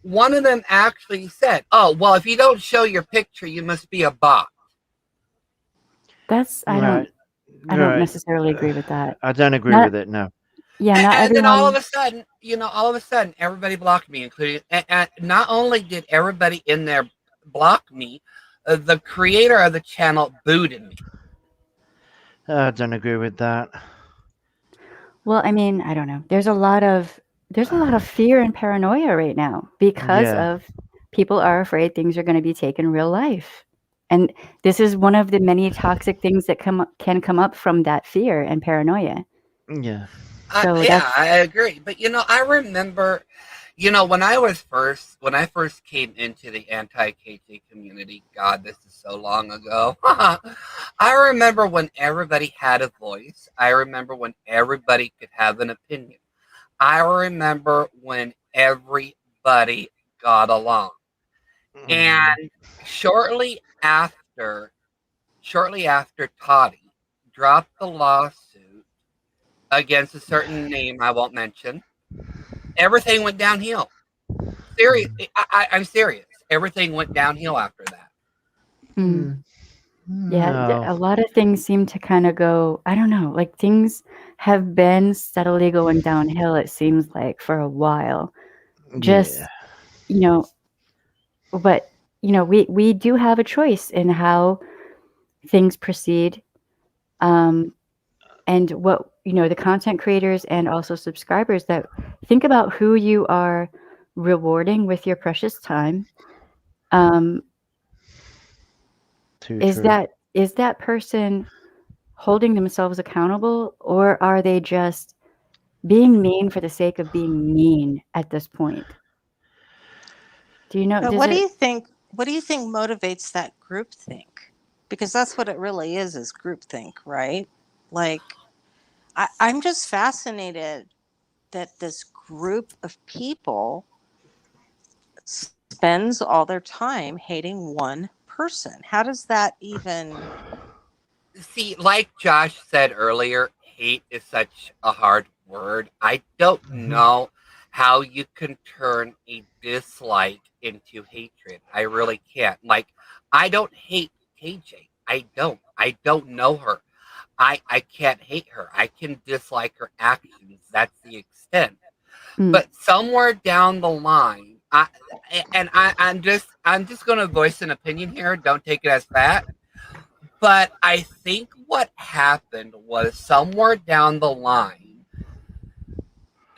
one of them actually said, "Oh, well, if you don't show your picture, you must be a bot." That's Right. I don't Right. necessarily agree with that. I don't agree Not with it. No. yeah, not And then everyone. all of a sudden, everybody blocked me, including. And not only did everybody in there block me, the creator of the channel booted me. I don't agree with that. Well, I mean, I don't know. There's a lot of fear and paranoia right now because Yeah. of people are afraid things are going to be taken real life. And this is one of the many toxic things that can come up from that fear and paranoia. Yeah. So Yeah, that's I agree. But I remember, when I first came into the anti-KT community. God, this is so long ago. I remember when everybody had a voice. I remember when everybody could have an opinion. I remember when everybody got along. Mm. And shortly after, shortly after Toddy dropped the lawsuit against a certain name I won't mention, everything went downhill. Serious, Mm. I'm serious. Everything went downhill after that. mm, Mm. yeah, No. a lot of things seem to kind of go, I don't know, like things have been steadily going downhill, it seems like, for a while. Yeah. Just, you know, but we do have a choice in how things proceed. Um, and what the content creators and also subscribers that think about who you are rewarding with your precious time. um, Too is true. that person holding themselves accountable, or are they just being mean for the sake of being mean at this point? Do you know, But does what do it you think? What do you think motivates that groupthink? Because that's what it really is groupthink, right? Like, I'm just fascinated that this group of people spends all their time hating one person. How does that even? See, like Josh said earlier, hate is such a hard word. I don't Mhm. know how you can turn a dislike into hatred. I really can't. Like, I don't hate KJ. I don't. I don't know her. I can't hate her. I can dislike her actions. That's the extent. Mm. but somewhere down the line, I'm just going to voice an opinion here. Don't take it as fact. But I think what happened was somewhere down the line,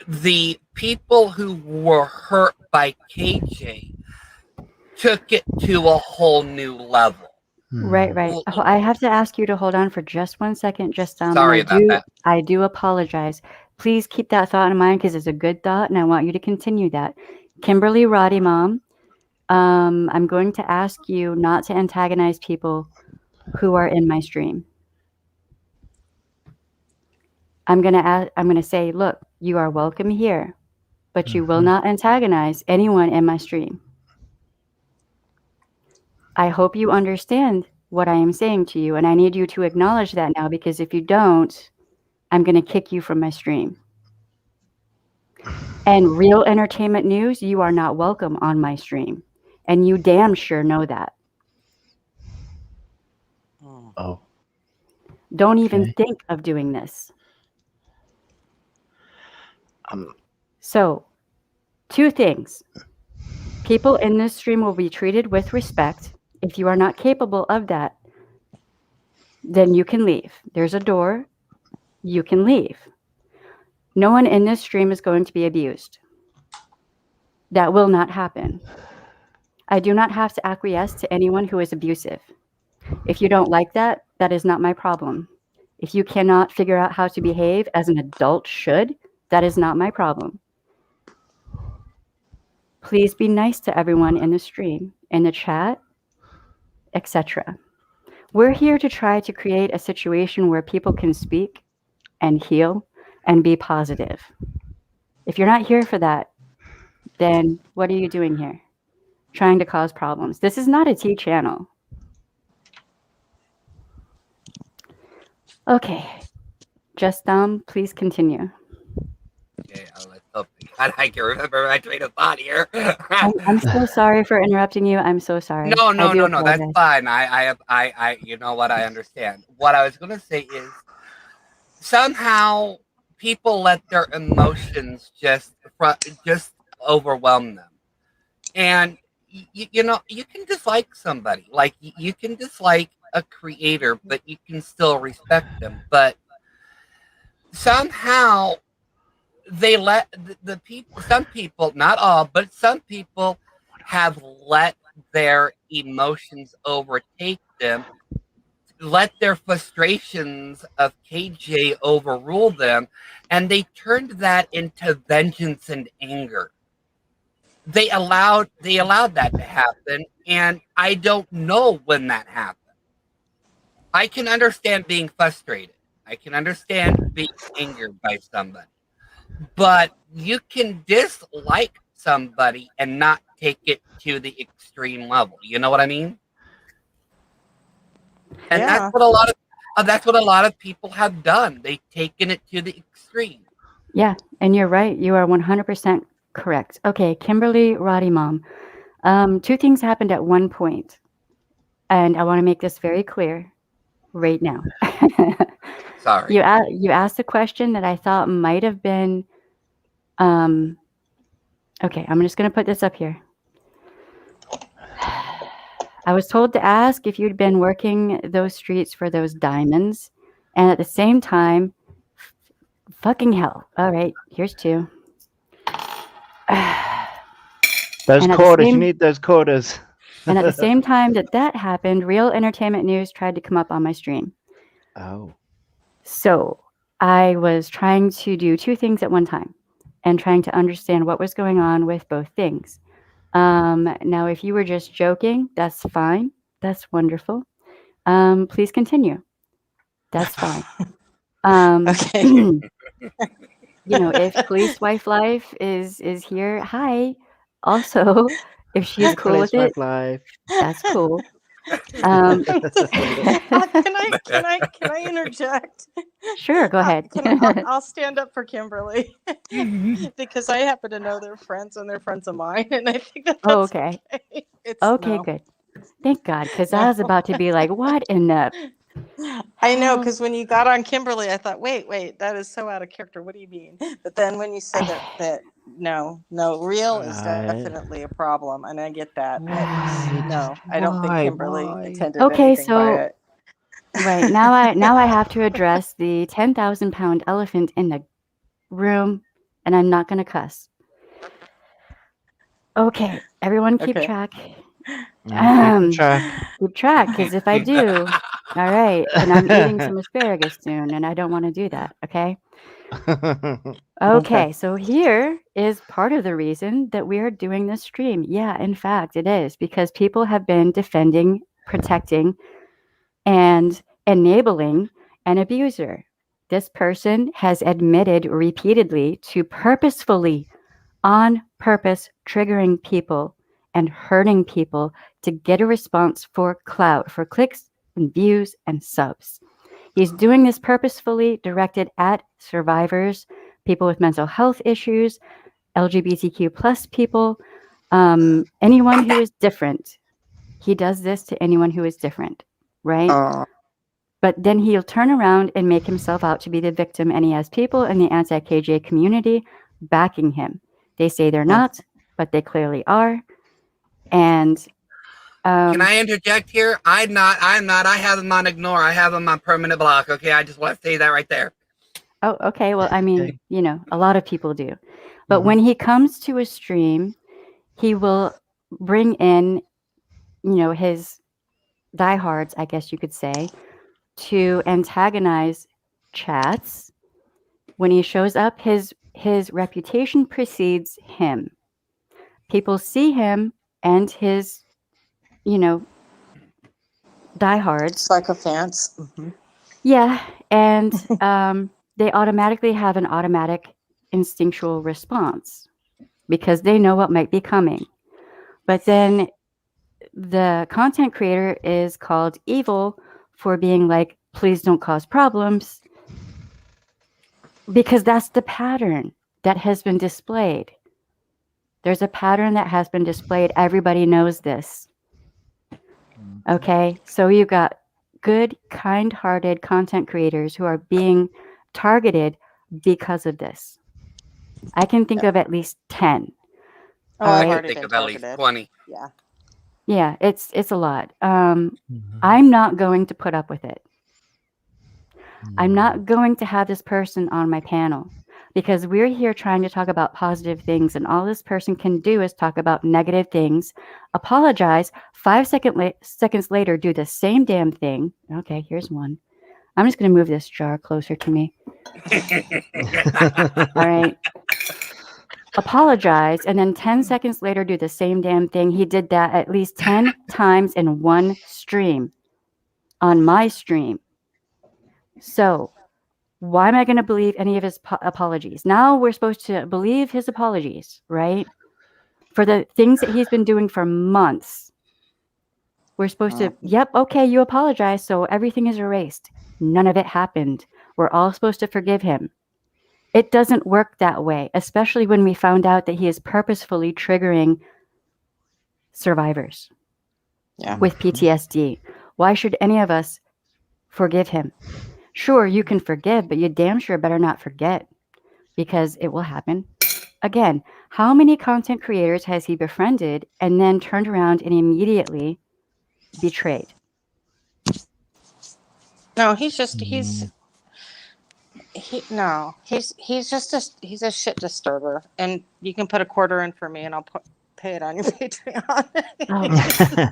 the people who were hurt by KJ took it to a whole new level. Right, right. Oh, I have to ask you to hold on for just 1 second, and Sorry about that. I do apologize. Please keep that thought in mind because it's a good thought, and I want you to continue that. Kimberly Roddy Mom, I'm going to ask you not to antagonize people who are in my stream. I'm gonna say, look, you are welcome here, but you will not antagonize anyone in my stream. I hope you understand what I am saying to you, and I need you to acknowledge that now, because if you don't, I'm going to kick you from my stream. And Real Entertainment News, you are not welcome on my stream, and you damn sure know that. Oh. Don't even think of doing this. So, 2 things. People in this stream will be treated with respect. If you are not capable of that, then you can leave. There's a door. You can leave. No one in this stream is going to be abused. That will not happen. I do not have to acquiesce to anyone who is abusive. If you don't like that, that is not my problem. If you cannot figure out how to behave as an adult should, that is not my problem. Please be nice to everyone in the stream, in the chat, etc. We're here to try to create a situation where people can speak and heal and be positive. If you're not here for that, then what are you doing here? Trying to cause problems. This is not a tea channel. Okay. Just please continue. Okay, let's hope God, I can remember my train of thought here. I'm so sorry for interrupting you. I'm so sorry. No, I do that's apologize. fine. I, you know what? I understand. What I was going to say is somehow people let their emotions just overwhelm them, and you know, you can dislike somebody, like you can dislike a creator, but you can still respect them. But somehow they let the people, some people, not all, but some people have let their emotions overtake them, let their frustrations of KJ overrule them, and they turned that into vengeance and anger. They allowed that to happen, and I don't know when that happened. I can understand being frustrated. I can understand being angered by somebody. But you can dislike somebody and not take it to the extreme level. You know what I mean? And Yeah. that's what a lot of people have done. They've taken it to the extreme. Yeah, and you're right. You are 100% correct. Okay, Kimberly Roddy Mom. 2 things happened at one point, and I want to make this very clear right now. Sorry. You asked a question that I thought might have been okay, I'm just going to put this up here. I was told to ask if you'd been working those streets for those diamonds, and at the same time, fucking hell. All right, here's 2. Those quarters, you need those quarters. And at the same time that happened, Real Entertainment News tried to come up on my stream. Oh. So I was trying to do 2 things at one time and trying to understand what was going on with both things. Now, if you were just joking, that's fine. That's wonderful. Please continue. That's fine. Okay. You know, if Police Wife Life is here, hi. Also, if she's cool Police with it, life. that's cool. Can I interject? Sure, go ahead. I'll stand up for Kimberly because I happen to know they're friends and they're friends of mine, and I think that's okay. okay. Okay, good. Thank God, because I was about to be like, what in the I know, because when you got on Kimberly, I thought, wait, that is so out of character. What do you mean? But then when you said that no, real is definitely a problem, and I get that. But Why? no, Just I don't think why? Kimberly Why? intended Okay, anything by so it. right now I have to address the 10,000-pound elephant in the room, and I'm not gonna cuss. Okay, everyone keep Okay. track. Keeping track. Keep track, because if I do, all right, and I'm eating some asparagus soon, and I don't want to do that. Okay. Okay, so here is part of the reason that we are doing this stream. Yeah, in fact, it is because people have been defending, protecting, and enabling an abuser. This person has admitted repeatedly to purposefully, on purpose, triggering people and hurting people to get a response for clout, for clicks and views and subs. He's doing this purposefully, directed at survivors, people with mental health issues, LGBTQ plus people, anyone who is different. He does this to anyone who is different, right? But then he'll turn around and make himself out to be the victim, and he has people in the anti-KJ community backing him. They say they're not, but they clearly are. And can I interject here? I'm not. I have him on ignore. I have him on permanent block. Okay, I just want to say that right there. oh, okay. Well, I mean, Okay. you know, a lot of people do. But when he comes to a stream, he will bring in, you know, his diehards, I guess you could say, to antagonize chats. When he shows up, his reputation precedes him. People see him and his, you know, diehards. Sycophants. Yeah, and they automatically have an automatic instinctual response because they know what might be coming. But then the content creator is called evil for being like, please don't cause problems, because that's the pattern that has been displayed. There's a pattern that has been displayed. Everybody knows this. Okay, so you've got good, kind-hearted content creators who are being targeted because of this. I can think of at least 10. Oh, all I've right? already Think been of at least targeted. 20. Yeah. Yeah, it's a lot. I'm not going to put up with it. I'm not going to have this person on my panel because we're here trying to talk about positive things, and all this person can do is talk about negative things, apologize, 5 seconds later do the same damn thing. Okay, here's one. I'm just going to move this jar closer to me. All right. Apologize, and then 10 seconds later do the same damn thing. He did that at least 10 times in one stream, on my stream. So why am I going to believe any of his apologies? Now we're supposed to believe his apologies, right? For the things that he's been doing for months. We're supposed to, yep, okay, you apologize, so everything is erased. None of it happened. We're all supposed to forgive him. It doesn't work that way, especially when we found out that he is purposefully triggering survivors with PTSD. Why should any of us forgive him? Sure, you can forgive, but you damn sure better not forget, because it will happen again. How many content creators has he befriended and then turned around and immediately betrayed? No, he's he's a shit disturber, and you can put a quarter in for me, and I'll pay it on your Patreon. Oh,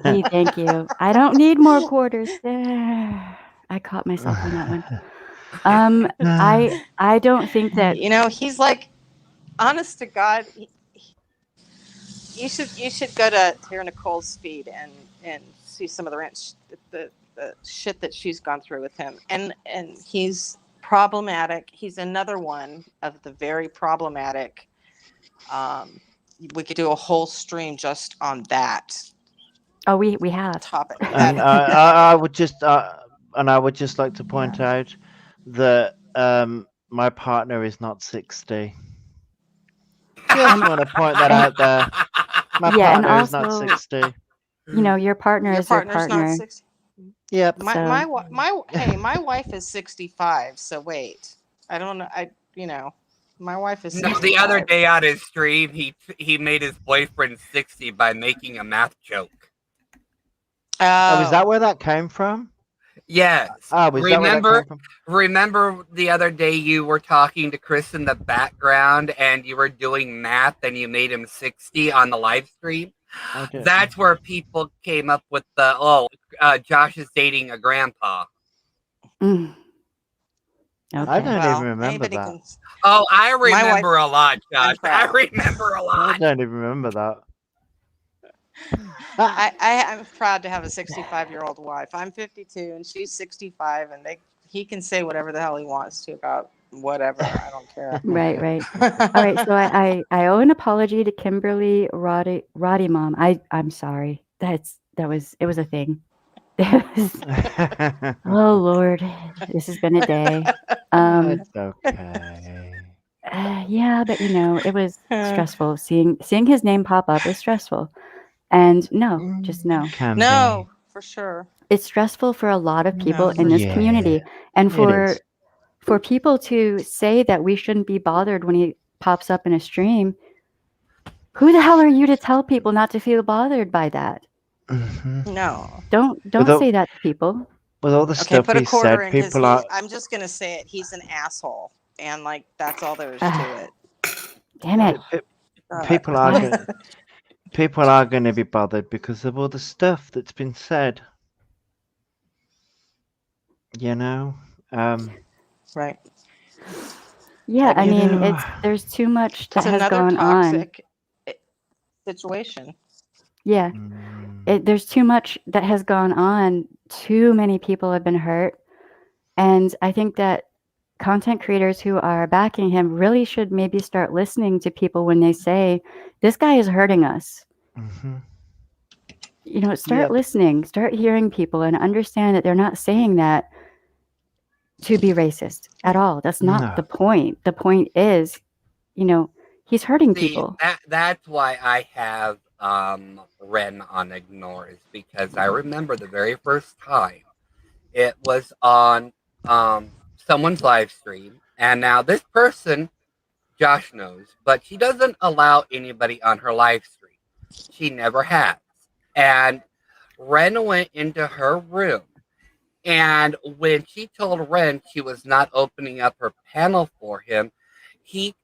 gee, thank you. I don't need more quarters. I caught myself on that one. I don't think that, You know, he's like, honest to God, you should go to hear Nicole's feed and see some of the shit that she's gone through with him, and he's problematic. He's another one of the very problematic. We could do a whole stream just on that oh, we have. topic. And I would just like to point out that my partner is not 60. Just want to point that out there. My Yeah, and partner is not also, 60. you know, your partner Your is your partner's not partner. 60. Yep. My So my wi- my hey, my wife is 65. So wait, I don't know. My wife is No, the other 65. day on his stream, he made his boyfriend 60 by making a math joke. Oh, is that Oh, where that came from? Yes. Oh, is that where that came Remember from? remember the other day you were talking to Chris in the background and you were doing math and you made him 60 on the live stream? I don't. That's where people came up with Josh is dating a grandpa. mm, I okay. don't even well, remember anybody that. can. Oh, I My wife, remember a lot, Josh. I'm I proud. remember a I lot. don't even remember that. Ah, I'm proud to have a 65-year-old wife. I'm 52 and she's 65, and he can say whatever the hell he wants to about whatever. I don't care. Right, right. All right, so I owe an apology to Kimberly Roddy Mom. I'm sorry. It was a thing. Oh Lord, this has been a day. Um, It's okay. yeah, but it was stressful. Seeing his name pop up is stressful. And no, just no. Can be. No, for sure. It's stressful for a lot of people No, in for this sure. community. And It is. for people to say that we shouldn't be bothered when he pops up in a stream, who the hell are you to tell people not to feel bothered by that? Hmm. No. Don't With say all, that to people. with all the Okay, stuff put a he quarter said, in his. people are. I'm just gonna say it. He's an asshole, and like that's all there is to Ah, it. damn it. Uh, People are Why? going. People are going to be bothered because of all the stuff that's been said. You know. right. Yeah, I You mean, know. there's too much that It's has another gone on. toxic situation. Yeah, Mm, there's too much that has gone on. Too many people have been hurt. And I think that content creators who are backing him really should maybe start listening to people when they say, this guy is hurting us. mhm. Start Yep. listening, start hearing people and understand that they're not saying that to be racist at all. That's not the No. point. The point is, he's hurting See, people. that's why I have Ren on ignore is because I remember the very first time it was on someone's live stream, and now this person Josh knows, but she doesn't allow anybody on her live stream. She never has. And Ren went into her room, and when she told Ren she was not opening up her panel for him, he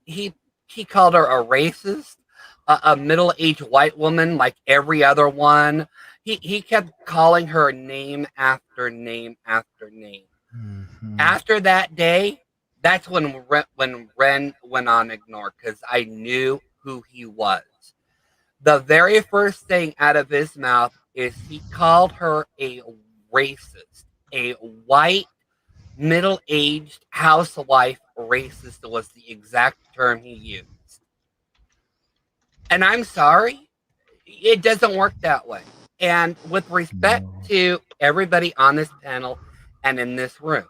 called her a racist, a middle-aged white woman like every other one. He kept calling her name after name after name. Mhm. After that day, that's when Ren went on ignore because I knew who he was. The very first thing out of his mouth is he called her a racist, a white middle-aged housewife racist was the exact term he used. And I'm sorry, it doesn't work that way. And with respect No. to everybody on this panel and in this room,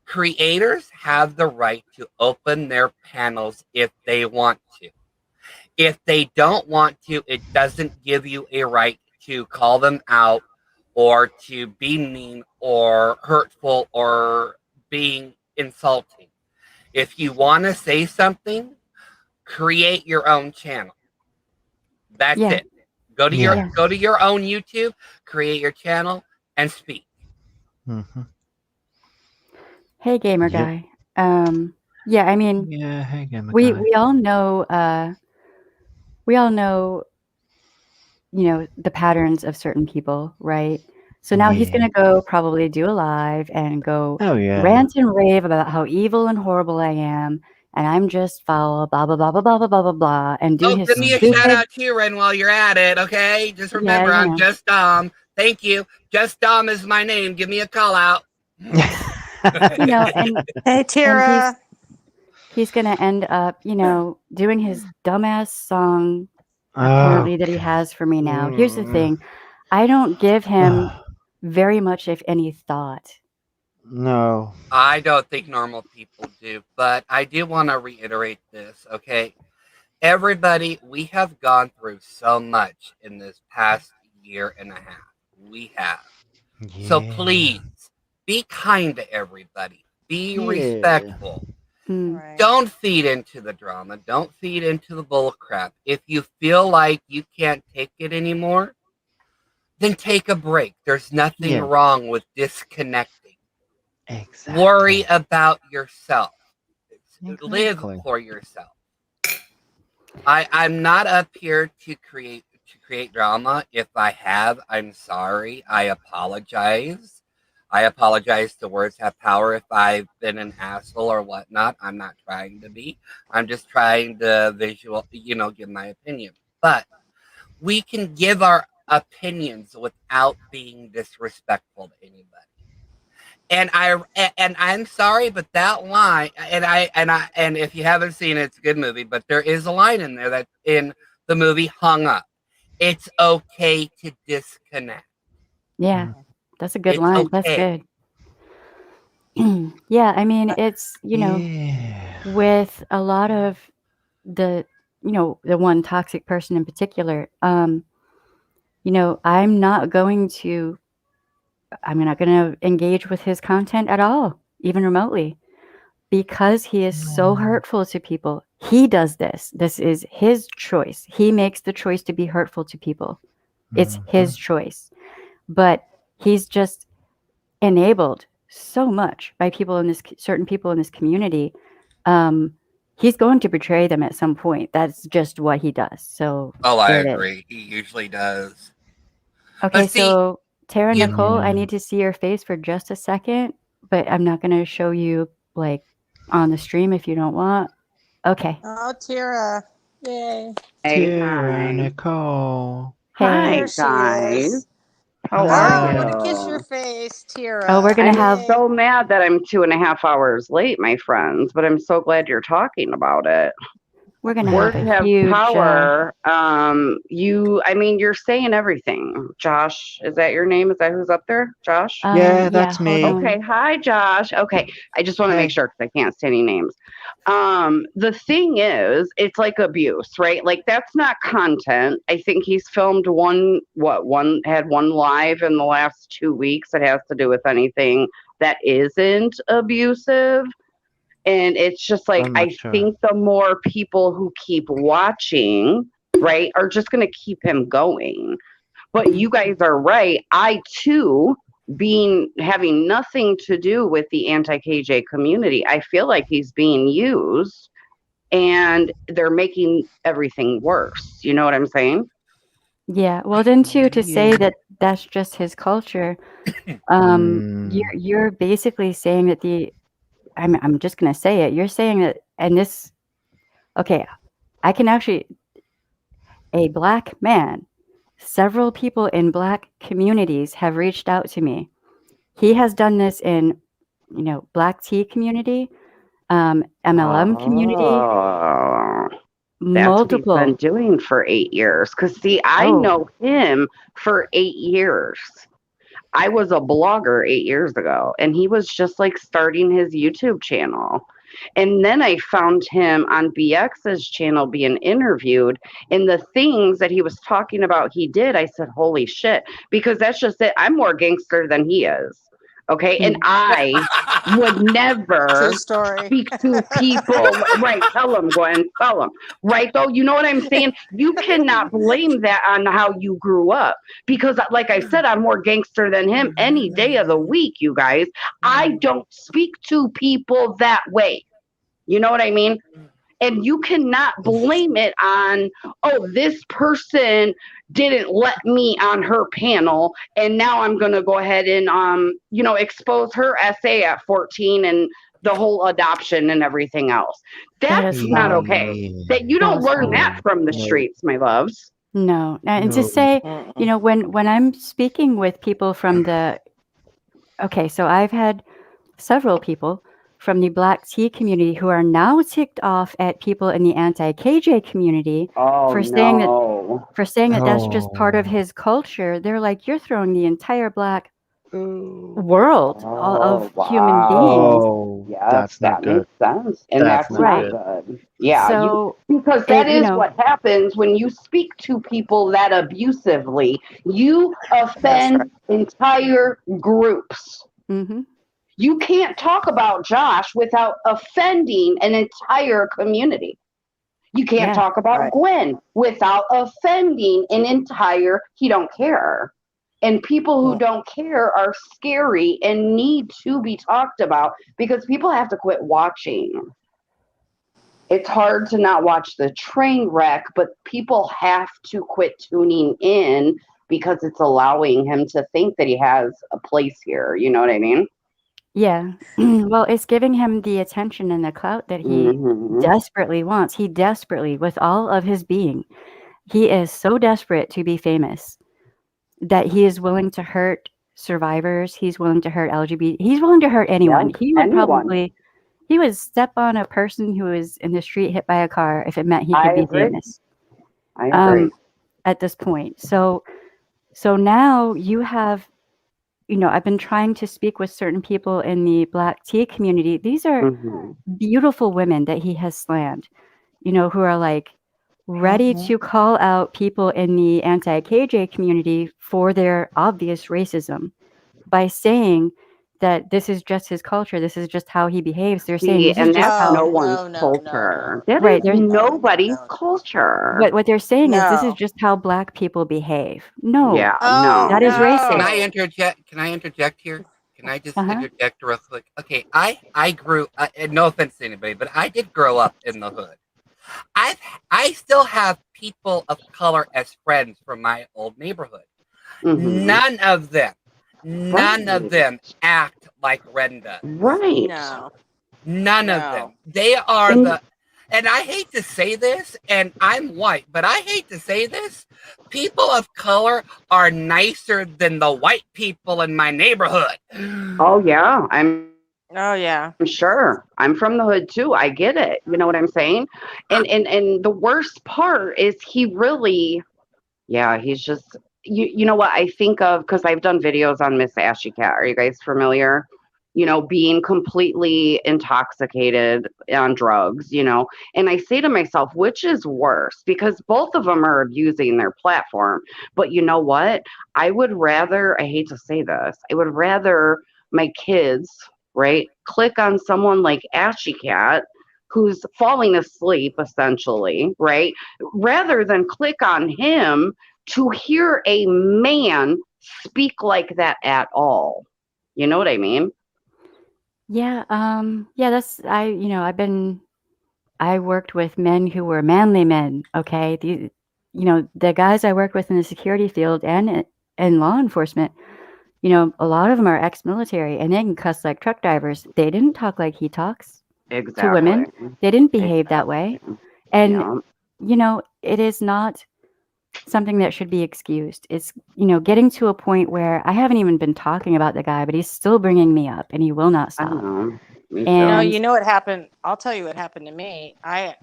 creators have the right to open their panels if they want to. If they don't want to, it doesn't give you a right to call them out or to be mean or hurtful or being insulting. If you want to say something, create your own channel. That's Yeah, it. Go to your Yeah. yeah. go to your own YouTube, create your channel, and speak. Mhm. Hey, gamer Yep. guy. Yeah, I mean, Yeah. Hey, gamer we guy. we all know we all know the patterns of certain people, right? So now he's Yeah. gonna go probably do a live and go Oh yeah. rant and rave about how evil and horrible I am, and I'm just foul, blah blah blah blah blah blah blah blah blah, and do Oh, his give me a shout stupid, out too, Ren, while you're at it, okay? Just yeah, remember, I'm Just Dom. Thank you. Just Dom is my name. Give me a call out. and Hey, and Tara. he's gonna end up, doing his dumbass song Oh apparently that he god. has for me now. Here's the Mm. thing, I don't give him very much, if any, thought. No. I don't think normal people do, but I do want to reiterate this, okay? Everybody, we have gone through so much in this past year and a half. We have. So Yeah. please be kind to everybody. Be Yeah. respectful. Right. Don't feed into the drama. Don't feed into the bull crap. If you feel like you can't take it anymore, then take a break. There's nothing Yeah. wrong with disconnecting. Worry Exactly. about yourself. Live Exactly. for yourself. I'm not up here to create drama. If I have, I'm sorry. I apologize. I apologize to Words Have Power if I've been an asshole or whatnot. I'm not trying to be. I'm just trying to give my opinion. But we can give our opinions without being disrespectful to anybody. And I'm sorry, but that line, and if you haven't seen it, it's a good movie. But there is a line in there that in the movie Hung Up. It's okay to disconnect. Yeah, that's a good It's line. That's okay. good. Yeah, I mean, it's, Yeah. with a lot of the, the one toxic person in particular, I'm not going to engage with his content at all, even remotely, because he is so hurtful to people. He does this. This is his choice. He makes the choice to be hurtful to people. It's his choice. But he's just enabled so much by certain people in this community. He's going to betray them at some point. That's just what he does. So Oh, I there it is. agree. He usually does. Okay, But see, so Tara you Nicole, I Yeah. need to see your face for just a second, but I'm not going to show you like on the stream if you don't want. Okay. Oh, Tira. Yay. Hey, Tara hi. Nicole. Hey. There Hi, she guys. is. How are Oh, I Hello. want to kiss your you? face, Oh, Tira. we're going to I'm have Yay. so mad that I'm 2.5 hours late, my friends, but I'm so glad you're talking about it. we're going to have Words a have huge power. You're saying everything. Josh, is that your name? Is that who's up there? Josh? Yeah, yeah, that's hold me. Okay. on. Hi, Josh. Okay. I just want to make Hey. sure because I can't say any names. The thing is, it's like abuse, right? Like that's not content. I think he's filmed had one live in the last 2 weeks that has to do with anything that isn't abusive. And it's just like, I'm not I sure. think the more people who keep watching, right, are just going to keep him going. But you guys are right. I too, having nothing to do with the anti KJ community, I feel like he's being used and they're making everything worse. You know what I'm saying? Yeah. Well, then too, to say Yeah. that that's just his culture, Mm. you're basically saying that I'm just going to say it. You're saying that, and this, okay, I can actually, a black man, several people in black communities have reached out to me. He has done this in, black tea community, MLM community, Oh, that's what he's been multiple. doing for 8 years. Because, see, I Oh, know him for 8 years. I was a blogger 8 years ago, and he was just like starting his YouTube channel. And then I found him on BX's channel being interviewed, and the things that he was talking about he did, I said, holy shit, because that's just it. I'm more gangster than he is. Okay. And I would True never story. speak to people. Right. Tell them, Gwen. Tell them. Right. Though, you know what I'm saying? You cannot blame that on how you grew up because, like I said, I'm more gangster than him any day of the week, you guys. I don't speak to people that way. You know what I mean? And you cannot blame it on, oh, this person didn't let me on her panel, and now I'm going to go ahead and, expose her essay at 14 and the whole adoption and everything else. that is That's not foul. okay. That you That don't is learn that foul. from the No. streets, my loves. No. And to No. say, Mm-mm. when I'm speaking with people from okay, so I've had several people from the black tea community who are now ticked off at people in the anti-KJ community Oh for saying no. that that's just part of his culture. They're like, you're throwing the entire black world of human beings. Oh, Yes, that's not that good. makes sense. And That's that's not not Right. good. Yeah, So because that you is know, what happens when you speak to people that abusively. You That's right. offend entire groups. mhm. You can't talk about Josh without offending an entire community. You can't Yeah. talk about Right. Gwen without offending an entire he don't care. And people who Mm. don't care are scary and need to be talked about because people have to quit watching. It's hard to not watch the train wreck, but people have to quit tuning in because it's allowing him to think that he has a place here. You know what I mean? Yeah. Well, it's giving him the attention and the clout that he Mm-hmm. desperately wants. He desperately, with all of his being, he is so desperate to be famous that he is willing to hurt survivors. He's willing to hurt LGBT. He's willing to hurt anyone. Yep. He would Anyone. he would step on a person who was in the street hit by a car if it meant he I could be agree. famous. I agree. At this point. So now you have, I've been trying to speak with certain people in the Black tea community. These are Mm-hmm. beautiful women that he has slammed, who are like ready Mhm. to call out people in the anti-KJ community for their obvious racism by saying that this is just his culture. This is just how he behaves. They're saying See, this is and just that's how, no Oh, one's no, no, no, culture. no. That right. is There's, No, no, nobody's no. culture. what they're saying is this is No. just how Black people behave. No, Yeah, Oh, that is no. racist. Can I no. interject? Can I interject here? Can I just Uh-huh. interject real quick? Okay, I grew. And no offense to anybody, but I did grow up in the hood. I I still have people of color as friends from my old neighborhood. Mm-hmm. None of Right. them act like Ren does. Right. No. None of No. them. They are And and I hate to say this, and I'm white, but I hate to say this. People of color are nicer than the white people in my neighborhood. oh yeah, I'm Oh, yeah. sure. I'm from the hood too. I get it. You know what I'm saying? And the worst part is he really, yeah, he's just you know what I think of because I've done videos on Miss Ashy Cat. Are you guys familiar? Being completely intoxicated on drugs, and I say to myself, which is worse? Because both of them are abusing their platform. But you know what? I hate to say this, I would rather my kids, right, click on someone like Ashy Cat who's falling asleep essentially, right? Rather than click on him to hear a man speak like that at all. You know what I mean? Yeah, that's I worked with men who were manly men, okay? The guys I worked with in the security field and in law enforcement, a lot of them are ex-military and they can cuss like truck drivers. They didn't talk like he talks to Exactly. women. They didn't behave that Exactly. way. And, Yeah. it is not something that should be excused. It's, getting to a point where I haven't even been talking about the guy, but he's still bringing me up and he will not I stop. know. Me No, too. And you know what happened? I'll tell you what happened to me. I'm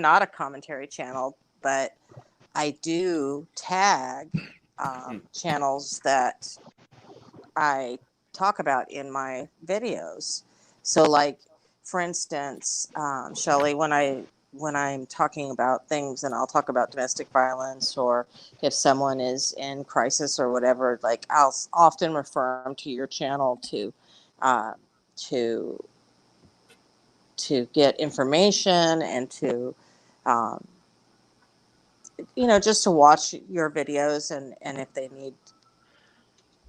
not a commentary channel, but I do tag channels that I talk about in my videos. So, like, for instance, Shelley, when I'm talking about things, and I'll talk about domestic violence, or if someone is in crisis or whatever, like I'll often refer them to your channel uh, to get information and to um, just to watch your videos, and if they need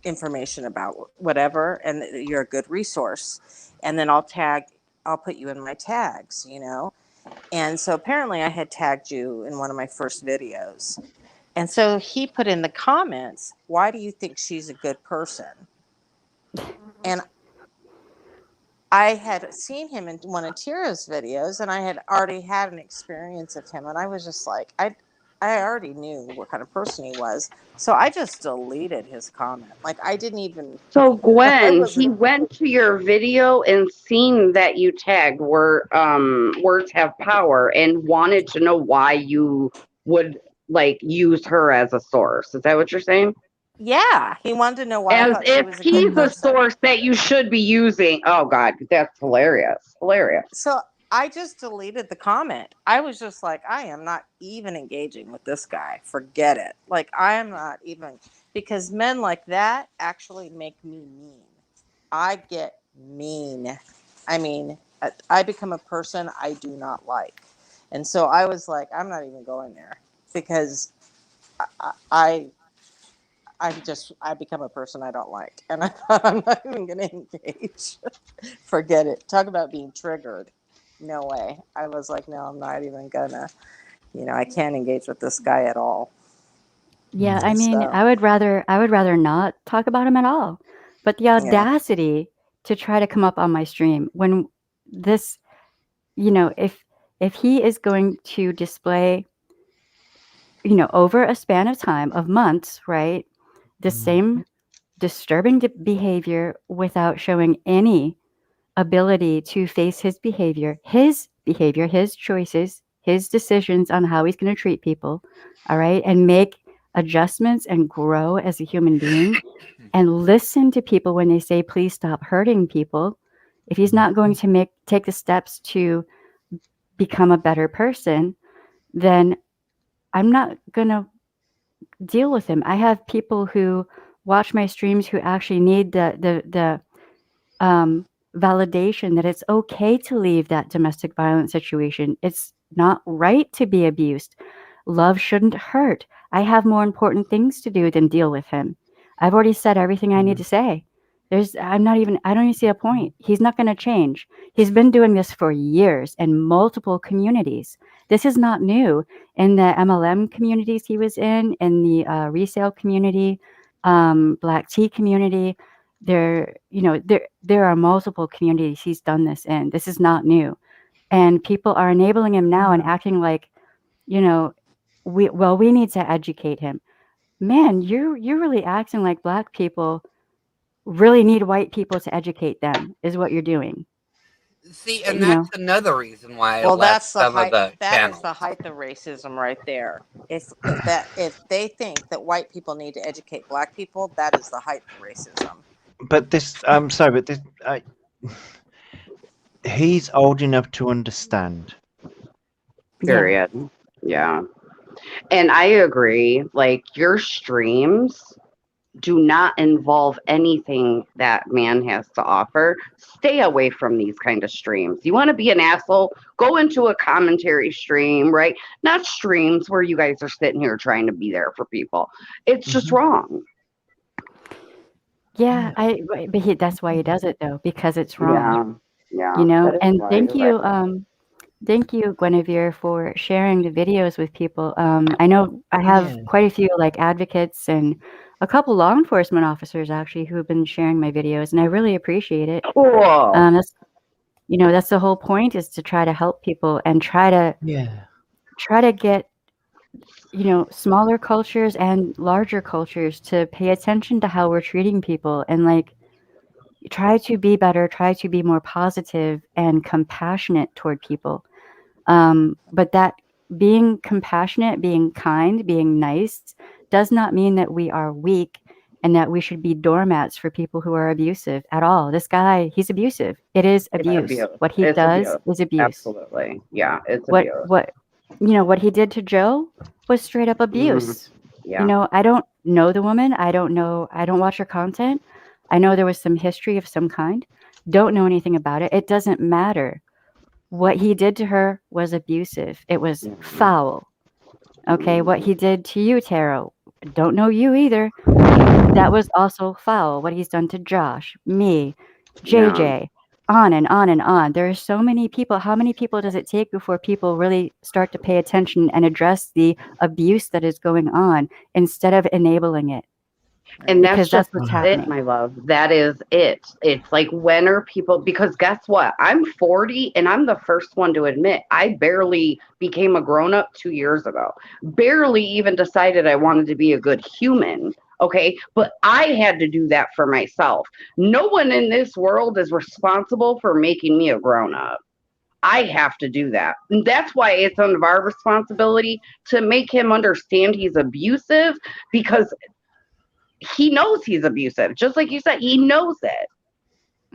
information about whatever, and you're a good resource. And then I'll put you in my tags. And so apparently I had tagged you in one of my first videos. And so he put in the comments, why do you think she's a good person? And I had seen him in one of Tira's videos, and I had already had an experience of him, and I was just like, I already knew what kind of person he was, so I just deleted his comment. Like, I didn't even. So I Gwen, he wasn't. went to your video and seen that you tagged words have power and wanted to know why you would like use her as a source. Is that what you're saying? Yeah, he wanted to know why I As thought she if was a good he's a person. source that you should be using. Oh God, that's hilarious. Hilarious. So I just deleted the comment. I was just like, I am not even engaging with this guy. Forget it. Like, I am not even, because men like that actually make me mean. I get mean. I mean, I become a person I do not like. And so I was like, I'm not even going there because I I become a person I don't like, and I thought I'm not even going to engage. Forget it. Talk about being triggered. No way. I was like, no, I'm not even gonna. I can't engage with this guy at all. Yeah, I mean, So I would rather not talk about him at all. But the yeah, audacity to try to come up on my stream when this, if he is going to display, over a span of time of months, right, the same disturbing behavior without showing any ability to face his behavior, his choices, his decisions on how he's going to treat people, all right, and make adjustments and grow as a human being and listen to people when they say, please stop hurting people. If he's not going to take the steps to become a better person, then I'm not going to deal with him. I have people who watch my streams who actually need the validation that it's okay to leave that domestic violence situation. It's not right to be abused. Love shouldn't hurt. I have more important things to do than deal with him. I've already said everything I need to say. I don't even see a point. He's not going to change. He's been doing this for years in multiple communities. This is not new. In the MLM communities he was in the resale community, black tea community, there are multiple communities he's done this in. This is not new. And people are enabling him now and acting like, you know, we need to educate him. Man, you're really acting like black people really need white people to educate them, is what you're doing. See, and You that's know? another reason why I well, left that's the some of height. the That is channels. the height of racism right there. If they think that white people need to educate black people, that is the height of racism. But this, I'm sorry, but this, he's old enough to understand. Yeah. Period. Yeah. And I agree. Like, your streams do not involve anything that man has to offer. Stay away from these kind of streams. You want to be an asshole? Go into a commentary stream, right? Not streams where you guys are sitting here trying to be there for people. It's just wrong. Yeah, that's why he does it though, because it's wrong. Yeah. Yeah. That is And why you're right. thank you, Guinevere, for sharing the videos with people. I know I have quite a few like advocates and a couple law enforcement officers actually who have been sharing my videos, and I really appreciate it. Cool. That's the whole point, is to try to help people and try to get smaller cultures and larger cultures to pay attention to how we're treating people and like try to be better, try to be more positive and compassionate toward people. But that being compassionate, being kind, being nice does not mean that we are weak and that we should be doormats for people who are abusive at all. This guy, he's abusive. It is It's abuse. abuse. What he It's does abuse. is abuse. Absolutely. Yeah. It's What abuse. what he did to Joe was straight up abuse. Yeah. I don't know the woman. I don't watch her content. I know there was some history of some kind. Don't know anything about it. It doesn't matter. What he did to her was abusive. It was foul. Okay, what he did to you, Taro, don't know you either. That was also foul. What he's done to Josh, me, Yeah. JJ, on and on and on. There are so many people. How many people does it take before people really start to pay attention and address the abuse that is going on instead of enabling it? And that's Because just that's what's it, happening. my love. That is it. It's like, when are people, because guess what? I'm 40 and I'm the first one to admit I barely became a grown up 2 years ago. Barely even decided I wanted to be a good human. Okay. But I had to do that for myself. No one in this world is responsible for making me a grown up. I have to do that. And that's why it's of our responsibility to make him understand he's abusive, because he knows he's abusive. Just like you said, he knows it.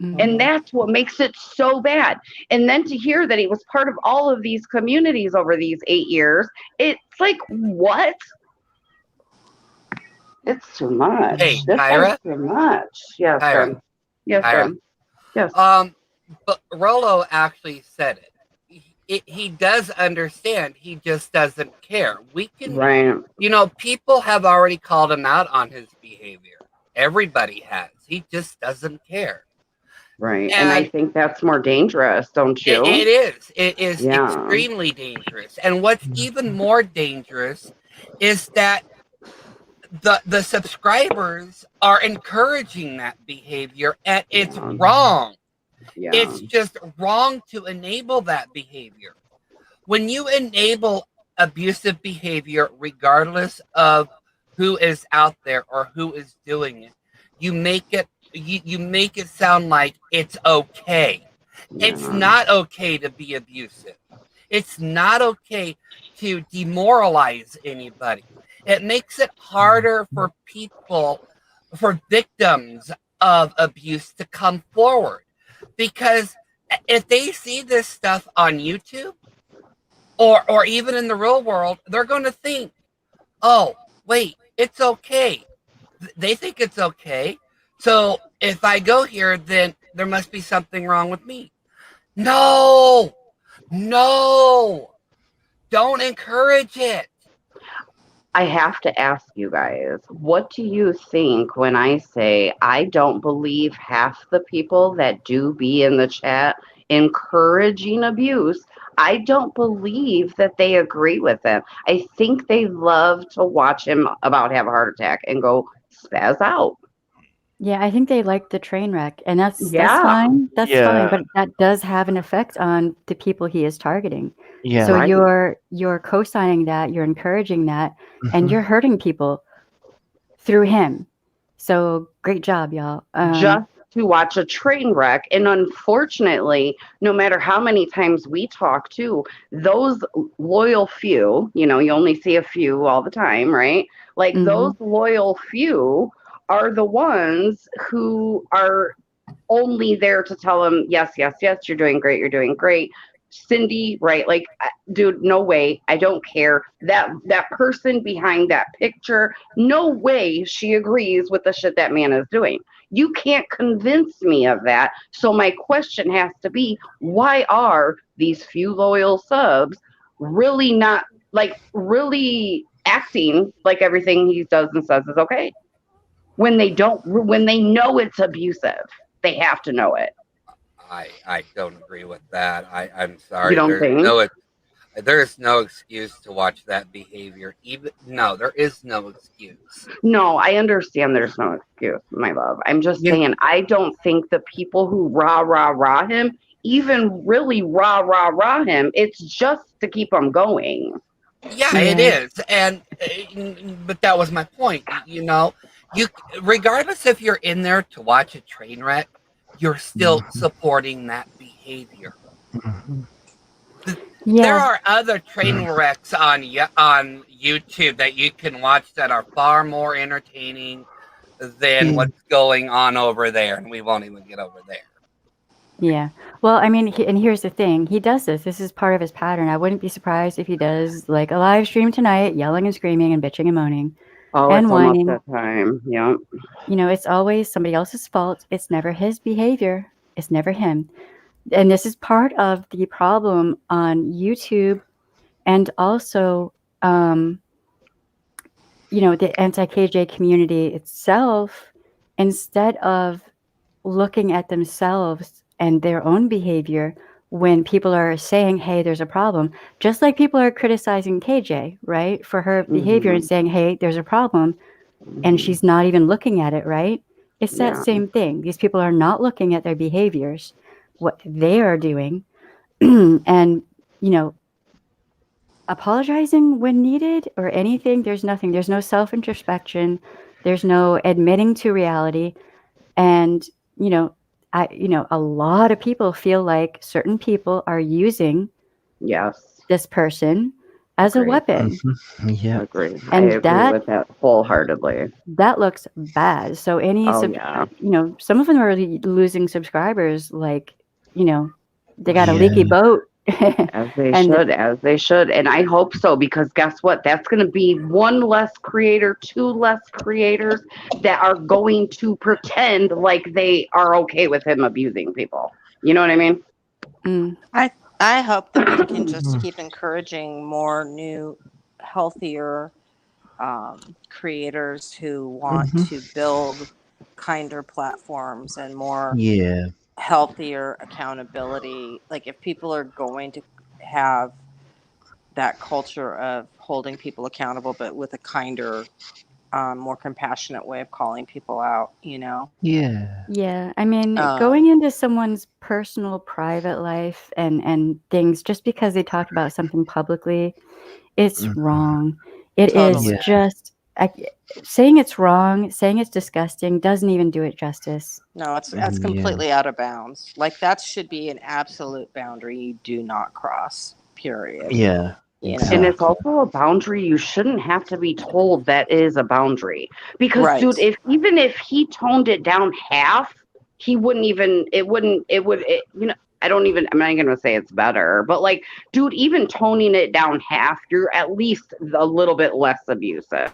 Mhm. And that's what makes it so bad. And then to hear that he was part of all of these communities over these 8 years, it's like, what? It's too much. Hey, This Tyra, is too much. Yes, Tyra, sir. Yes, Tyra. sir. Yes. But Rolo actually said it. He does understand. He just doesn't care. We can, Right. People have already called him out on his behavior. Everybody has. He just doesn't care. Right. And I think that's more dangerous, don't you? It is. It is Yeah. extremely dangerous. And what's even more dangerous is that the subscribers are encouraging that behavior, and it's Yeah. wrong. Yeah. It's just wrong to enable that behavior. When you enable abusive behavior, regardless of who is out there or who is doing it, you make it sound like it's okay. It's Yeah. not okay to be abusive. It's not okay to demoralize anybody. It makes it harder for people, for victims of abuse to come forward. Because if they see this stuff on YouTube or even in the real world, they're going to think, oh, wait, it's okay. They think it's okay. So if I go here, then there must be something wrong with me. No, don't encourage it. I have to ask you guys, what do you think when I say I don't believe half the people that do be in the chat encouraging abuse? I don't believe that they agree with him. I think they love to watch him about have a heart attack and go spaz out. Yeah, I think they like the train wreck, and that's Yeah. fine. That's Yeah. fine, but that does have an effect on the people he is targeting. Yeah. So Right. you're co-signing that, you're encouraging that, and Mhm. you're hurting people through him. So great job, y'all. Just to watch a train wreck. And unfortunately, no matter how many times we talk to those loyal few, you only see a few all the time, right? Like Mhm. those loyal few are the ones who are only there to tell him, yes, yes, yes, you're doing great, you're doing great. Cindy, right? Like, dude, no way. I don't care. That person behind that picture, no way she agrees with the shit that man is doing. You can't convince me of that. So my question has to be, why are these few loyal subs really not really acting like everything he does and says is okay? When they know it's abusive, they have to know it. I don't agree with that. I'm sorry. You don't think? There is no excuse to watch that behavior. There is no excuse. No, I understand there's no excuse, my love. I'm just saying, I don't think the people who rah him even really rah him. It's just to keep him going. Yeah, it is, but that was my point. Regardless if you're in there to watch a train wreck, you're still supporting that behavior. Mhm. There are other train wrecks on YouTube that you can watch that are far more entertaining than what's going on over there, and we won't even get over there. Yeah. Well, I mean, and here's the thing. He does this. This is part of his pattern. I wouldn't be surprised if he does like a live stream tonight, yelling and screaming and bitching and moaning Oh, and it's almost whining. that time. Yeah. It's always somebody else's fault. It's never his behavior. It's never him. And this is part of the problem on YouTube and also, the anti-KJ community itself, instead of looking at themselves and their own behavior when people are saying, hey, there's a problem, just like people are criticizing KJ, right, for her behavior and saying, hey, there's a problem, and she's not even looking at it, right? It's that Yeah. same thing. These people are not looking at their behaviors, what they are doing, and, apologizing when needed or anything. There's nothing. There's no self-introspection. There's no admitting to reality. And, a lot of people feel like certain people are using Yes. this person as a Agreed. weapon. Yeah. Agreed. I And agree with that wholeheartedly. that looks bad. So any Oh yeah. some of them are losing subscribers, like, they got a leaky boat. As they And should, as they should. And I hope so, because guess what? That's going to be one less creator, two less creators that are going to pretend like they are okay with him abusing people. You know what I mean? mm, I hope that we can just keep encouraging more new, healthier creators who want to build kinder platforms and more Yeah. healthier accountability. Like if people are going to have that culture of holding people accountable, but with a kinder, more compassionate way of calling people out, Yeah. yeah, I mean, Um, going into someone's personal private life and things just because they talked about something publicly, it's Mhm. wrong. It is Totally. Yeah. just saying it's wrong, saying it's disgusting doesn't even do it justice. No, that's Yeah. completely out of bounds. Like that should be an absolute boundary you do not cross. Period. Yeah. And it's Exactly. also a boundary you shouldn't have to be told that is a boundary. Because, Right. dude, even if he toned it down half, he wouldn't even, it wouldn't, it would, it, I'm not going to say it's better, but like, dude, even toning it down half, you're at least a little bit less abusive.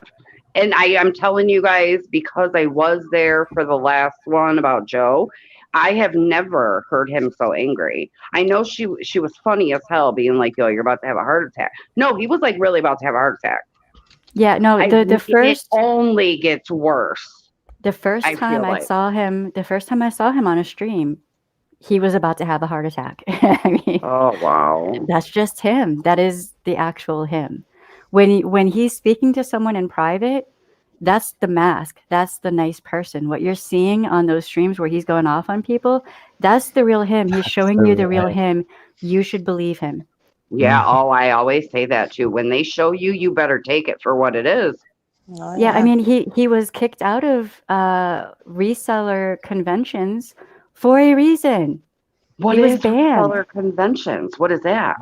And I'm telling you guys, because I was there for the last one about Joe, I have never heard him so angry. I know she was funny as hell, being like, "Yo, you're about to have a heart attack." No, he was like really about to have a heart attack. Yeah, no, It only gets worse. the first I time feel I like. saw him, on a stream, he was about to have a heart attack. I mean, Oh wow. that's just him. That is the actual him. When he's speaking to someone in private, that's the mask. That's the nice person. What you're seeing on those streams where he's going off on people, that's the real him. He's showing you the real him. You should believe him. Yeah. Oh, I always say that too. When they show you, you better take it for what it is. Oh, Yeah, I mean, he was kicked out of reseller conventions for a reason. What He was is banned. reseller conventions? What is that?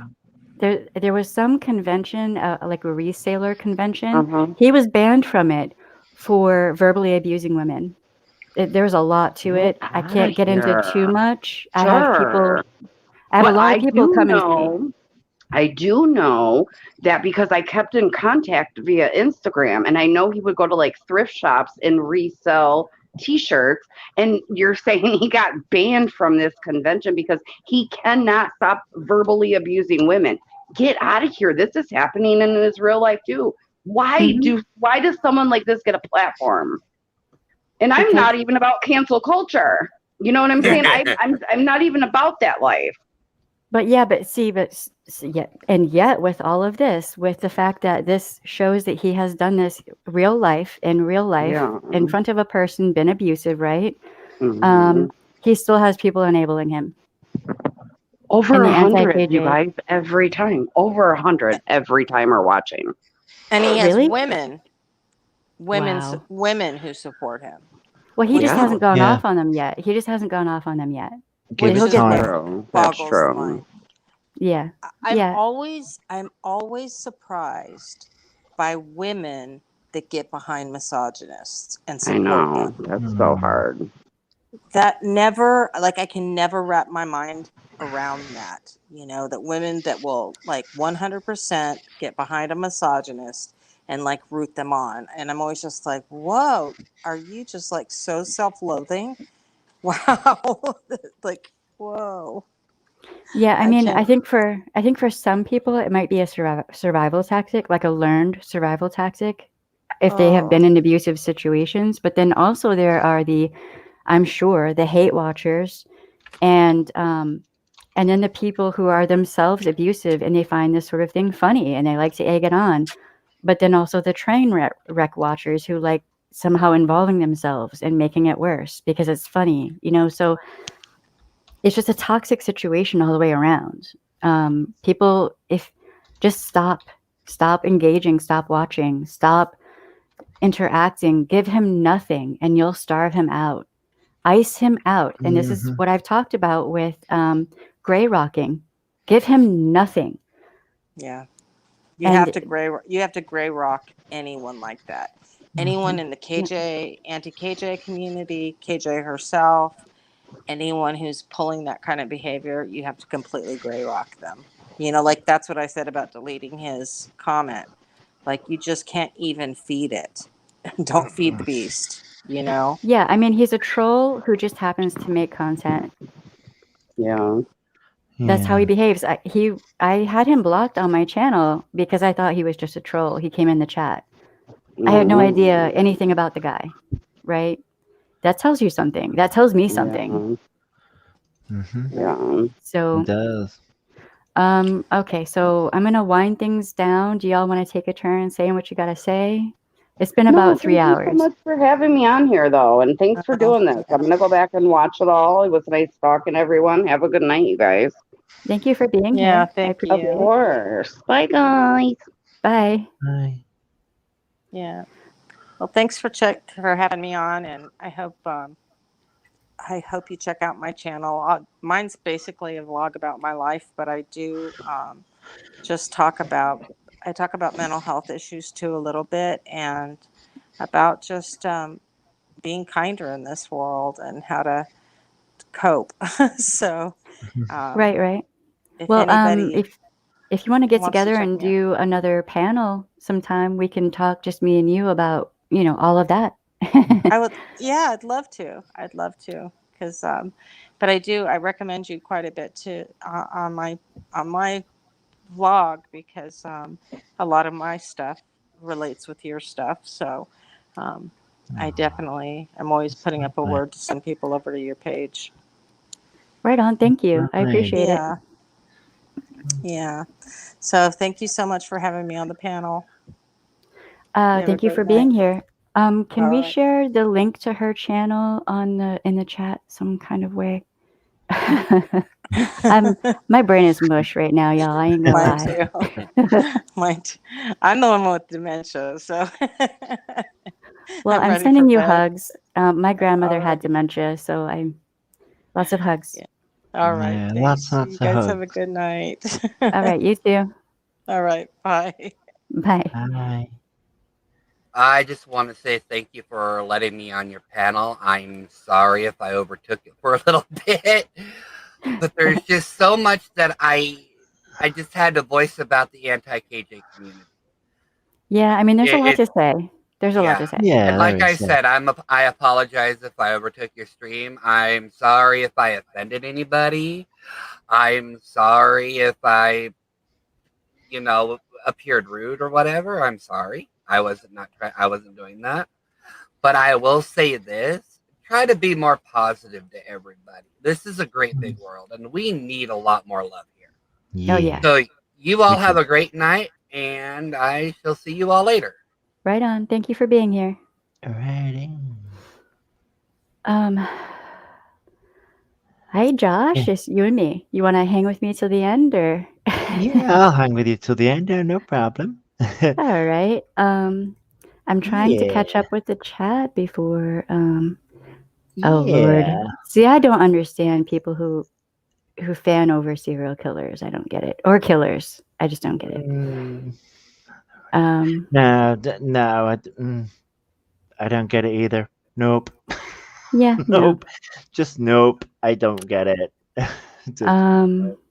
There was some convention, like a reseller convention. Uh-huh. He was banned from it for verbally abusing women. There's a lot to Get it. I out of can't get into too here. much. Sure. I have a But lot of people coming to me. I do know that because I kept in contact via Instagram, and I know he would go to like thrift shops and resell t-shirts, and you're saying he got banned from this convention because he cannot stop verbally abusing women. Get out of here. This is happening in his real life too. Why does someone like this get a platform? And I'm Because not even about cancel culture. You know what I'm saying? I'm not even about that life. But yet with all of this, with the fact that this shows that he has done this in real life, Yeah. in front of a person, been abusive, right? Mhm. He still has people enabling him. Over And the 100, you anti-KJ. guys, every time. Over 100 every time we're watching. And he has Really? women Wow. women who support him. Well, he just Yeah. hasn't gone Yeah. off on them yet. He'll get Give He'll it get time. there. True. That's Boggles the true. mind. Yeah. I'm Yeah. always surprised by women that get behind misogynists and I support know. them. That's so hard. That never, like, I can never wrap my mind around that. That women that will like 100% get behind a misogynist and like root them on, and I'm always just like, whoa, are you just like so self-loathing? Wow. Like, whoa. Yeah, I I mean, can't. I think for some people it might be a survival tactic, like a learned survival tactic, if they have Oh, been in abusive situations. But then also there are I'm sure, the hate watchers, and then the people who are themselves abusive and they find this sort of thing funny and they like to egg it on. But then also the train wreck watchers who like somehow involving themselves and making it worse because it's funny, So it's just a toxic situation all the way around. People, if just stop engaging, stop watching, stop interacting, give him nothing, and you'll starve him out, ice him out. And this is what I've talked about with gray rocking. Give him nothing. yeah. You And have to gray rock anyone like that. Anyone in the KJ, anti-KJ community, KJ herself, anyone who's pulling that kind of behavior, you have to completely gray rock them. You know, like that's what I said about deleting his comment. Like you just can't even feed it. Don't feed the beast, you know? yeah, I mean, he's a troll who just happens to make content. Yeah. That's how he behaves. I had him blocked on my channel because I thought he was just a troll. He came in the chat. I had no idea anything about the guy, right? That tells you something. That tells me something. Yeah. So It does. okay, so I'm gonna wind things down. Do y'all want to take a turn saying what you gotta say? It's been about 3 thank hours. you so much for having me on here, though, and thanks for doing this. I'm gonna go back and watch it all. It was nice talking, everyone. Have a good night, you guys. Thank you for being Yeah, here. thank I appreciate you. Of course. Bye, guys. Bye. Bye. Yeah. Well, thanks for having me on, and I hope you check out my channel. Mine's basically a vlog about my life, but I do just talk about mental health issues too a little bit, and about just being kinder in this world and how to cope. So, Right. if Well, anybody if you want to get wants to together check and me out, do another panel sometime, we can talk just me and you about, all of that. I would. Yeah, I'd love to, because but I recommend you quite a bit to on my vlog, because a lot of my stuff relates with your stuff. So I definitely am always putting up a word to send people over to your page. Right on. Thank you. I Nice. appreciate it. Yeah. Yeah. So thank you so much for having me on the panel. Have a Thank you great for night. being here. Can All we right. share the link to her channel in the chat some kind of way? My brain is mush right now, y'all. I ain't gonna Mine lie. too. Mine too. I'm the one with dementia, so Well, I'm ready for sending you bed. hugs. My grandmother All had right. dementia, so lots of hugs. Yeah. All right. Yeah, Thanks. lots You of guys have a hugs. good night. All right, you too. All right. Bye. Bye. Bye. I just want to say thank you for letting me on your panel. I'm sorry if I overtook it for a little bit, but there's just so much that I just had to voice about the anti-KJ community. Yeah, I mean, there's a lot to say. There's a lot to say. Yeah, And like there I is. said, I apologize if I overtook your stream. I'm sorry if I offended anybody. I'm sorry if I, appeared rude or whatever. I'm sorry. I wasn't doing that. But I will say this: try to be more positive to everybody. This is a great big world, and we need a lot more love here. Oh, yeah. So you all have a great night, and I shall see you all later. Right on. Thank you for being here. Alrighty. Hi, Josh. Yeah. It's you and me. You want to hang with me till the end, or? Yeah, I'll hang with you till the end. No problem. All right. I'm trying to catch up with the chat before. Oh Lord. Yeah. See, I don't understand people who fan over serial killers. I don't get it. Or killers. I just don't get it. No, I don't get it either. Nope. Yeah. Nope. Just nope. I don't get it.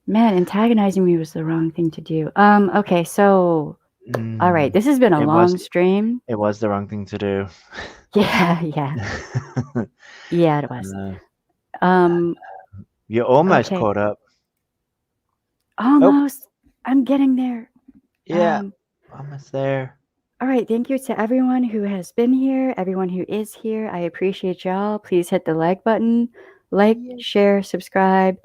Man, antagonizing me was the wrong thing to do. Okay, so all right, this has been a long stream. It was the wrong thing to do. Yeah. Yeah, it was. You almost caught up. Almost. I'm getting there. Yeah. Almost there. All right, thank you to everyone who has been here, everyone who is here. I appreciate y'all. Please hit the like button. Like, share, subscribe,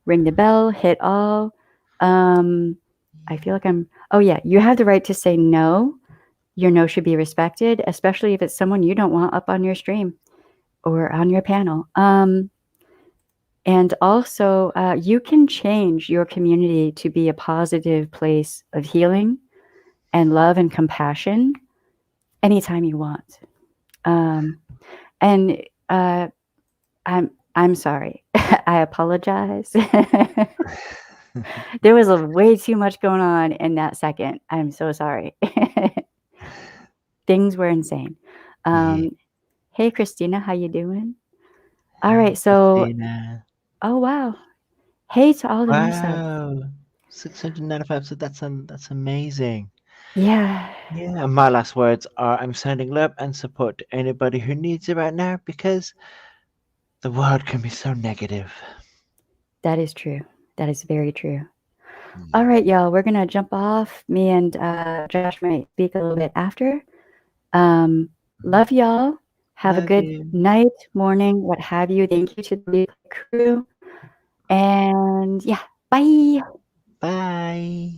ring the bell, hit all. I feel like you have the right to say no. Your no should be respected, especially if it's someone you don't want up on your stream or on your panel. And also, you can change your community to be a positive place of healing and love and compassion anytime you want. And I'm sorry. I apologize. There was way too much going on in that second. I'm so sorry. Things were insane. Yeah. Hey, Christina, how you doing? All Hi, right, so Christina. oh wow. Hey to all the new subs. Wow. 695, so that's amazing. Yeah, Yeah, and my last words are I'm sending love and support to anybody who needs it right now because the world can be so negative. that is true. That is very true. Yeah. All right, y'all, we're gonna jump off. Me and Josh might speak a little bit after. Love y'all. Have a Love good you. night, morning, what have you. Thank you to the replay crew. And yeah, bye. Bye.